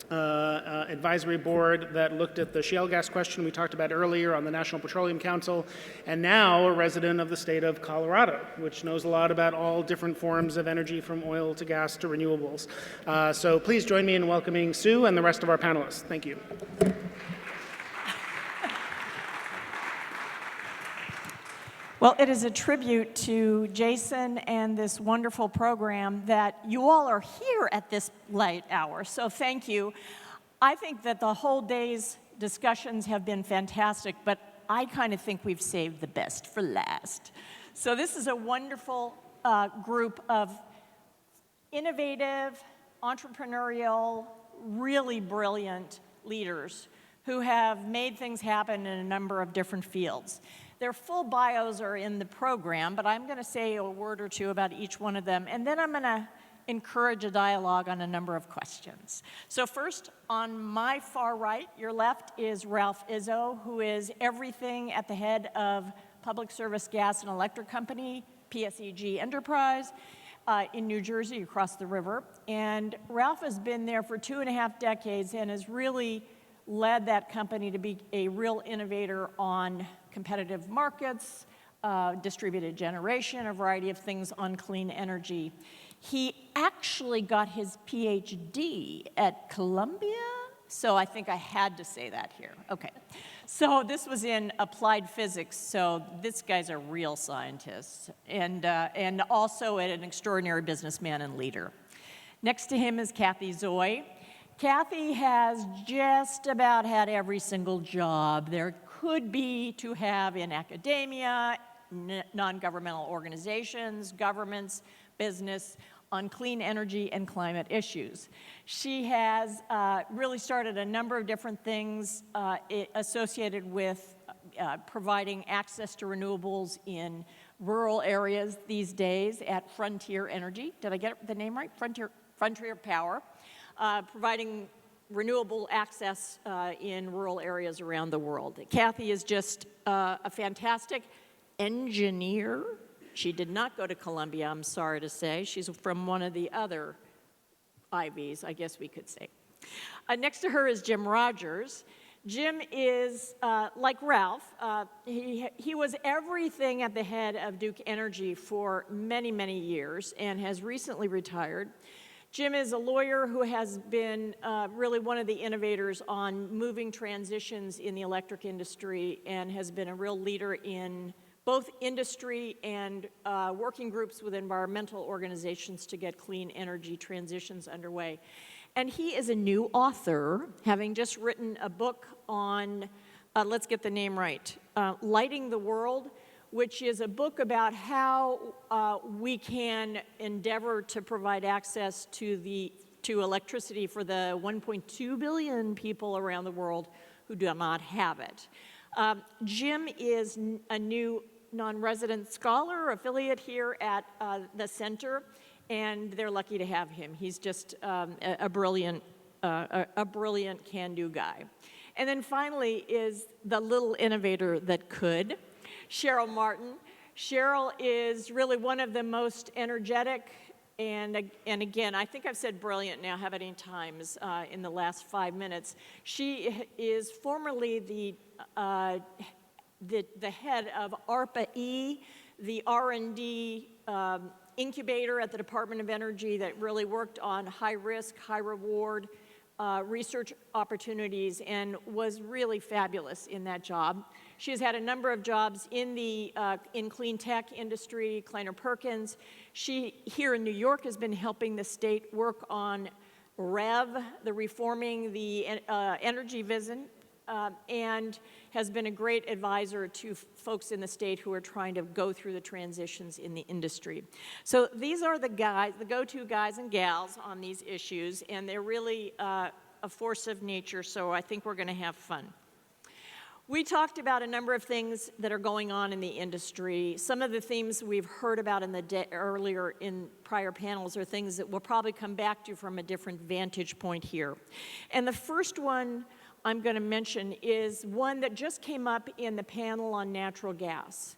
advisory board that looked at the shale gas question we talked about earlier on the National Petroleum Council, and now a resident of the state of Colorado, which knows a lot about all different forms of energy, from oil to gas to renewables. So please join me in welcoming Sue and the rest of our panelists. Thank you. Well, it is a tribute to Jason and this wonderful program that you all are here at this late hour, so thank you. I think that the whole day's discussions have been fantastic, but I kind of think we've saved the best for last. So this is a wonderful group of innovative, entrepreneurial, really brilliant leaders who have made things happen in a number of different fields. Their full bios are in the program, but I'm going to say a word or two about each one of them, and then I'm going to encourage a dialogue on a number of questions. So first, on my far right, your left, is Ralph Izzo, who is everything at the head of Public Service Gas and Electric Company, PSEG Enterprise, in New Jersey, across the river. And Ralph has been there for 2.5 decades and has really led that company to be a real innovator on competitive markets, distributed generation, a variety of things on clean energy. He actually got his PhD at Columbia, so I think I had to say that here. Okay. So this was in applied physics, so this guy's a real scientist, and also an extraordinary businessman and leader. Next to him is Kathy Zoy. Kathy has just about had every single job there could be to have in academia, non-governmental organizations, governments, business, on clean energy and climate issues. She has really started a number of different things associated with providing access to renewables in rural areas these days at Frontier Energy. Did I get the name right? Frontier Power, providing renewable access in rural areas around the world. Kathy is just a fantastic engineer. She did not go to Columbia, I'm sorry to say. She's from one of the other Ivies, I guess we could say. Next to her is Jim Rogers. Jim is, like Ralph, he was everything at the head of Duke Energy for many, many years and has recently retired. Jim is a lawyer who has been really one of the innovators on moving transitions in the electric industry and has been a real leader in both industry and working groups with environmental organizations to get clean energy transitions underway. And he is a new author, having just written a book on, let's get the name right, Lighting the World, which is a book about how we can endeavor to provide access to electricity for the 1.2 billion people around the world who do not have it. Jim is a new non-resident scholar affiliate here at the center, and they're lucky to have him. He's just a brilliant can-do guy. And then finally is the little innovator that could, Cheryl Martin. Cheryl is really one of the most energetic and again, I think I've said brilliant now how many times in the last 5 minutes. She is formerly the head of ARPA-E, the R&D incubator at the Department of Energy that really worked on high-risk, high-reward research opportunities and was really fabulous in that job. She has had a number of jobs in the clean tech industry, Kleiner Perkins. She, here in New York, has been helping the state work on REV, the Reforming the Energy Vision, and has been a great advisor to folks in the state who are trying to go through the transitions in the industry. So these are the guys, the go-to guys and gals on these issues, and they're really a force of nature, so I think we're going to have fun. We talked about a number of things that are going on in the industry. Some of the themes we've heard about earlier in prior panels are things that we'll probably come back to from a different vantage point here. And the first one I'm going to mention is one that just came up in the panel on natural gas.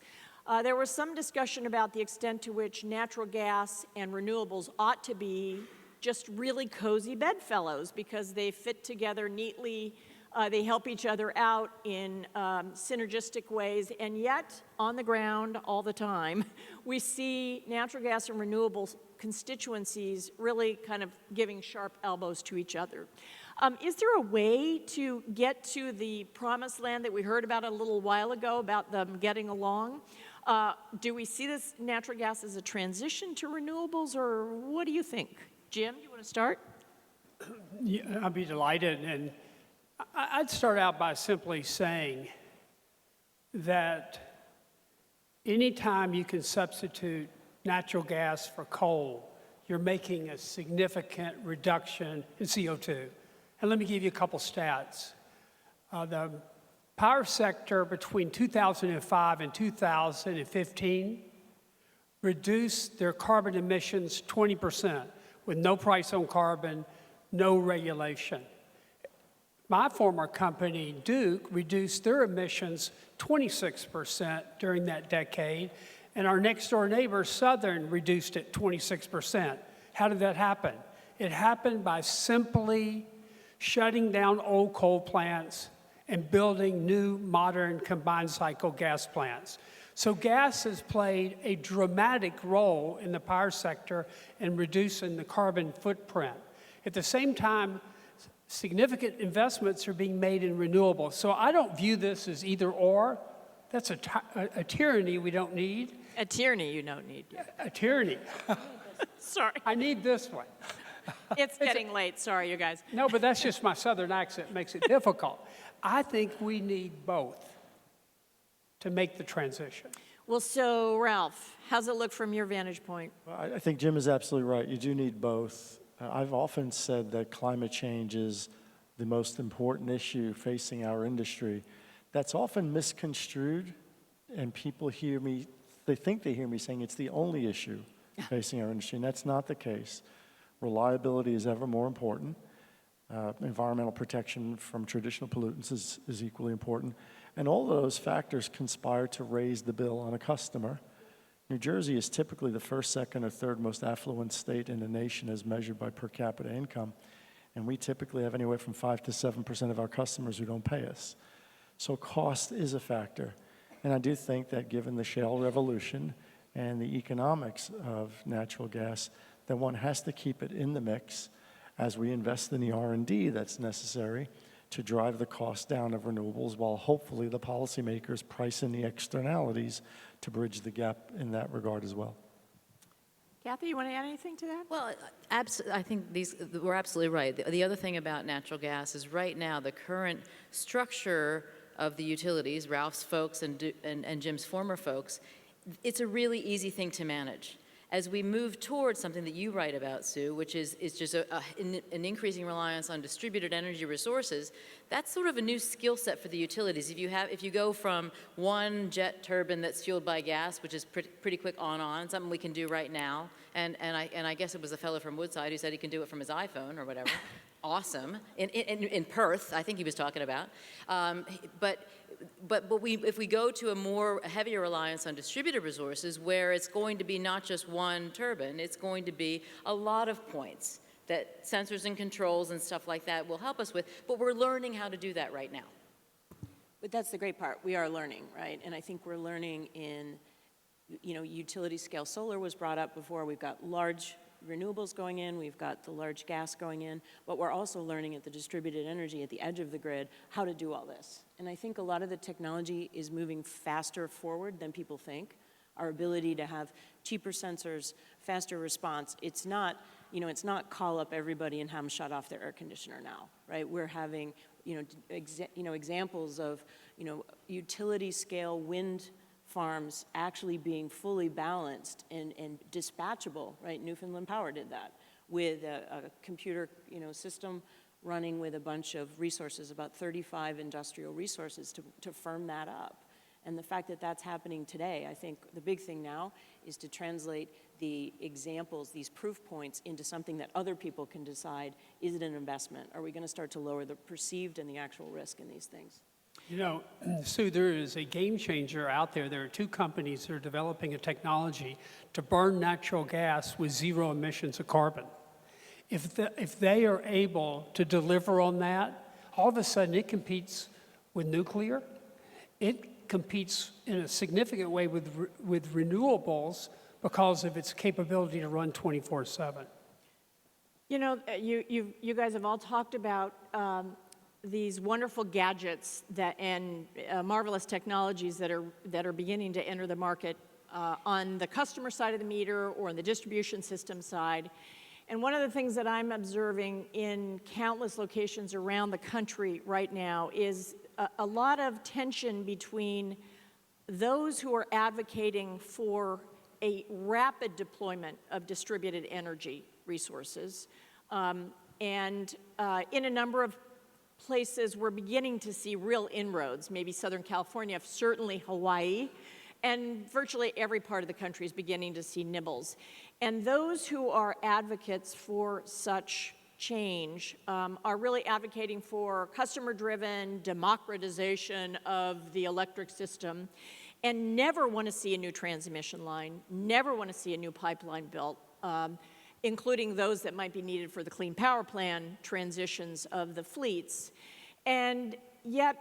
There was some discussion about the extent to which natural gas and renewables ought to be just really cozy bedfellows because they fit together neatly. They help each other out in synergistic ways, and yet, on the ground all the time, we see natural gas and renewable constituencies really kind of giving sharp elbows to each other. Is there a way to get to the promised land that we heard about a little while ago about them getting along? Do we see this natural gas as a transition to renewables, or what do you think? Jim, you want to start? Yeah, I'd be delighted, and I'd start out by simply saying that anytime you can substitute natural gas for coal, you're making a significant reduction in CO2. And let me give you a couple stats. The power sector between 2005 and 2015 reduced their carbon emissions 20% with no price on carbon, no regulation. My former company, Duke, reduced their emissions 26% during that decade, and our next-door neighbor, Southern, reduced it 26%. How did that happen? It happened by simply shutting down old coal plants and building new, modern, combined-cycle gas plants. So gas has played a dramatic role in the power sector in reducing the carbon footprint. At the same time, significant investments are being made in renewables. So I don't view this as either or. That's a tyranny we don't need. A tyranny you don't need. Yeah. A tyranny. Sorry. I need this one. It's getting late. Sorry, you guys. No, but that's just my southern accent makes it difficult. I think we need both to make the transition. Well, so Ralph, how's it look from your vantage point? Well, I think Jim is absolutely right. You do need both. I've often said that climate change is the most important issue facing our industry. That's often misconstrued, and people hear me, they think they hear me saying it's the only issue facing our industry, and that's not the case. Reliability is ever more important. Environmental protection from traditional pollutants is equally important. And all of those factors conspire to raise the bill on a customer. New Jersey is typically the first, second, or third most affluent state in the nation as measured by per capita income. And we typically have anywhere from 5 to 7% of our customers who don't pay us. So cost is a factor. And I do think that given the shale revolution and the economics of natural gas, that one has to keep it in the mix as we invest in the R&D that's necessary to drive the cost down of renewables, while hopefully the policymakers price in the externalities to bridge the gap in that regard as well. Kathy, you want to add anything to that? Well, I think we're absolutely right. The other thing about natural gas is right now the current structure of the utilities, Ralph's folks and Jim's former folks, it's a really easy thing to manage. As we move towards something that you write about, Sue, which is just an increasing reliance on distributed energy resources, that's sort of a new skill set for the utilities. If you go from one jet turbine that's fueled by gas, which is pretty quick on, something we can do right now, and I guess it was a fellow from Woodside who said he can do it from his iPhone or whatever. Awesome. In Perth, I think he was talking about. But if we go to a heavier reliance on distributed resources, where it's going to be not just one turbine, it's going to be a lot of points that sensors and controls and stuff like that will help us with, but we're learning how to do that right now. But that's the great part. We are learning, right? And I think we're learning in, utility scale solar was brought up before. We've got large renewables going in, we've got the large gas going in, but we're also learning at the distributed energy at the edge of the grid how to do all this. And I think a lot of the technology is moving faster forward than people think. Our ability to have cheaper sensors, faster response, it's not call up everybody and have them shut off their air conditioner now, right? We're having, examples of, utility scale wind farms actually being fully balanced and dispatchable, right? Newfoundland Power did that with a computer, system running with a bunch of resources, about 35 industrial resources to firm that up. And the fact that that's happening today, I think the big thing now is to translate the examples, these proof points, into something that other people can decide, is it an investment? Are we going to start to lower the perceived and the actual risk in these things? Sue, there is a game changer out there. There are two companies that are developing a technology to burn natural gas with zero emissions of carbon. If they are able to deliver on that, all of a sudden it competes with nuclear. It competes in a significant way with renewables because of its capability to run 24/7. You guys have all talked about these wonderful gadgets and marvelous technologies that are beginning to enter the market on the customer side of the meter or on the distribution system side. And one of the things that I'm observing in countless locations around the country right now is a lot of tension between those who are advocating for a rapid deployment of distributed energy resources. And in a number of places, we're beginning to see real inroads, maybe Southern California, certainly Hawaii, and virtually every part of the country is beginning to see nibbles. And those who are advocates for such change are really advocating for customer-driven democratization of the electric system and never want to see a new transmission line, never want to see a new pipeline built, including those that might be needed for the Clean Power Plan transitions of the fleets. And yet,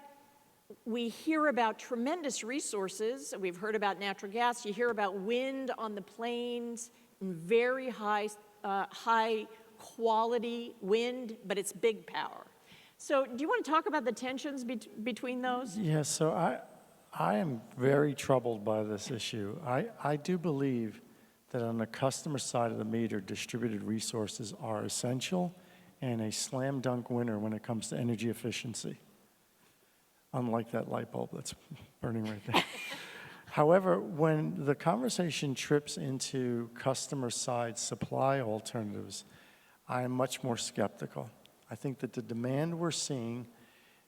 we hear about tremendous resources. We've heard about natural gas. You hear about wind on the plains, and very high quality wind, but it's big power. So do you want to talk about the tensions between those? Yes, so I am very troubled by this issue. I do believe that on the customer side of the meter, distributed resources are essential and a slam dunk winner when it comes to energy efficiency. Unlike that light bulb that's burning right there. However, when the conversation trips into customer side supply alternatives, I am much more skeptical. I think that the demand we're seeing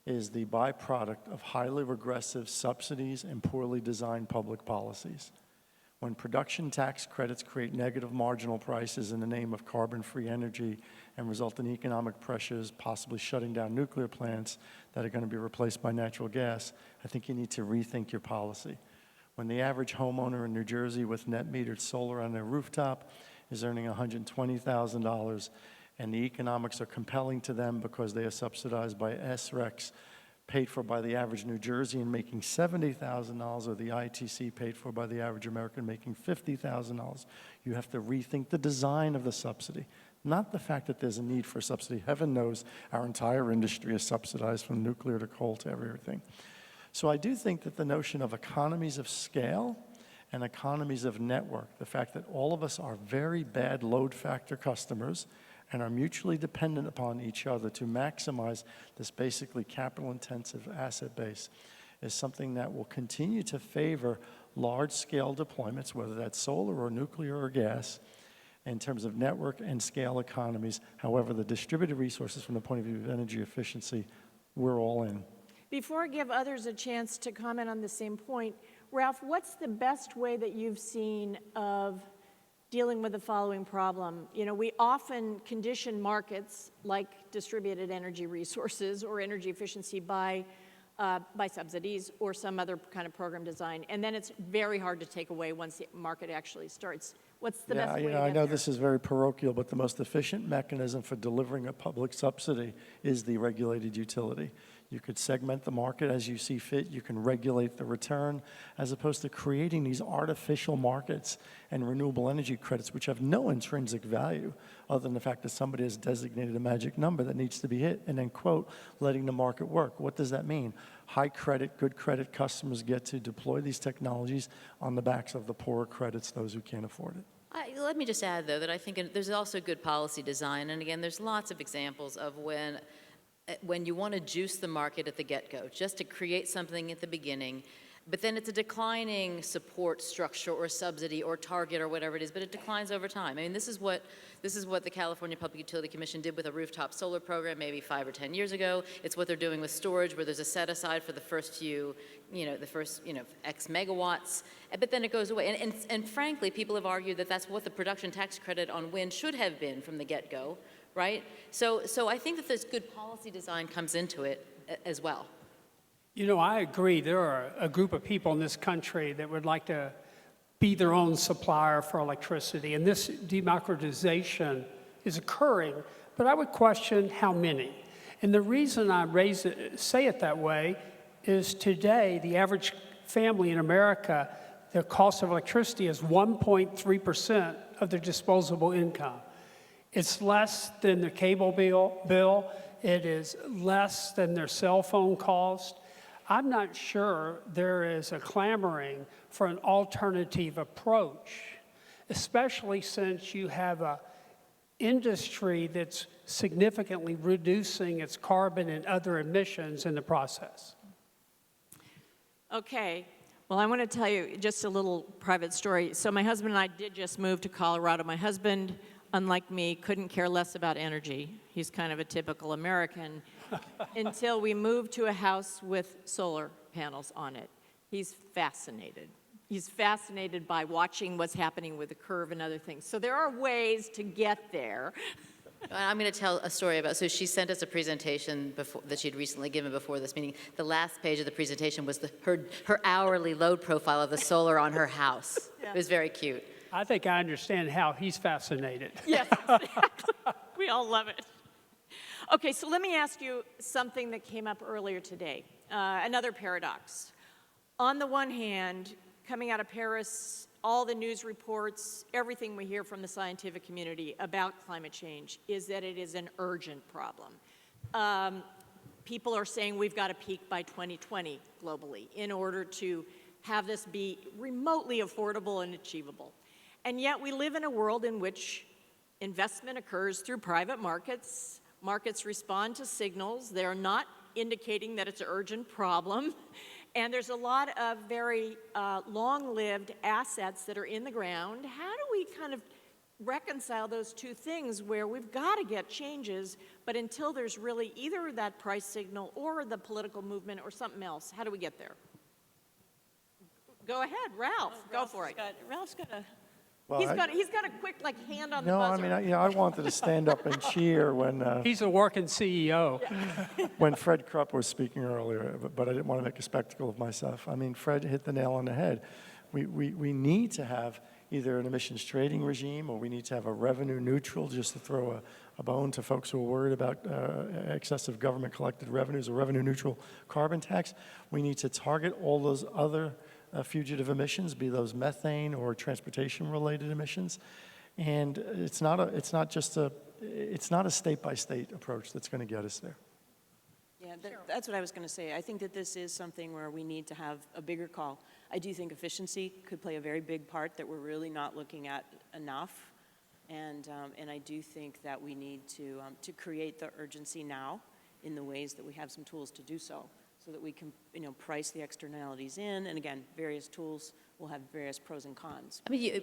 is the byproduct of highly regressive subsidies and poorly designed public policies. When production tax credits create negative marginal prices in the name of carbon-free energy and result in economic pressures, possibly shutting down nuclear plants that are going to be replaced by natural gas, I think you need to rethink your policy. When the average homeowner in New Jersey with net metered solar on their rooftop is earning $120,000 and the economics are compelling to them because they are subsidized by SRECs, paid for by the average New Jerseyan making $70,000, or the ITC paid for by the average American making $50,000. You have to rethink the design of the subsidy, not the fact that there's a need for subsidy. Heaven knows our entire industry is subsidized from nuclear to coal to everything. So I do think that the notion of economies of scale and economies of network, the fact that all of us are very bad load factor customers and are mutually dependent upon each other to maximize this basically capital-intensive asset base, is something that will continue to favor large-scale deployments, whether that's solar or nuclear or gas, in terms of network and scale economies. However, the distributed resources from the point of view of energy efficiency, we're all in. Before I give others a chance to comment on the same point, Ralph, what's the best way that you've seen of dealing with the following problem? You know, we often condition markets like distributed energy resources or energy efficiency by subsidies or some other kind of program design, and then it's very hard to take away once the market actually starts. What's the best way to get I know there? this is very parochial, but the most efficient mechanism for delivering a public subsidy is the regulated utility. You could segment the market as you see fit. You can regulate the return, as opposed to creating these artificial markets and renewable energy credits, which have no intrinsic value other than the fact that somebody has designated a magic number that needs to be hit, and then, quote, letting the market work. What does that mean? High credit, good credit customers get to deploy these technologies on the backs of the poorer credits, those who can't afford it. Let me just add, though, that I think there's also good policy design. And again, there's lots of examples of when you want to juice the market at the get-go, just to create something at the beginning, but then it's a declining support structure or subsidy or target or whatever it is, but it declines over time. I mean, this is what the California Public Utility Commission did with a rooftop solar program maybe 5 or 10 years ago. It's what they're doing with storage, where there's a set aside for the first X megawatts, but then it goes away. And frankly, people have argued that that's what the production tax credit on wind should have been from the get-go, right? So I think that this good policy design comes into it as well. You know, I agree. There are a group of people in this country that would like to be their own supplier for electricity, and this democratization is occurring, but I would question how many. And the reason I say it that way is today, the average family in America, their cost of electricity is 1.3% of their disposable income. It's less than their cable bill. It is less than their cell phone cost. I'm not sure there is a clamoring for an alternative approach, especially since you have an industry that's significantly reducing its carbon and other emissions in the process. Okay. Well, I want to tell you just a little private story. So my husband and I did just move to Colorado. My husband, unlike me, couldn't care less about energy. He's kind of a typical American until we moved to a house with solar panels on it. He's fascinated. He's fascinated by watching what's happening with the curve and other things. So there are ways to get there. I'm going to tell a story about, so she sent us a presentation that she'd recently given before this meeting. The last page of the presentation was her hourly load profile of the solar on her house. Yeah. It was very cute. I think I understand how he's fascinated. Yes, exactly. We all love it. Okay, so let me ask you something that came up earlier today. another paradox. On the one hand, coming out of Paris, all the news reports, everything we hear from the scientific community about climate change is that it is an urgent problem. People are saying we've got to peak by 2020 globally in order to have this be remotely affordable and achievable. And yet we live in a world in which investment occurs through private markets. Markets respond to signals. They're not indicating that it's an urgent problem. And there's a lot of very long-lived assets that are in the ground. How do we kind of reconcile those two things where we've got to get changes, but until there's really either that price signal or the political movement or something else, how do we get there? Go ahead, Ralph. Go for it. Ralph's got a... Well, he's got a quick hand on the No, buzzer. I mean, I wanted to stand up and cheer when He's a working CEO. when Fred Krupp was speaking earlier, but I didn't want to make a spectacle of myself. I mean, Fred hit the nail on the head. We need to have either an emissions trading regime, or we need to have a revenue neutral, just to throw a bone to folks who are worried about excessive government collected revenues, a revenue neutral carbon tax. We need to target all those other fugitive emissions, be those methane or transportation-related emissions, and it's not a state-by-state approach that's going to get us there. Yeah, that's what I was going to say. I think that this is something where we need to have a bigger call. I do think efficiency could play a very big part that we're really not looking at enough, and I do think that we need to create the urgency now in the ways that we have some tools to do so that we can, price the externalities in, and again, various tools will have various pros and cons. I mean,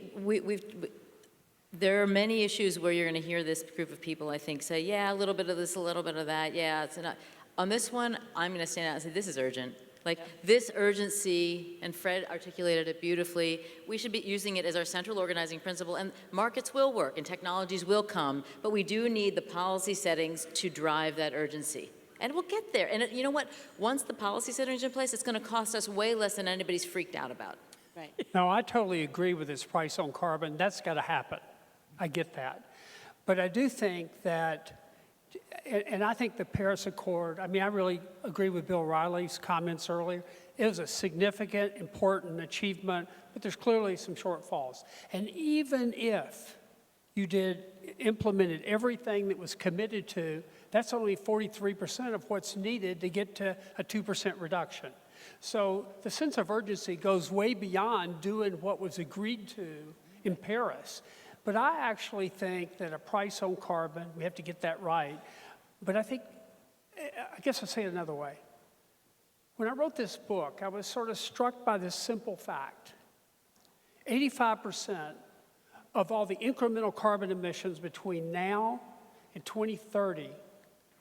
there are many issues where you're going to hear this group of people, I think, say, yeah, a little bit of this, a little bit of that, yeah, it's not. On this one, I'm going to stand out and say, this is urgent. Like, this urgency, and Fred articulated it beautifully, we should be using it as our central organizing principle, and markets will work, and technologies will come, but we do need the policy settings to drive that urgency. And we'll get there. And you know what? Once the policy settings are in place, it's going to cost us way less than anybody's freaked out about. Right. No, I totally agree with this price on carbon. That's got to happen. I get that. But I do think that, and I think the Paris Accord, I mean, I really agree with Bill Riley's comments earlier. It was a significant, important achievement, but there's clearly some shortfalls. And even if you implemented everything that was committed to, that's only 43% of what's needed to get to a 2% reduction. So the sense of urgency goes way beyond doing what was agreed to in Paris. But I actually think that a price on carbon, we have to get that right. But I guess I'll say it another way. When I wrote this book, I was sort of struck by this simple fact. 85% of all the incremental carbon emissions between now and 2030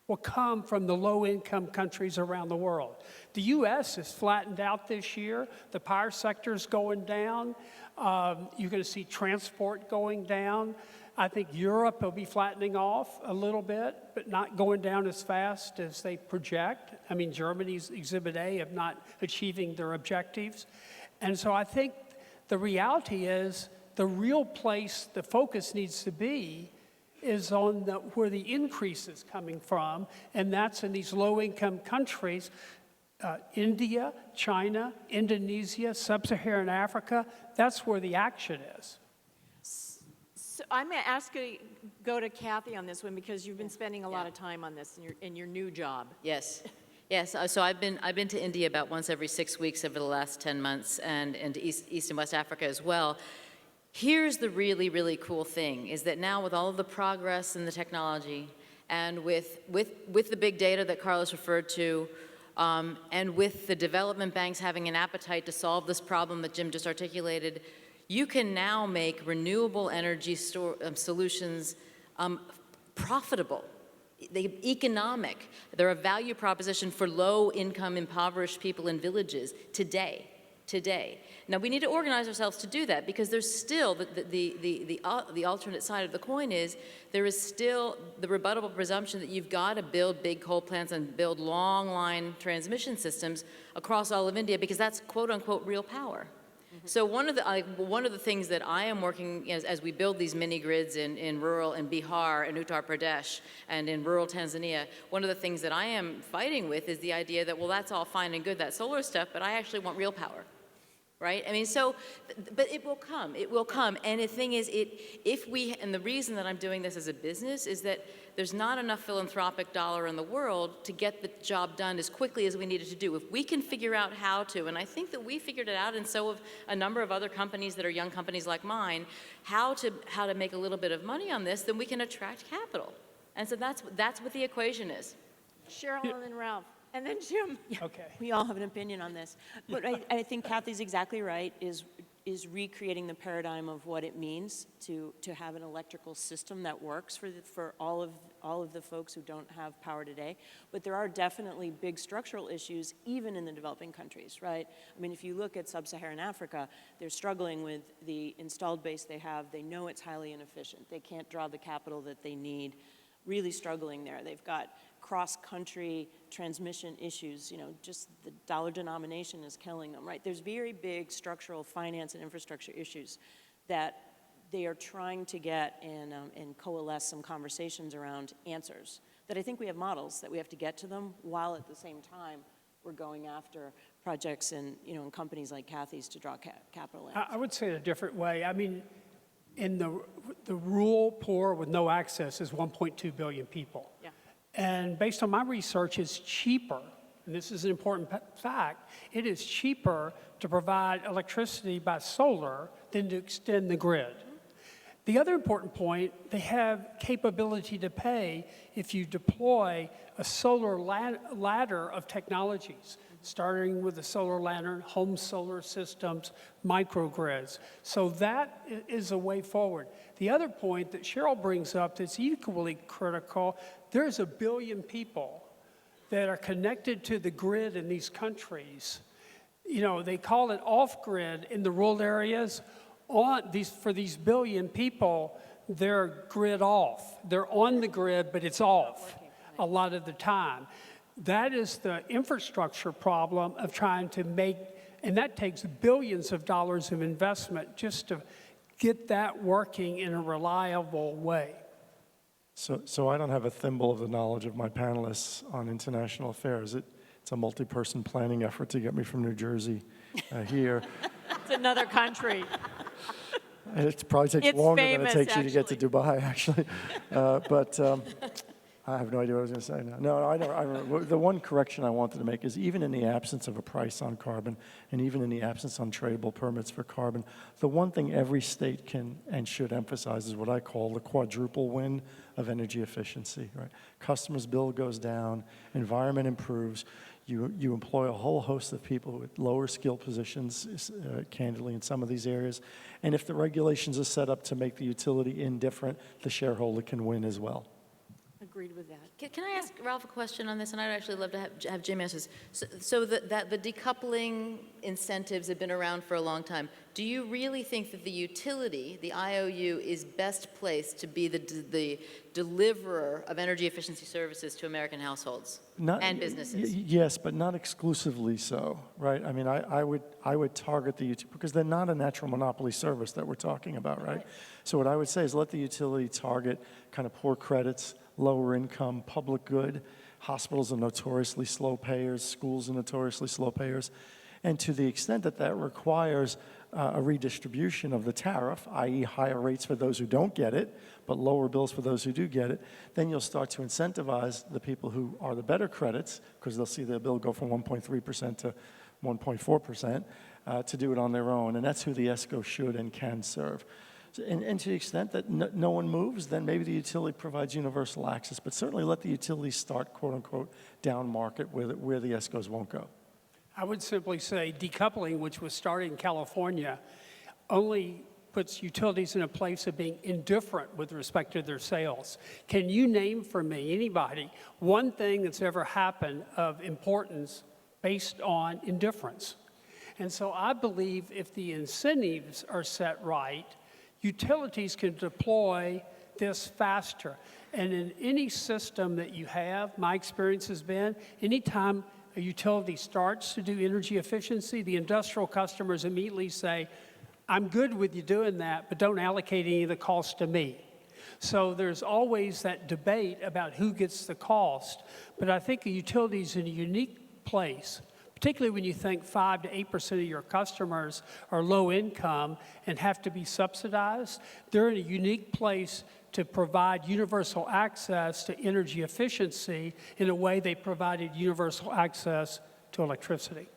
will come from the low-income countries around the world. The U.S. is flattened out this year. The power sector is going down. You're going to see transport going down. I think Europe will be flattening off a little bit, but not going down as fast as they project. I mean, Germany's Exhibit A of not achieving their objectives. And so I think the reality is the real place the focus needs to be is on where the increase is coming from, and that's in these low-income countries, India, China, Indonesia, Sub-Saharan Africa. That's where the action is. So I'm going to ask you to go to Kathy on this one because you've been spending a lot of time on this in your new job. Yes. Yes, so I've been to India about once every 6 weeks over the last 10 months, and to East and West Africa as well. Here's the really, really cool thing, is that now with all of the progress in the technology, and with the big data that Carlos referred to, and with the development banks having an appetite to solve this problem that Jim just articulated, you can now make renewable energy solutions profitable, economic. They're a value proposition for low-income, impoverished people in villages today. Now, we need to organize ourselves to do that because there's still, the alternate side of the coin is, there is still the rebuttable presumption that you've got to build big coal plants and build long line transmission systems across all of India because that's quote unquote real power. So one of the things that I am working as we build these mini grids in rural in Bihar and Uttar Pradesh and in rural Tanzania, one of the things that I am fighting with is the idea that, well, that's all fine and good, that solar stuff, but I actually want real power. Right? I mean, so, but it will come. And the thing is, and the reason that I'm doing this as a business is that there's not enough philanthropic dollar in the world to get the job done as quickly as we needed to do. If we can figure out how to, and I think that we figured it out, and so have a number of other companies that are young companies like mine, how to make a little bit of money on this, then we can attract capital. And so that's what the equation is. Cheryl and then Ralph. And then Jim. Okay. We all have an opinion on this. But I think Kathy's exactly right, is recreating the paradigm of what it means to have an electrical system that works for all of the folks who don't have power today. But there are definitely big structural issues even in the developing countries, right? I mean, if you look at sub-Saharan Africa, they're struggling with the installed base they have. They know it's highly inefficient. They can't draw the capital that they need. Really struggling there. They've got cross-country transmission issues, just the dollar denomination is killing them, right? There's very big structural finance and infrastructure issues that they are trying to get and coalesce some conversations around answers that I think we have models that we have to get to them while at the same time we're going after projects and, in companies like Kathy's to draw capital in. I would say it a different way. I mean, in the rural poor with no access is 1.2 billion people. Yeah. And based on my research, it's cheaper, and this is an important fact, it is cheaper to provide electricity by solar than to extend the grid. The other important point, they have capability to pay if you deploy a solar ladder of technologies, starting with the solar lantern, home solar systems, microgrids. So that is a way forward. The other point that Cheryl brings up that's equally critical, there's 1 billion people that are connected to the grid in these countries. They call it off-grid in the rural areas. For these 1 billion people, they're grid off. They're on the grid, but it's off a lot of the time. That is the infrastructure problem of trying to make, and that takes billions of dollars of investment just to get that working in a reliable way. So I don't have a thimble of the knowledge of my panelists on international affairs. It's a multi-person planning effort to get me from New Jersey here. It's another country. It probably takes longer than it takes you to get to Dubai, actually. But I have no idea what I was going to say now. No, I know. The one correction I wanted to make is even in the absence of a price on carbon, and even in the absence on tradable permits for carbon, the one thing every state can and should emphasize is what I call the quadruple win of energy efficiency. Right? Customers' bill goes down, environment improves. You employ a whole host of people with lower skill positions, candidly, in some of these areas. And if the regulations are set up to make the utility indifferent, the shareholder can win as well. Agreed with that. Can I ask Ralph a question on this? And I'd actually love to have Jim answer this. So the decoupling incentives have been around for a long time. Do you really think that the utility, the IOU, is best placed to be the deliverer of energy efficiency services to American households and businesses? Yes, but not exclusively so, right? I mean, I would target the utility, because they're not a natural monopoly service that we're talking about, right? So what I would say is let the utility target kind of poor credits, lower income, public good. Hospitals are notoriously slow payers. Schools are notoriously slow payers. And to the extent that that requires a redistribution of the tariff, i.e. higher rates for those who don't get it, but lower bills for those who do get it, then you'll start to incentivize the people who are the better credits, because they'll see their bill go from 1.3% to 1.4%, to do it on their own. And that's who the ESCO should and can serve. And to the extent that no one moves, then maybe the utility provides universal access, but certainly let the utility start, quote unquote, down market where the ESCOs won't go. I would simply say decoupling, which was started in California, only puts utilities in a place of being indifferent with respect to their sales. Can you name for me, anybody, one thing that's ever happened of importance based on indifference? And so I believe if the incentives are set right, utilities can deploy this faster. And in any system that you have, my experience has been, anytime a utility starts to do energy efficiency, the industrial customers immediately say, I'm good with you doing that, but don't allocate any of the cost to me. So there's always that debate about who gets the cost. But I think a utility is in a unique place, particularly when you think 5 to 8% of your customers are low income and have to be subsidized. They're in a unique place to provide universal access to energy efficiency in a way they provided universal access to electricity.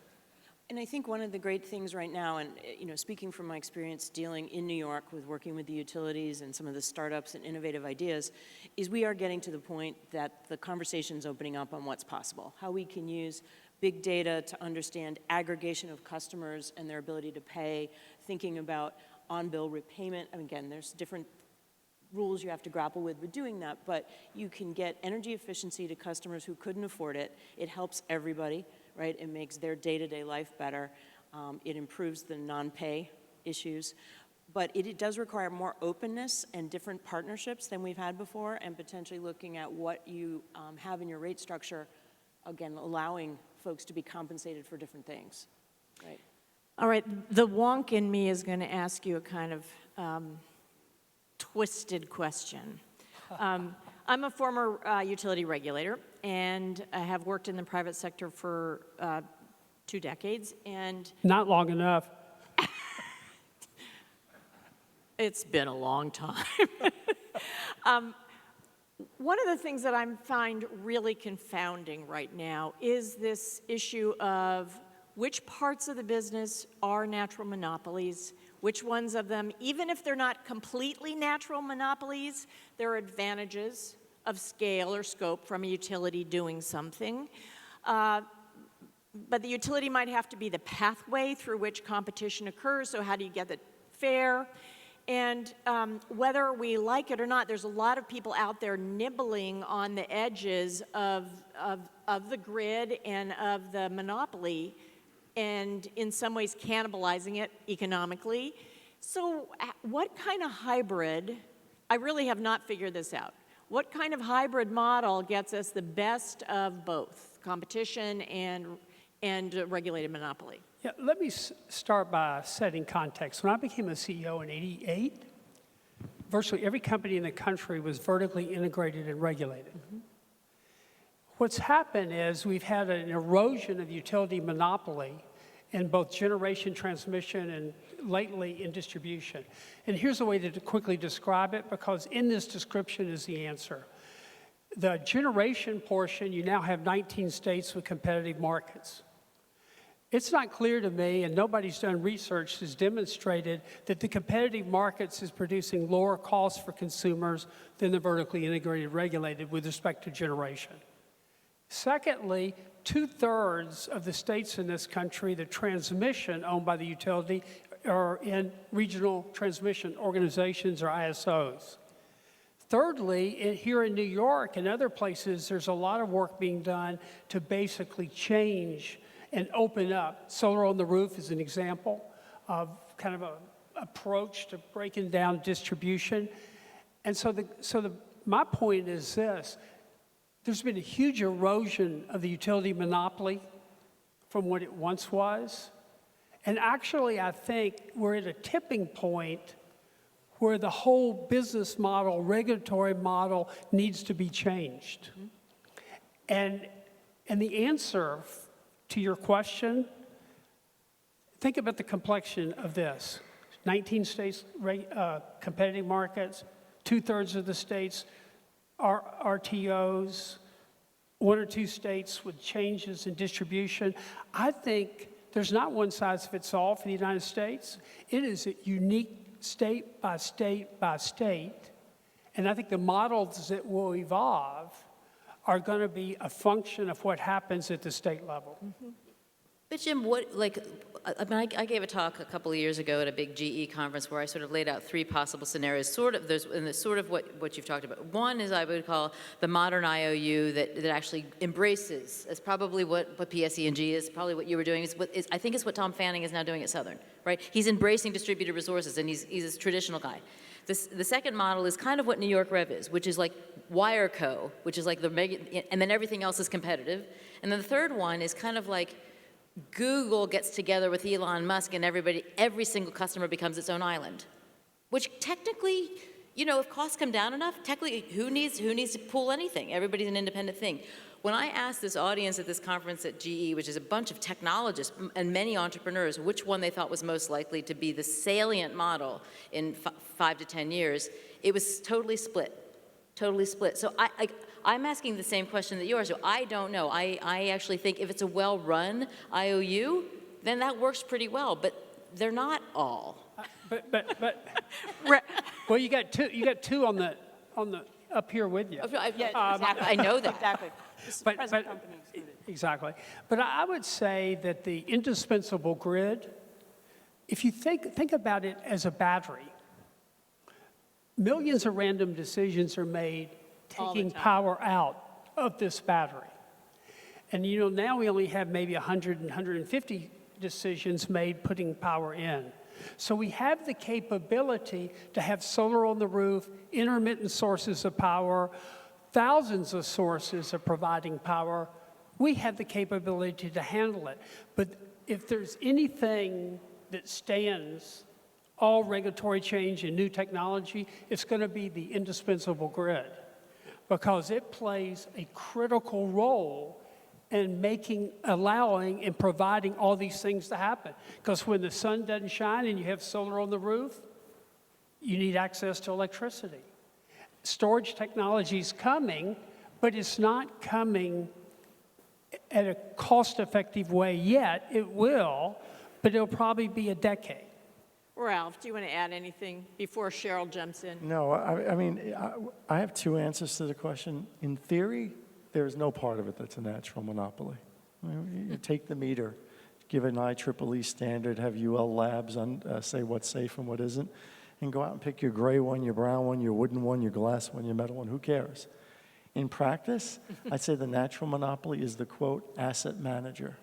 And I think one of the great things right now, and speaking from my experience dealing in New York with working with the utilities and some of the startups and innovative ideas, is we are getting to the point that the conversation's opening up on what's possible, how we can use big data to understand aggregation of customers and their ability to pay, thinking about on-bill repayment. I mean, again, there's different rules you have to grapple with doing that, but you can get energy efficiency to customers who couldn't afford it. It helps everybody, right? It makes their day-to-day life better. It improves the non-pay issues. But it does require more openness and different partnerships than we've had before, and potentially looking at what you have in your rate structure, again, allowing folks to be compensated for different things, right? All right, the wonk in me is going to ask you a kind of twisted question. I'm a former utility regulator, and I have worked in the private sector for 2 decades, and... Not long enough. It's been a long time. One of the things that I find really confounding right now is this issue of which parts of the business are natural monopolies, which ones of them, even if they're not completely natural monopolies, there are advantages of scale or scope from a utility doing something. But the utility might have to be the pathway through which competition occurs, so how do you get it fair? And whether we like it or not, there's a lot of people out there nibbling on the edges of the grid and of the monopoly, and in some ways cannibalizing it economically. So what kind of hybrid, I really have not figured this out, what kind of hybrid model gets us the best of both competition and regulated monopoly? Yeah, let me start by setting context. When I became a CEO in '88, virtually every company in the country was vertically integrated and regulated. Mm-hmm. What's happened is we've had an erosion of utility monopoly in both generation, transmission, and lately in distribution. And here's a way to quickly describe it, because in this description is the answer. The generation portion, you now have 19 states with competitive markets. It's not clear to me, and nobody's done research that's demonstrated that the competitive markets is producing lower costs for consumers than the vertically integrated regulated with respect to generation. Secondly, 2/3 of the states in this country, the transmission owned by the utility, are in regional transmission organizations or ISOs. Thirdly, here in New York and other places, there's a lot of work being done to basically change and open up. Solar on the roof is an example of kind of an approach to breaking down distribution. And so my point is this. There's been a huge erosion of the utility monopoly from what it once was. And actually, I think we're at a tipping point where the whole business model, regulatory model, needs to be changed. Mm-hmm. And the answer to your question, think about the complexion of this. 19 states, competitive markets, 2/3 of the states are RTOs, 1 or 2 states with changes in distribution. I think there's not one size fits all for the United States. It is a unique state by state by state. And I think the models that will evolve are going to be a function of what happens at the state level. Mm-hmm. But Jim, I gave a talk a couple of years ago at a big GE conference where I sort of laid out 3 possible scenarios, sort of what you've talked about. One is I would call the modern IOU that actually embraces, as probably what PSE&G is, probably what you were doing, I think it's what Tom Fanning is now doing at Southern, right? He's embracing distributed resources, and he's a traditional guy. The second model is kind of what New York Rev is, which is like Wireco, which is like the mega, and then everything else is competitive. And then the third one is kind of like Google gets together with Elon Musk and every single customer becomes its own island, which technically, you know, if costs come down enough, technically, who needs to pool anything? Everybody's an independent thing. When I asked this audience at this conference at GE, which is a bunch of technologists and many entrepreneurs, which one they thought was most likely to be the salient model in 5 to 10 years, it was totally split, totally split. So I'm asking the same question that yours. So I don't know. I actually think if it's a well-run IOU, then that works pretty well, but they're not all. Well, you got two on the up here with you. Exactly. I know that. Exactly. Exactly. But I would say that the indispensable grid, if you think about it as a battery, millions of random decisions are made taking power out of this battery. And you know, now we only have maybe 100 and 150 decisions made putting power in. So we have the capability to have solar on the roof, intermittent sources of power, thousands of sources of providing power. We have the capability to handle it. But if there's anything that stands all regulatory change and new technology, it's going to be the indispensable grid, because it plays a critical role in allowing and providing all these things to happen. Because when the sun doesn't shine and you have solar on the roof, you need access to electricity. Storage technology is coming, but it's not coming at a cost-effective way yet. It will, but it'll probably be a decade. Ralph, do you want to add anything before Cheryl jumps in? No, I mean, I have two answers to the question. In theory, there's no part of it that's a natural monopoly. I mean, you take the meter, give an IEEE standard, have UL Labs say what's safe and what isn't, and go out and pick your gray one, your brown one, your wooden one, your glass one, your metal one, who cares? In practice, I'd say the natural monopoly is the, quote, asset manager.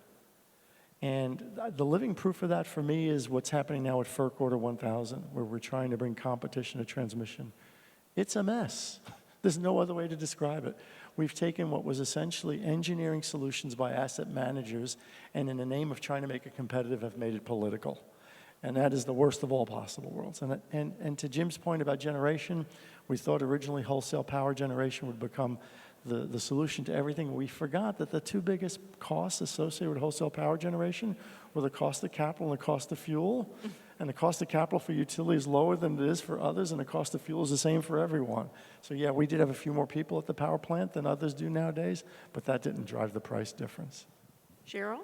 And the living proof of that for me is what's happening now at FERC Order 1000, where we're trying to bring competition to transmission. It's a mess. There's no other way to describe it. We've taken what was essentially engineering solutions by asset managers, and in the name of trying to make it competitive, have made it political. And that is the worst of all possible worlds. And to Jim's point about generation, we thought originally wholesale power generation would become the solution to everything. We forgot that the two biggest costs associated with wholesale power generation were the cost of capital and the cost of fuel. And the cost of capital for utility is lower than it is for others, and the cost of fuel is the same for everyone. So yeah, we did have a few more people at the power plant than others do nowadays, but that didn't drive the price difference. Cheryl?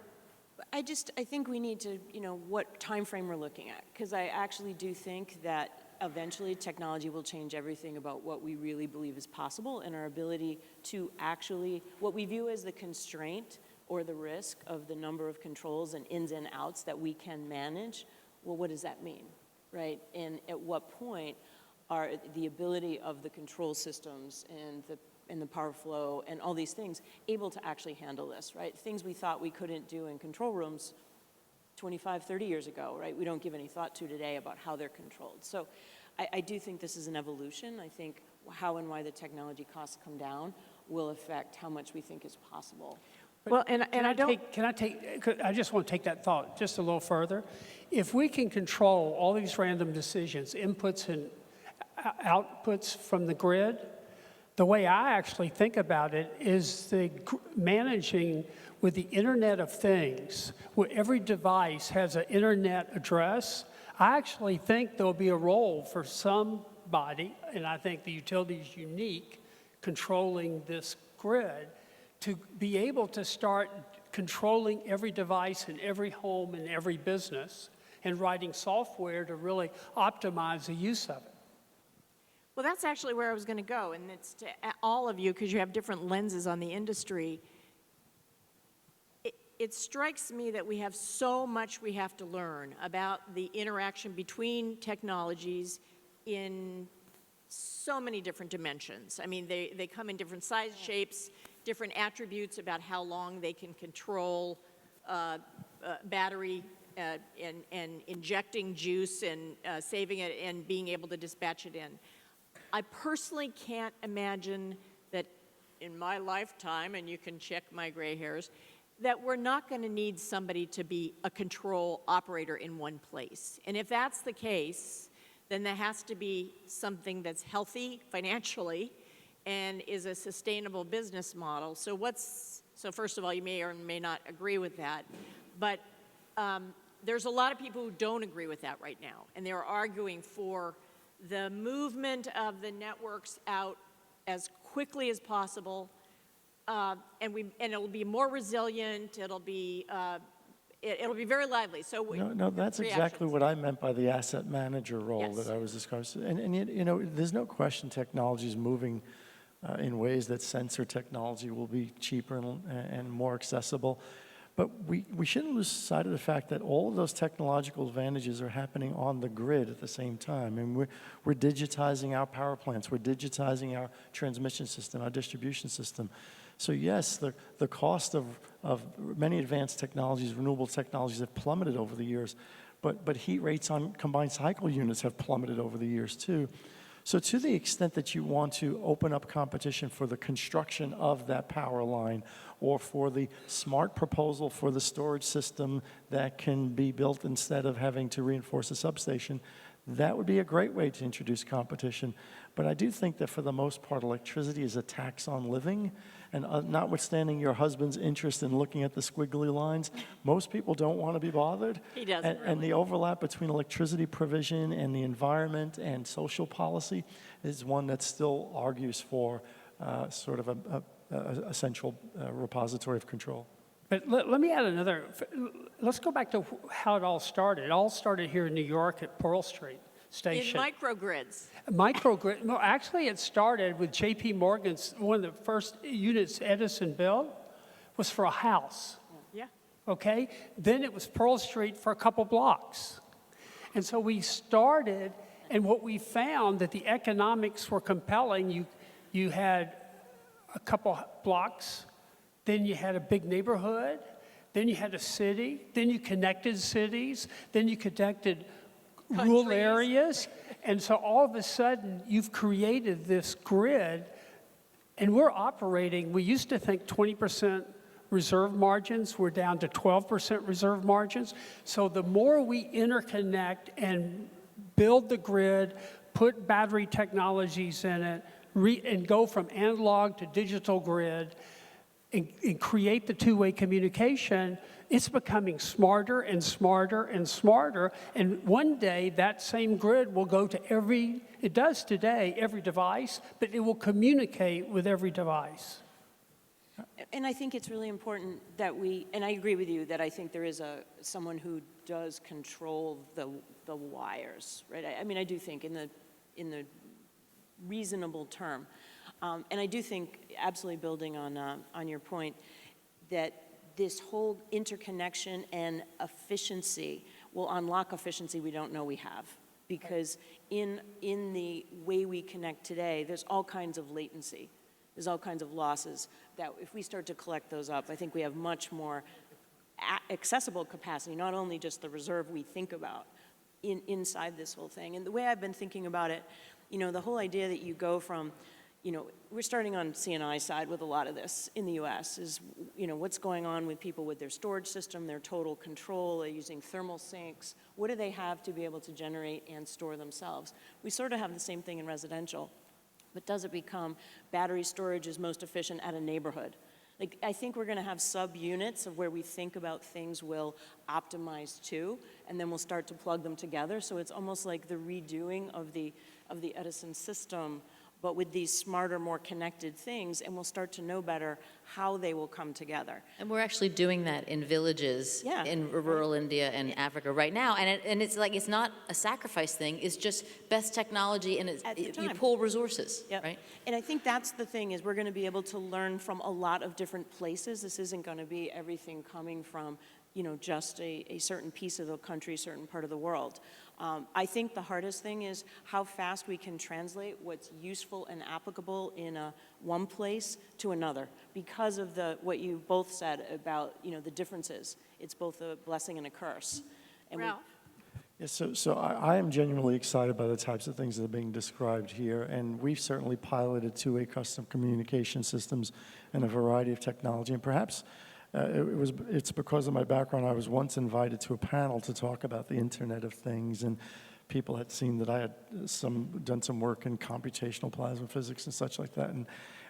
I think we need to, you know, what time frame we're looking at, because I actually do think that eventually technology will change everything about what we really believe is possible, and our ability to actually, what we view as the constraint or the risk of the number of controls and ins and outs that we can manage. Well, what does that mean, right? And at what point are the ability of the control systems and the power flow and all these things able to actually handle this, right? Things we thought we couldn't do in control rooms 25, 30 years ago, right? We don't give any thought to today about how they're controlled. So I do think this is an evolution. I think how and why the technology costs come down will affect how much we think is possible. Well, I just want to take that thought just a little further. If we can control all these random decisions, inputs and outputs from the grid, the way I actually think about it is managing with the Internet of Things, where every device has an internet address. I actually think there'll be a role for somebody, and I think the utility is unique, controlling this grid, to be able to start controlling every device in every home and every business and writing software to really optimize the use of it. Well, that's actually where I was going to go, and it's to all of you, because you have different lenses on the industry. It strikes me that we have so much we have to learn about the interaction between technologies in so many different dimensions. I mean, they come in different size, shapes, different attributes about how long they can control battery and injecting juice and saving it and being able to dispatch it in. I personally can't imagine that in my lifetime, and you can check my gray hairs, that we're not going to need somebody to be a control operator in one place. And if that's the case, then there has to be something that's healthy financially and is a sustainable business model. So first of all, you may or may not agree with that, but there's a lot of people who don't agree with that right now, and they're arguing for the movement of the networks out as quickly as possible, and it'll be more resilient. It'll be very lively. So No, that's exactly what I meant by the asset manager role that I was discussing. And you know, there's no question technology is moving in ways that sensor technology will be cheaper and more accessible. But we shouldn't lose sight of the fact that all of those technological advantages are happening on the grid at the same time. And we're digitizing our power plants. We're digitizing our transmission system, our distribution system. So yes, the cost of many advanced technologies, renewable technologies have plummeted over the years. But heat rates on combined cycle units have plummeted over the years too. So to the extent that you want to open up competition for the construction of that power line or for the smart proposal for the storage system that can be built instead of having to reinforce a substation, that would be a great way to introduce competition. But I do think that for the most part, electricity is a tax on living. And notwithstanding your husband's interest in looking at the squiggly lines, most people don't want to be bothered. He doesn't And the overlap between electricity provision and the environment and social policy is one that still argues for sort of a central repository of control. But let me add another. Let's go back to how it all started. It all started here in New York at Pearl Street Station. in microgrids. Microgrid. No, actually, it started with J.P. Morgan's. One of the first units Edison built was for a house. Yeah. Okay. Then it was Pearl Street for a couple blocks, and so we started. And what we found that the economics were compelling. You had a couple blocks, then you had a big neighborhood, then you had a city, then you connected cities, then you connected rural areas. And so all of a sudden, you've created this grid, and we're operating, we used to think 20% reserve margins, we're down to 12% reserve margins. So the more we interconnect and build the grid, put battery technologies in it, and go from analog to digital grid, and create the two-way communication, it's becoming smarter and smarter and smarter. And one day, that same grid will go to it does today, every device, but it will communicate with every device. And I think it's really important that and I agree with you that I think there is someone who does control the wires, right? I mean, I do think in the reasonable term. And I do think, absolutely building on your point, that this whole interconnection and efficiency will unlock efficiency we don't know we have. Because in the way we connect today, there's all kinds of latency. There's all kinds of losses that if we start to collect those up, I think we have much more accessible capacity, not only just the reserve we think about inside this whole thing. And the way I've been thinking about it, you know, the whole idea that you go from, you know, we're starting on C&I side with a lot of this in the US is, you know, what's going on with people with their storage system, their total control, they're using thermal sinks. What do they have to be able to generate and store themselves? We sort of have the same thing in residential, but does it become battery storage is most efficient at a neighborhood? Like, I think we're going to have sub-units of where we think about things will optimize to, and then we'll start to plug them together. So it's almost like the redoing of the Edison system, but with these smarter, more connected things, and we'll start to know better how they will come together. And we're actually doing that in villages in rural India and Africa right now. And it's like, it's not a sacrifice thing, it's just best technology, and you pull resources, right? And I think that's the thing, is we're going to be able to learn from a lot of different places. This isn't going to be everything coming from, you know, just a certain piece of the country, certain part of the world. I think the hardest thing is how fast we can translate what's useful and applicable in one place to another, because of what you both said about, you know, the differences. It's both a blessing and a curse. And Ralph? Yes, so I am genuinely excited by the types of things that are being described here, and we've certainly piloted two-way custom communication systems and a variety of technology, and perhaps it's because of my background. I was once invited to a panel to talk about the Internet of Things, and people had seen that I had done some work in computational plasma physics and such like that, and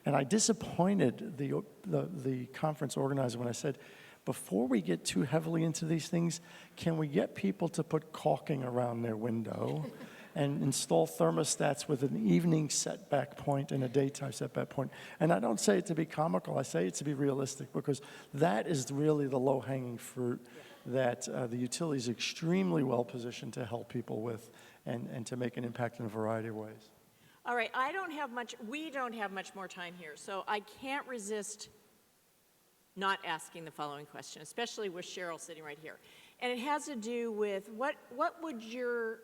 I disappointed the conference organizer when I said, before we get too heavily into these things, can we get people to put caulking around their window and install thermostats with an evening setback point and a daytime setback point? And I don't say it to be comical, I say it to be realistic, because that is really the low-hanging fruit that the utility is extremely well positioned to help people with and to make an impact in a variety of ways. All right, we don't have much more time here, so I can't resist not asking the following question, especially with Cheryl sitting right here. And it has to do with what would your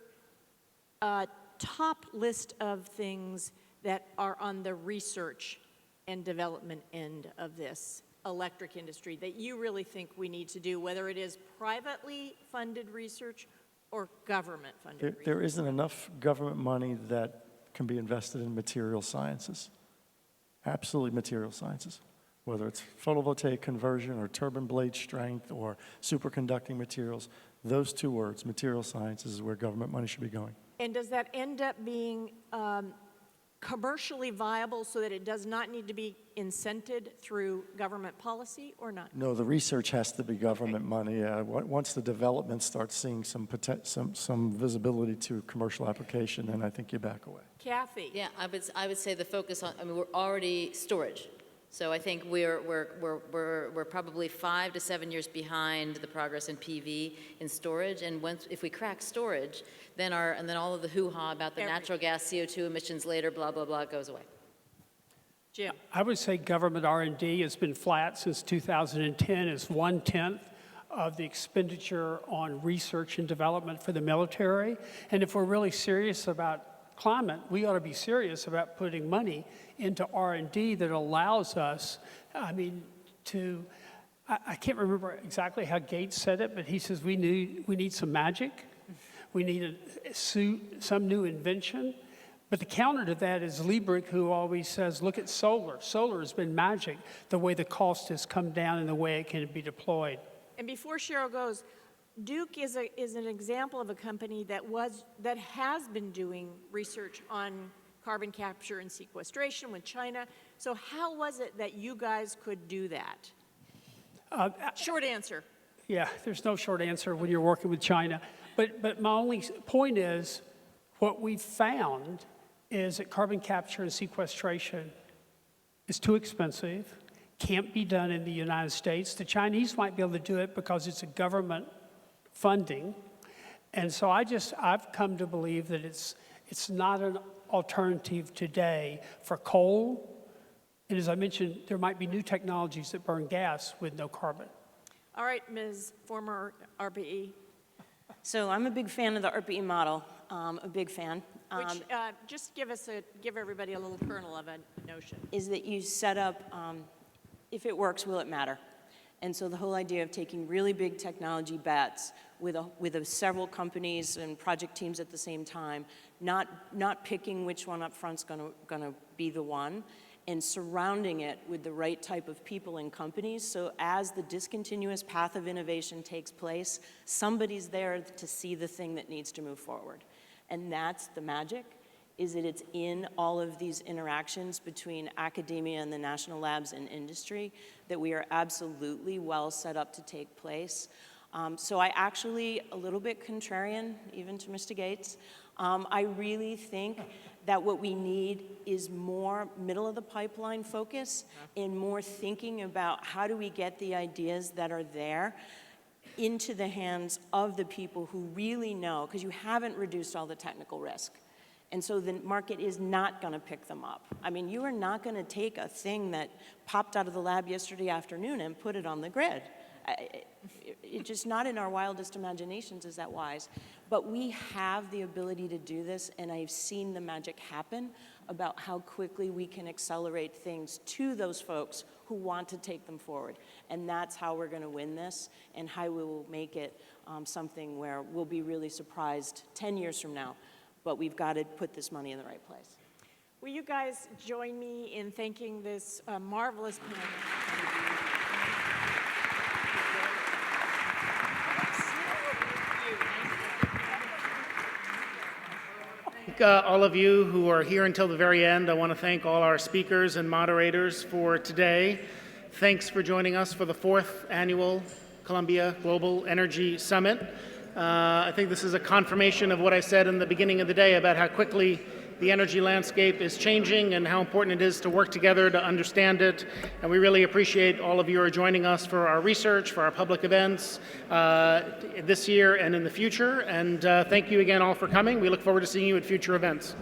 top list of things that are on the research and development end of this electric industry that you really think we need to do, whether it is privately funded research or government funded research? There isn't enough government money that can be invested in material sciences, absolutely material sciences. Whether it's photovoltaic conversion or turbine blade strength or superconducting materials, those two words, material sciences, is where government money should be going. And does that end up being commercially viable so that it does not need to be incented through government policy or not? No, the research has to be government money. Once the development starts seeing some visibility to commercial application, then I think you back away. Kathy? Yeah, I would say the focus on, I mean, we're already storage. So I think we're probably 5 to 7 years behind the progress in PV in storage. And if we crack storage, then all of the hoo-ha about the natural gas CO2 emissions later, blah, blah, blah, goes away. Jim? I would say government R&D has been flat since 2010. It's 1/10 of the expenditure on research and development for the military. And if we're really serious about climate, we ought to be serious about putting money into R&D that allows us, I can't remember exactly how Gates said it, but he says we need some magic. We need some new invention. But the counter to that is Liebrich, who always says, look at solar. Solar has been magic, the way the cost has come down and the way it can be deployed. And before Cheryl goes, Duke is an example of a company that has been doing research on carbon capture and sequestration with China. So how was it that you guys could do that? Short answer. Yeah, there's no short answer when you're working with China. But my only point is, what we've found is that carbon capture and sequestration is too expensive, can't be done in the United States. The Chinese might be able to do it because it's a government funding. And so I've come to believe that it's not an alternative today for coal. And as I mentioned, there might be new technologies that burn gas with no carbon. All right, Ms. former RPE. So I'm a big fan of the RPE model, a big fan. Which, just give everybody a little kernel of a notion. Is that you set up, if it works, will it matter? And so the whole idea of taking really big technology bets with several companies and project teams at the same time, not picking which one up front's gonna be the one, and surrounding it with the right type of people and companies, so as the discontinuous path of innovation takes place, somebody's there to see the thing that needs to move forward. And that's the magic, is that it's in all of these interactions between academia and the national labs and industry that we are absolutely well set up to take place. So I actually, a little bit contrarian, even to Mr. Gates, I really think that what we need is more middle of the pipeline focus and more thinking about how do we get the ideas that are there into the hands of the people who really know, because you haven't reduced all the technical risk. And so the market is not going to pick them up. I mean, you are not going to take a thing that popped out of the lab yesterday afternoon and put it on the grid. It's just not in our wildest imaginations is that wise. But we have the ability to do this, and I've seen the magic happen. about how quickly we can accelerate things to those folks who want to take them forward. And that's how we're going to win this, and how we will make it something where we'll be really surprised 10 years from now. But we've got to put this money in the right place. Will you guys join me in thanking this marvelous panel? All of you who are here until the very end. I want to thank all our speakers and moderators for today. Thanks for joining us for the 4th Annual Columbia Global Energy Summit. I think this is a confirmation of what I said in the beginning of the day about how quickly the energy landscape is changing and how important it is to work together to understand it. And we really appreciate all of you are joining us for our research, for our public events this year and in the future. And thank you again all for coming. We look forward to seeing you at future events.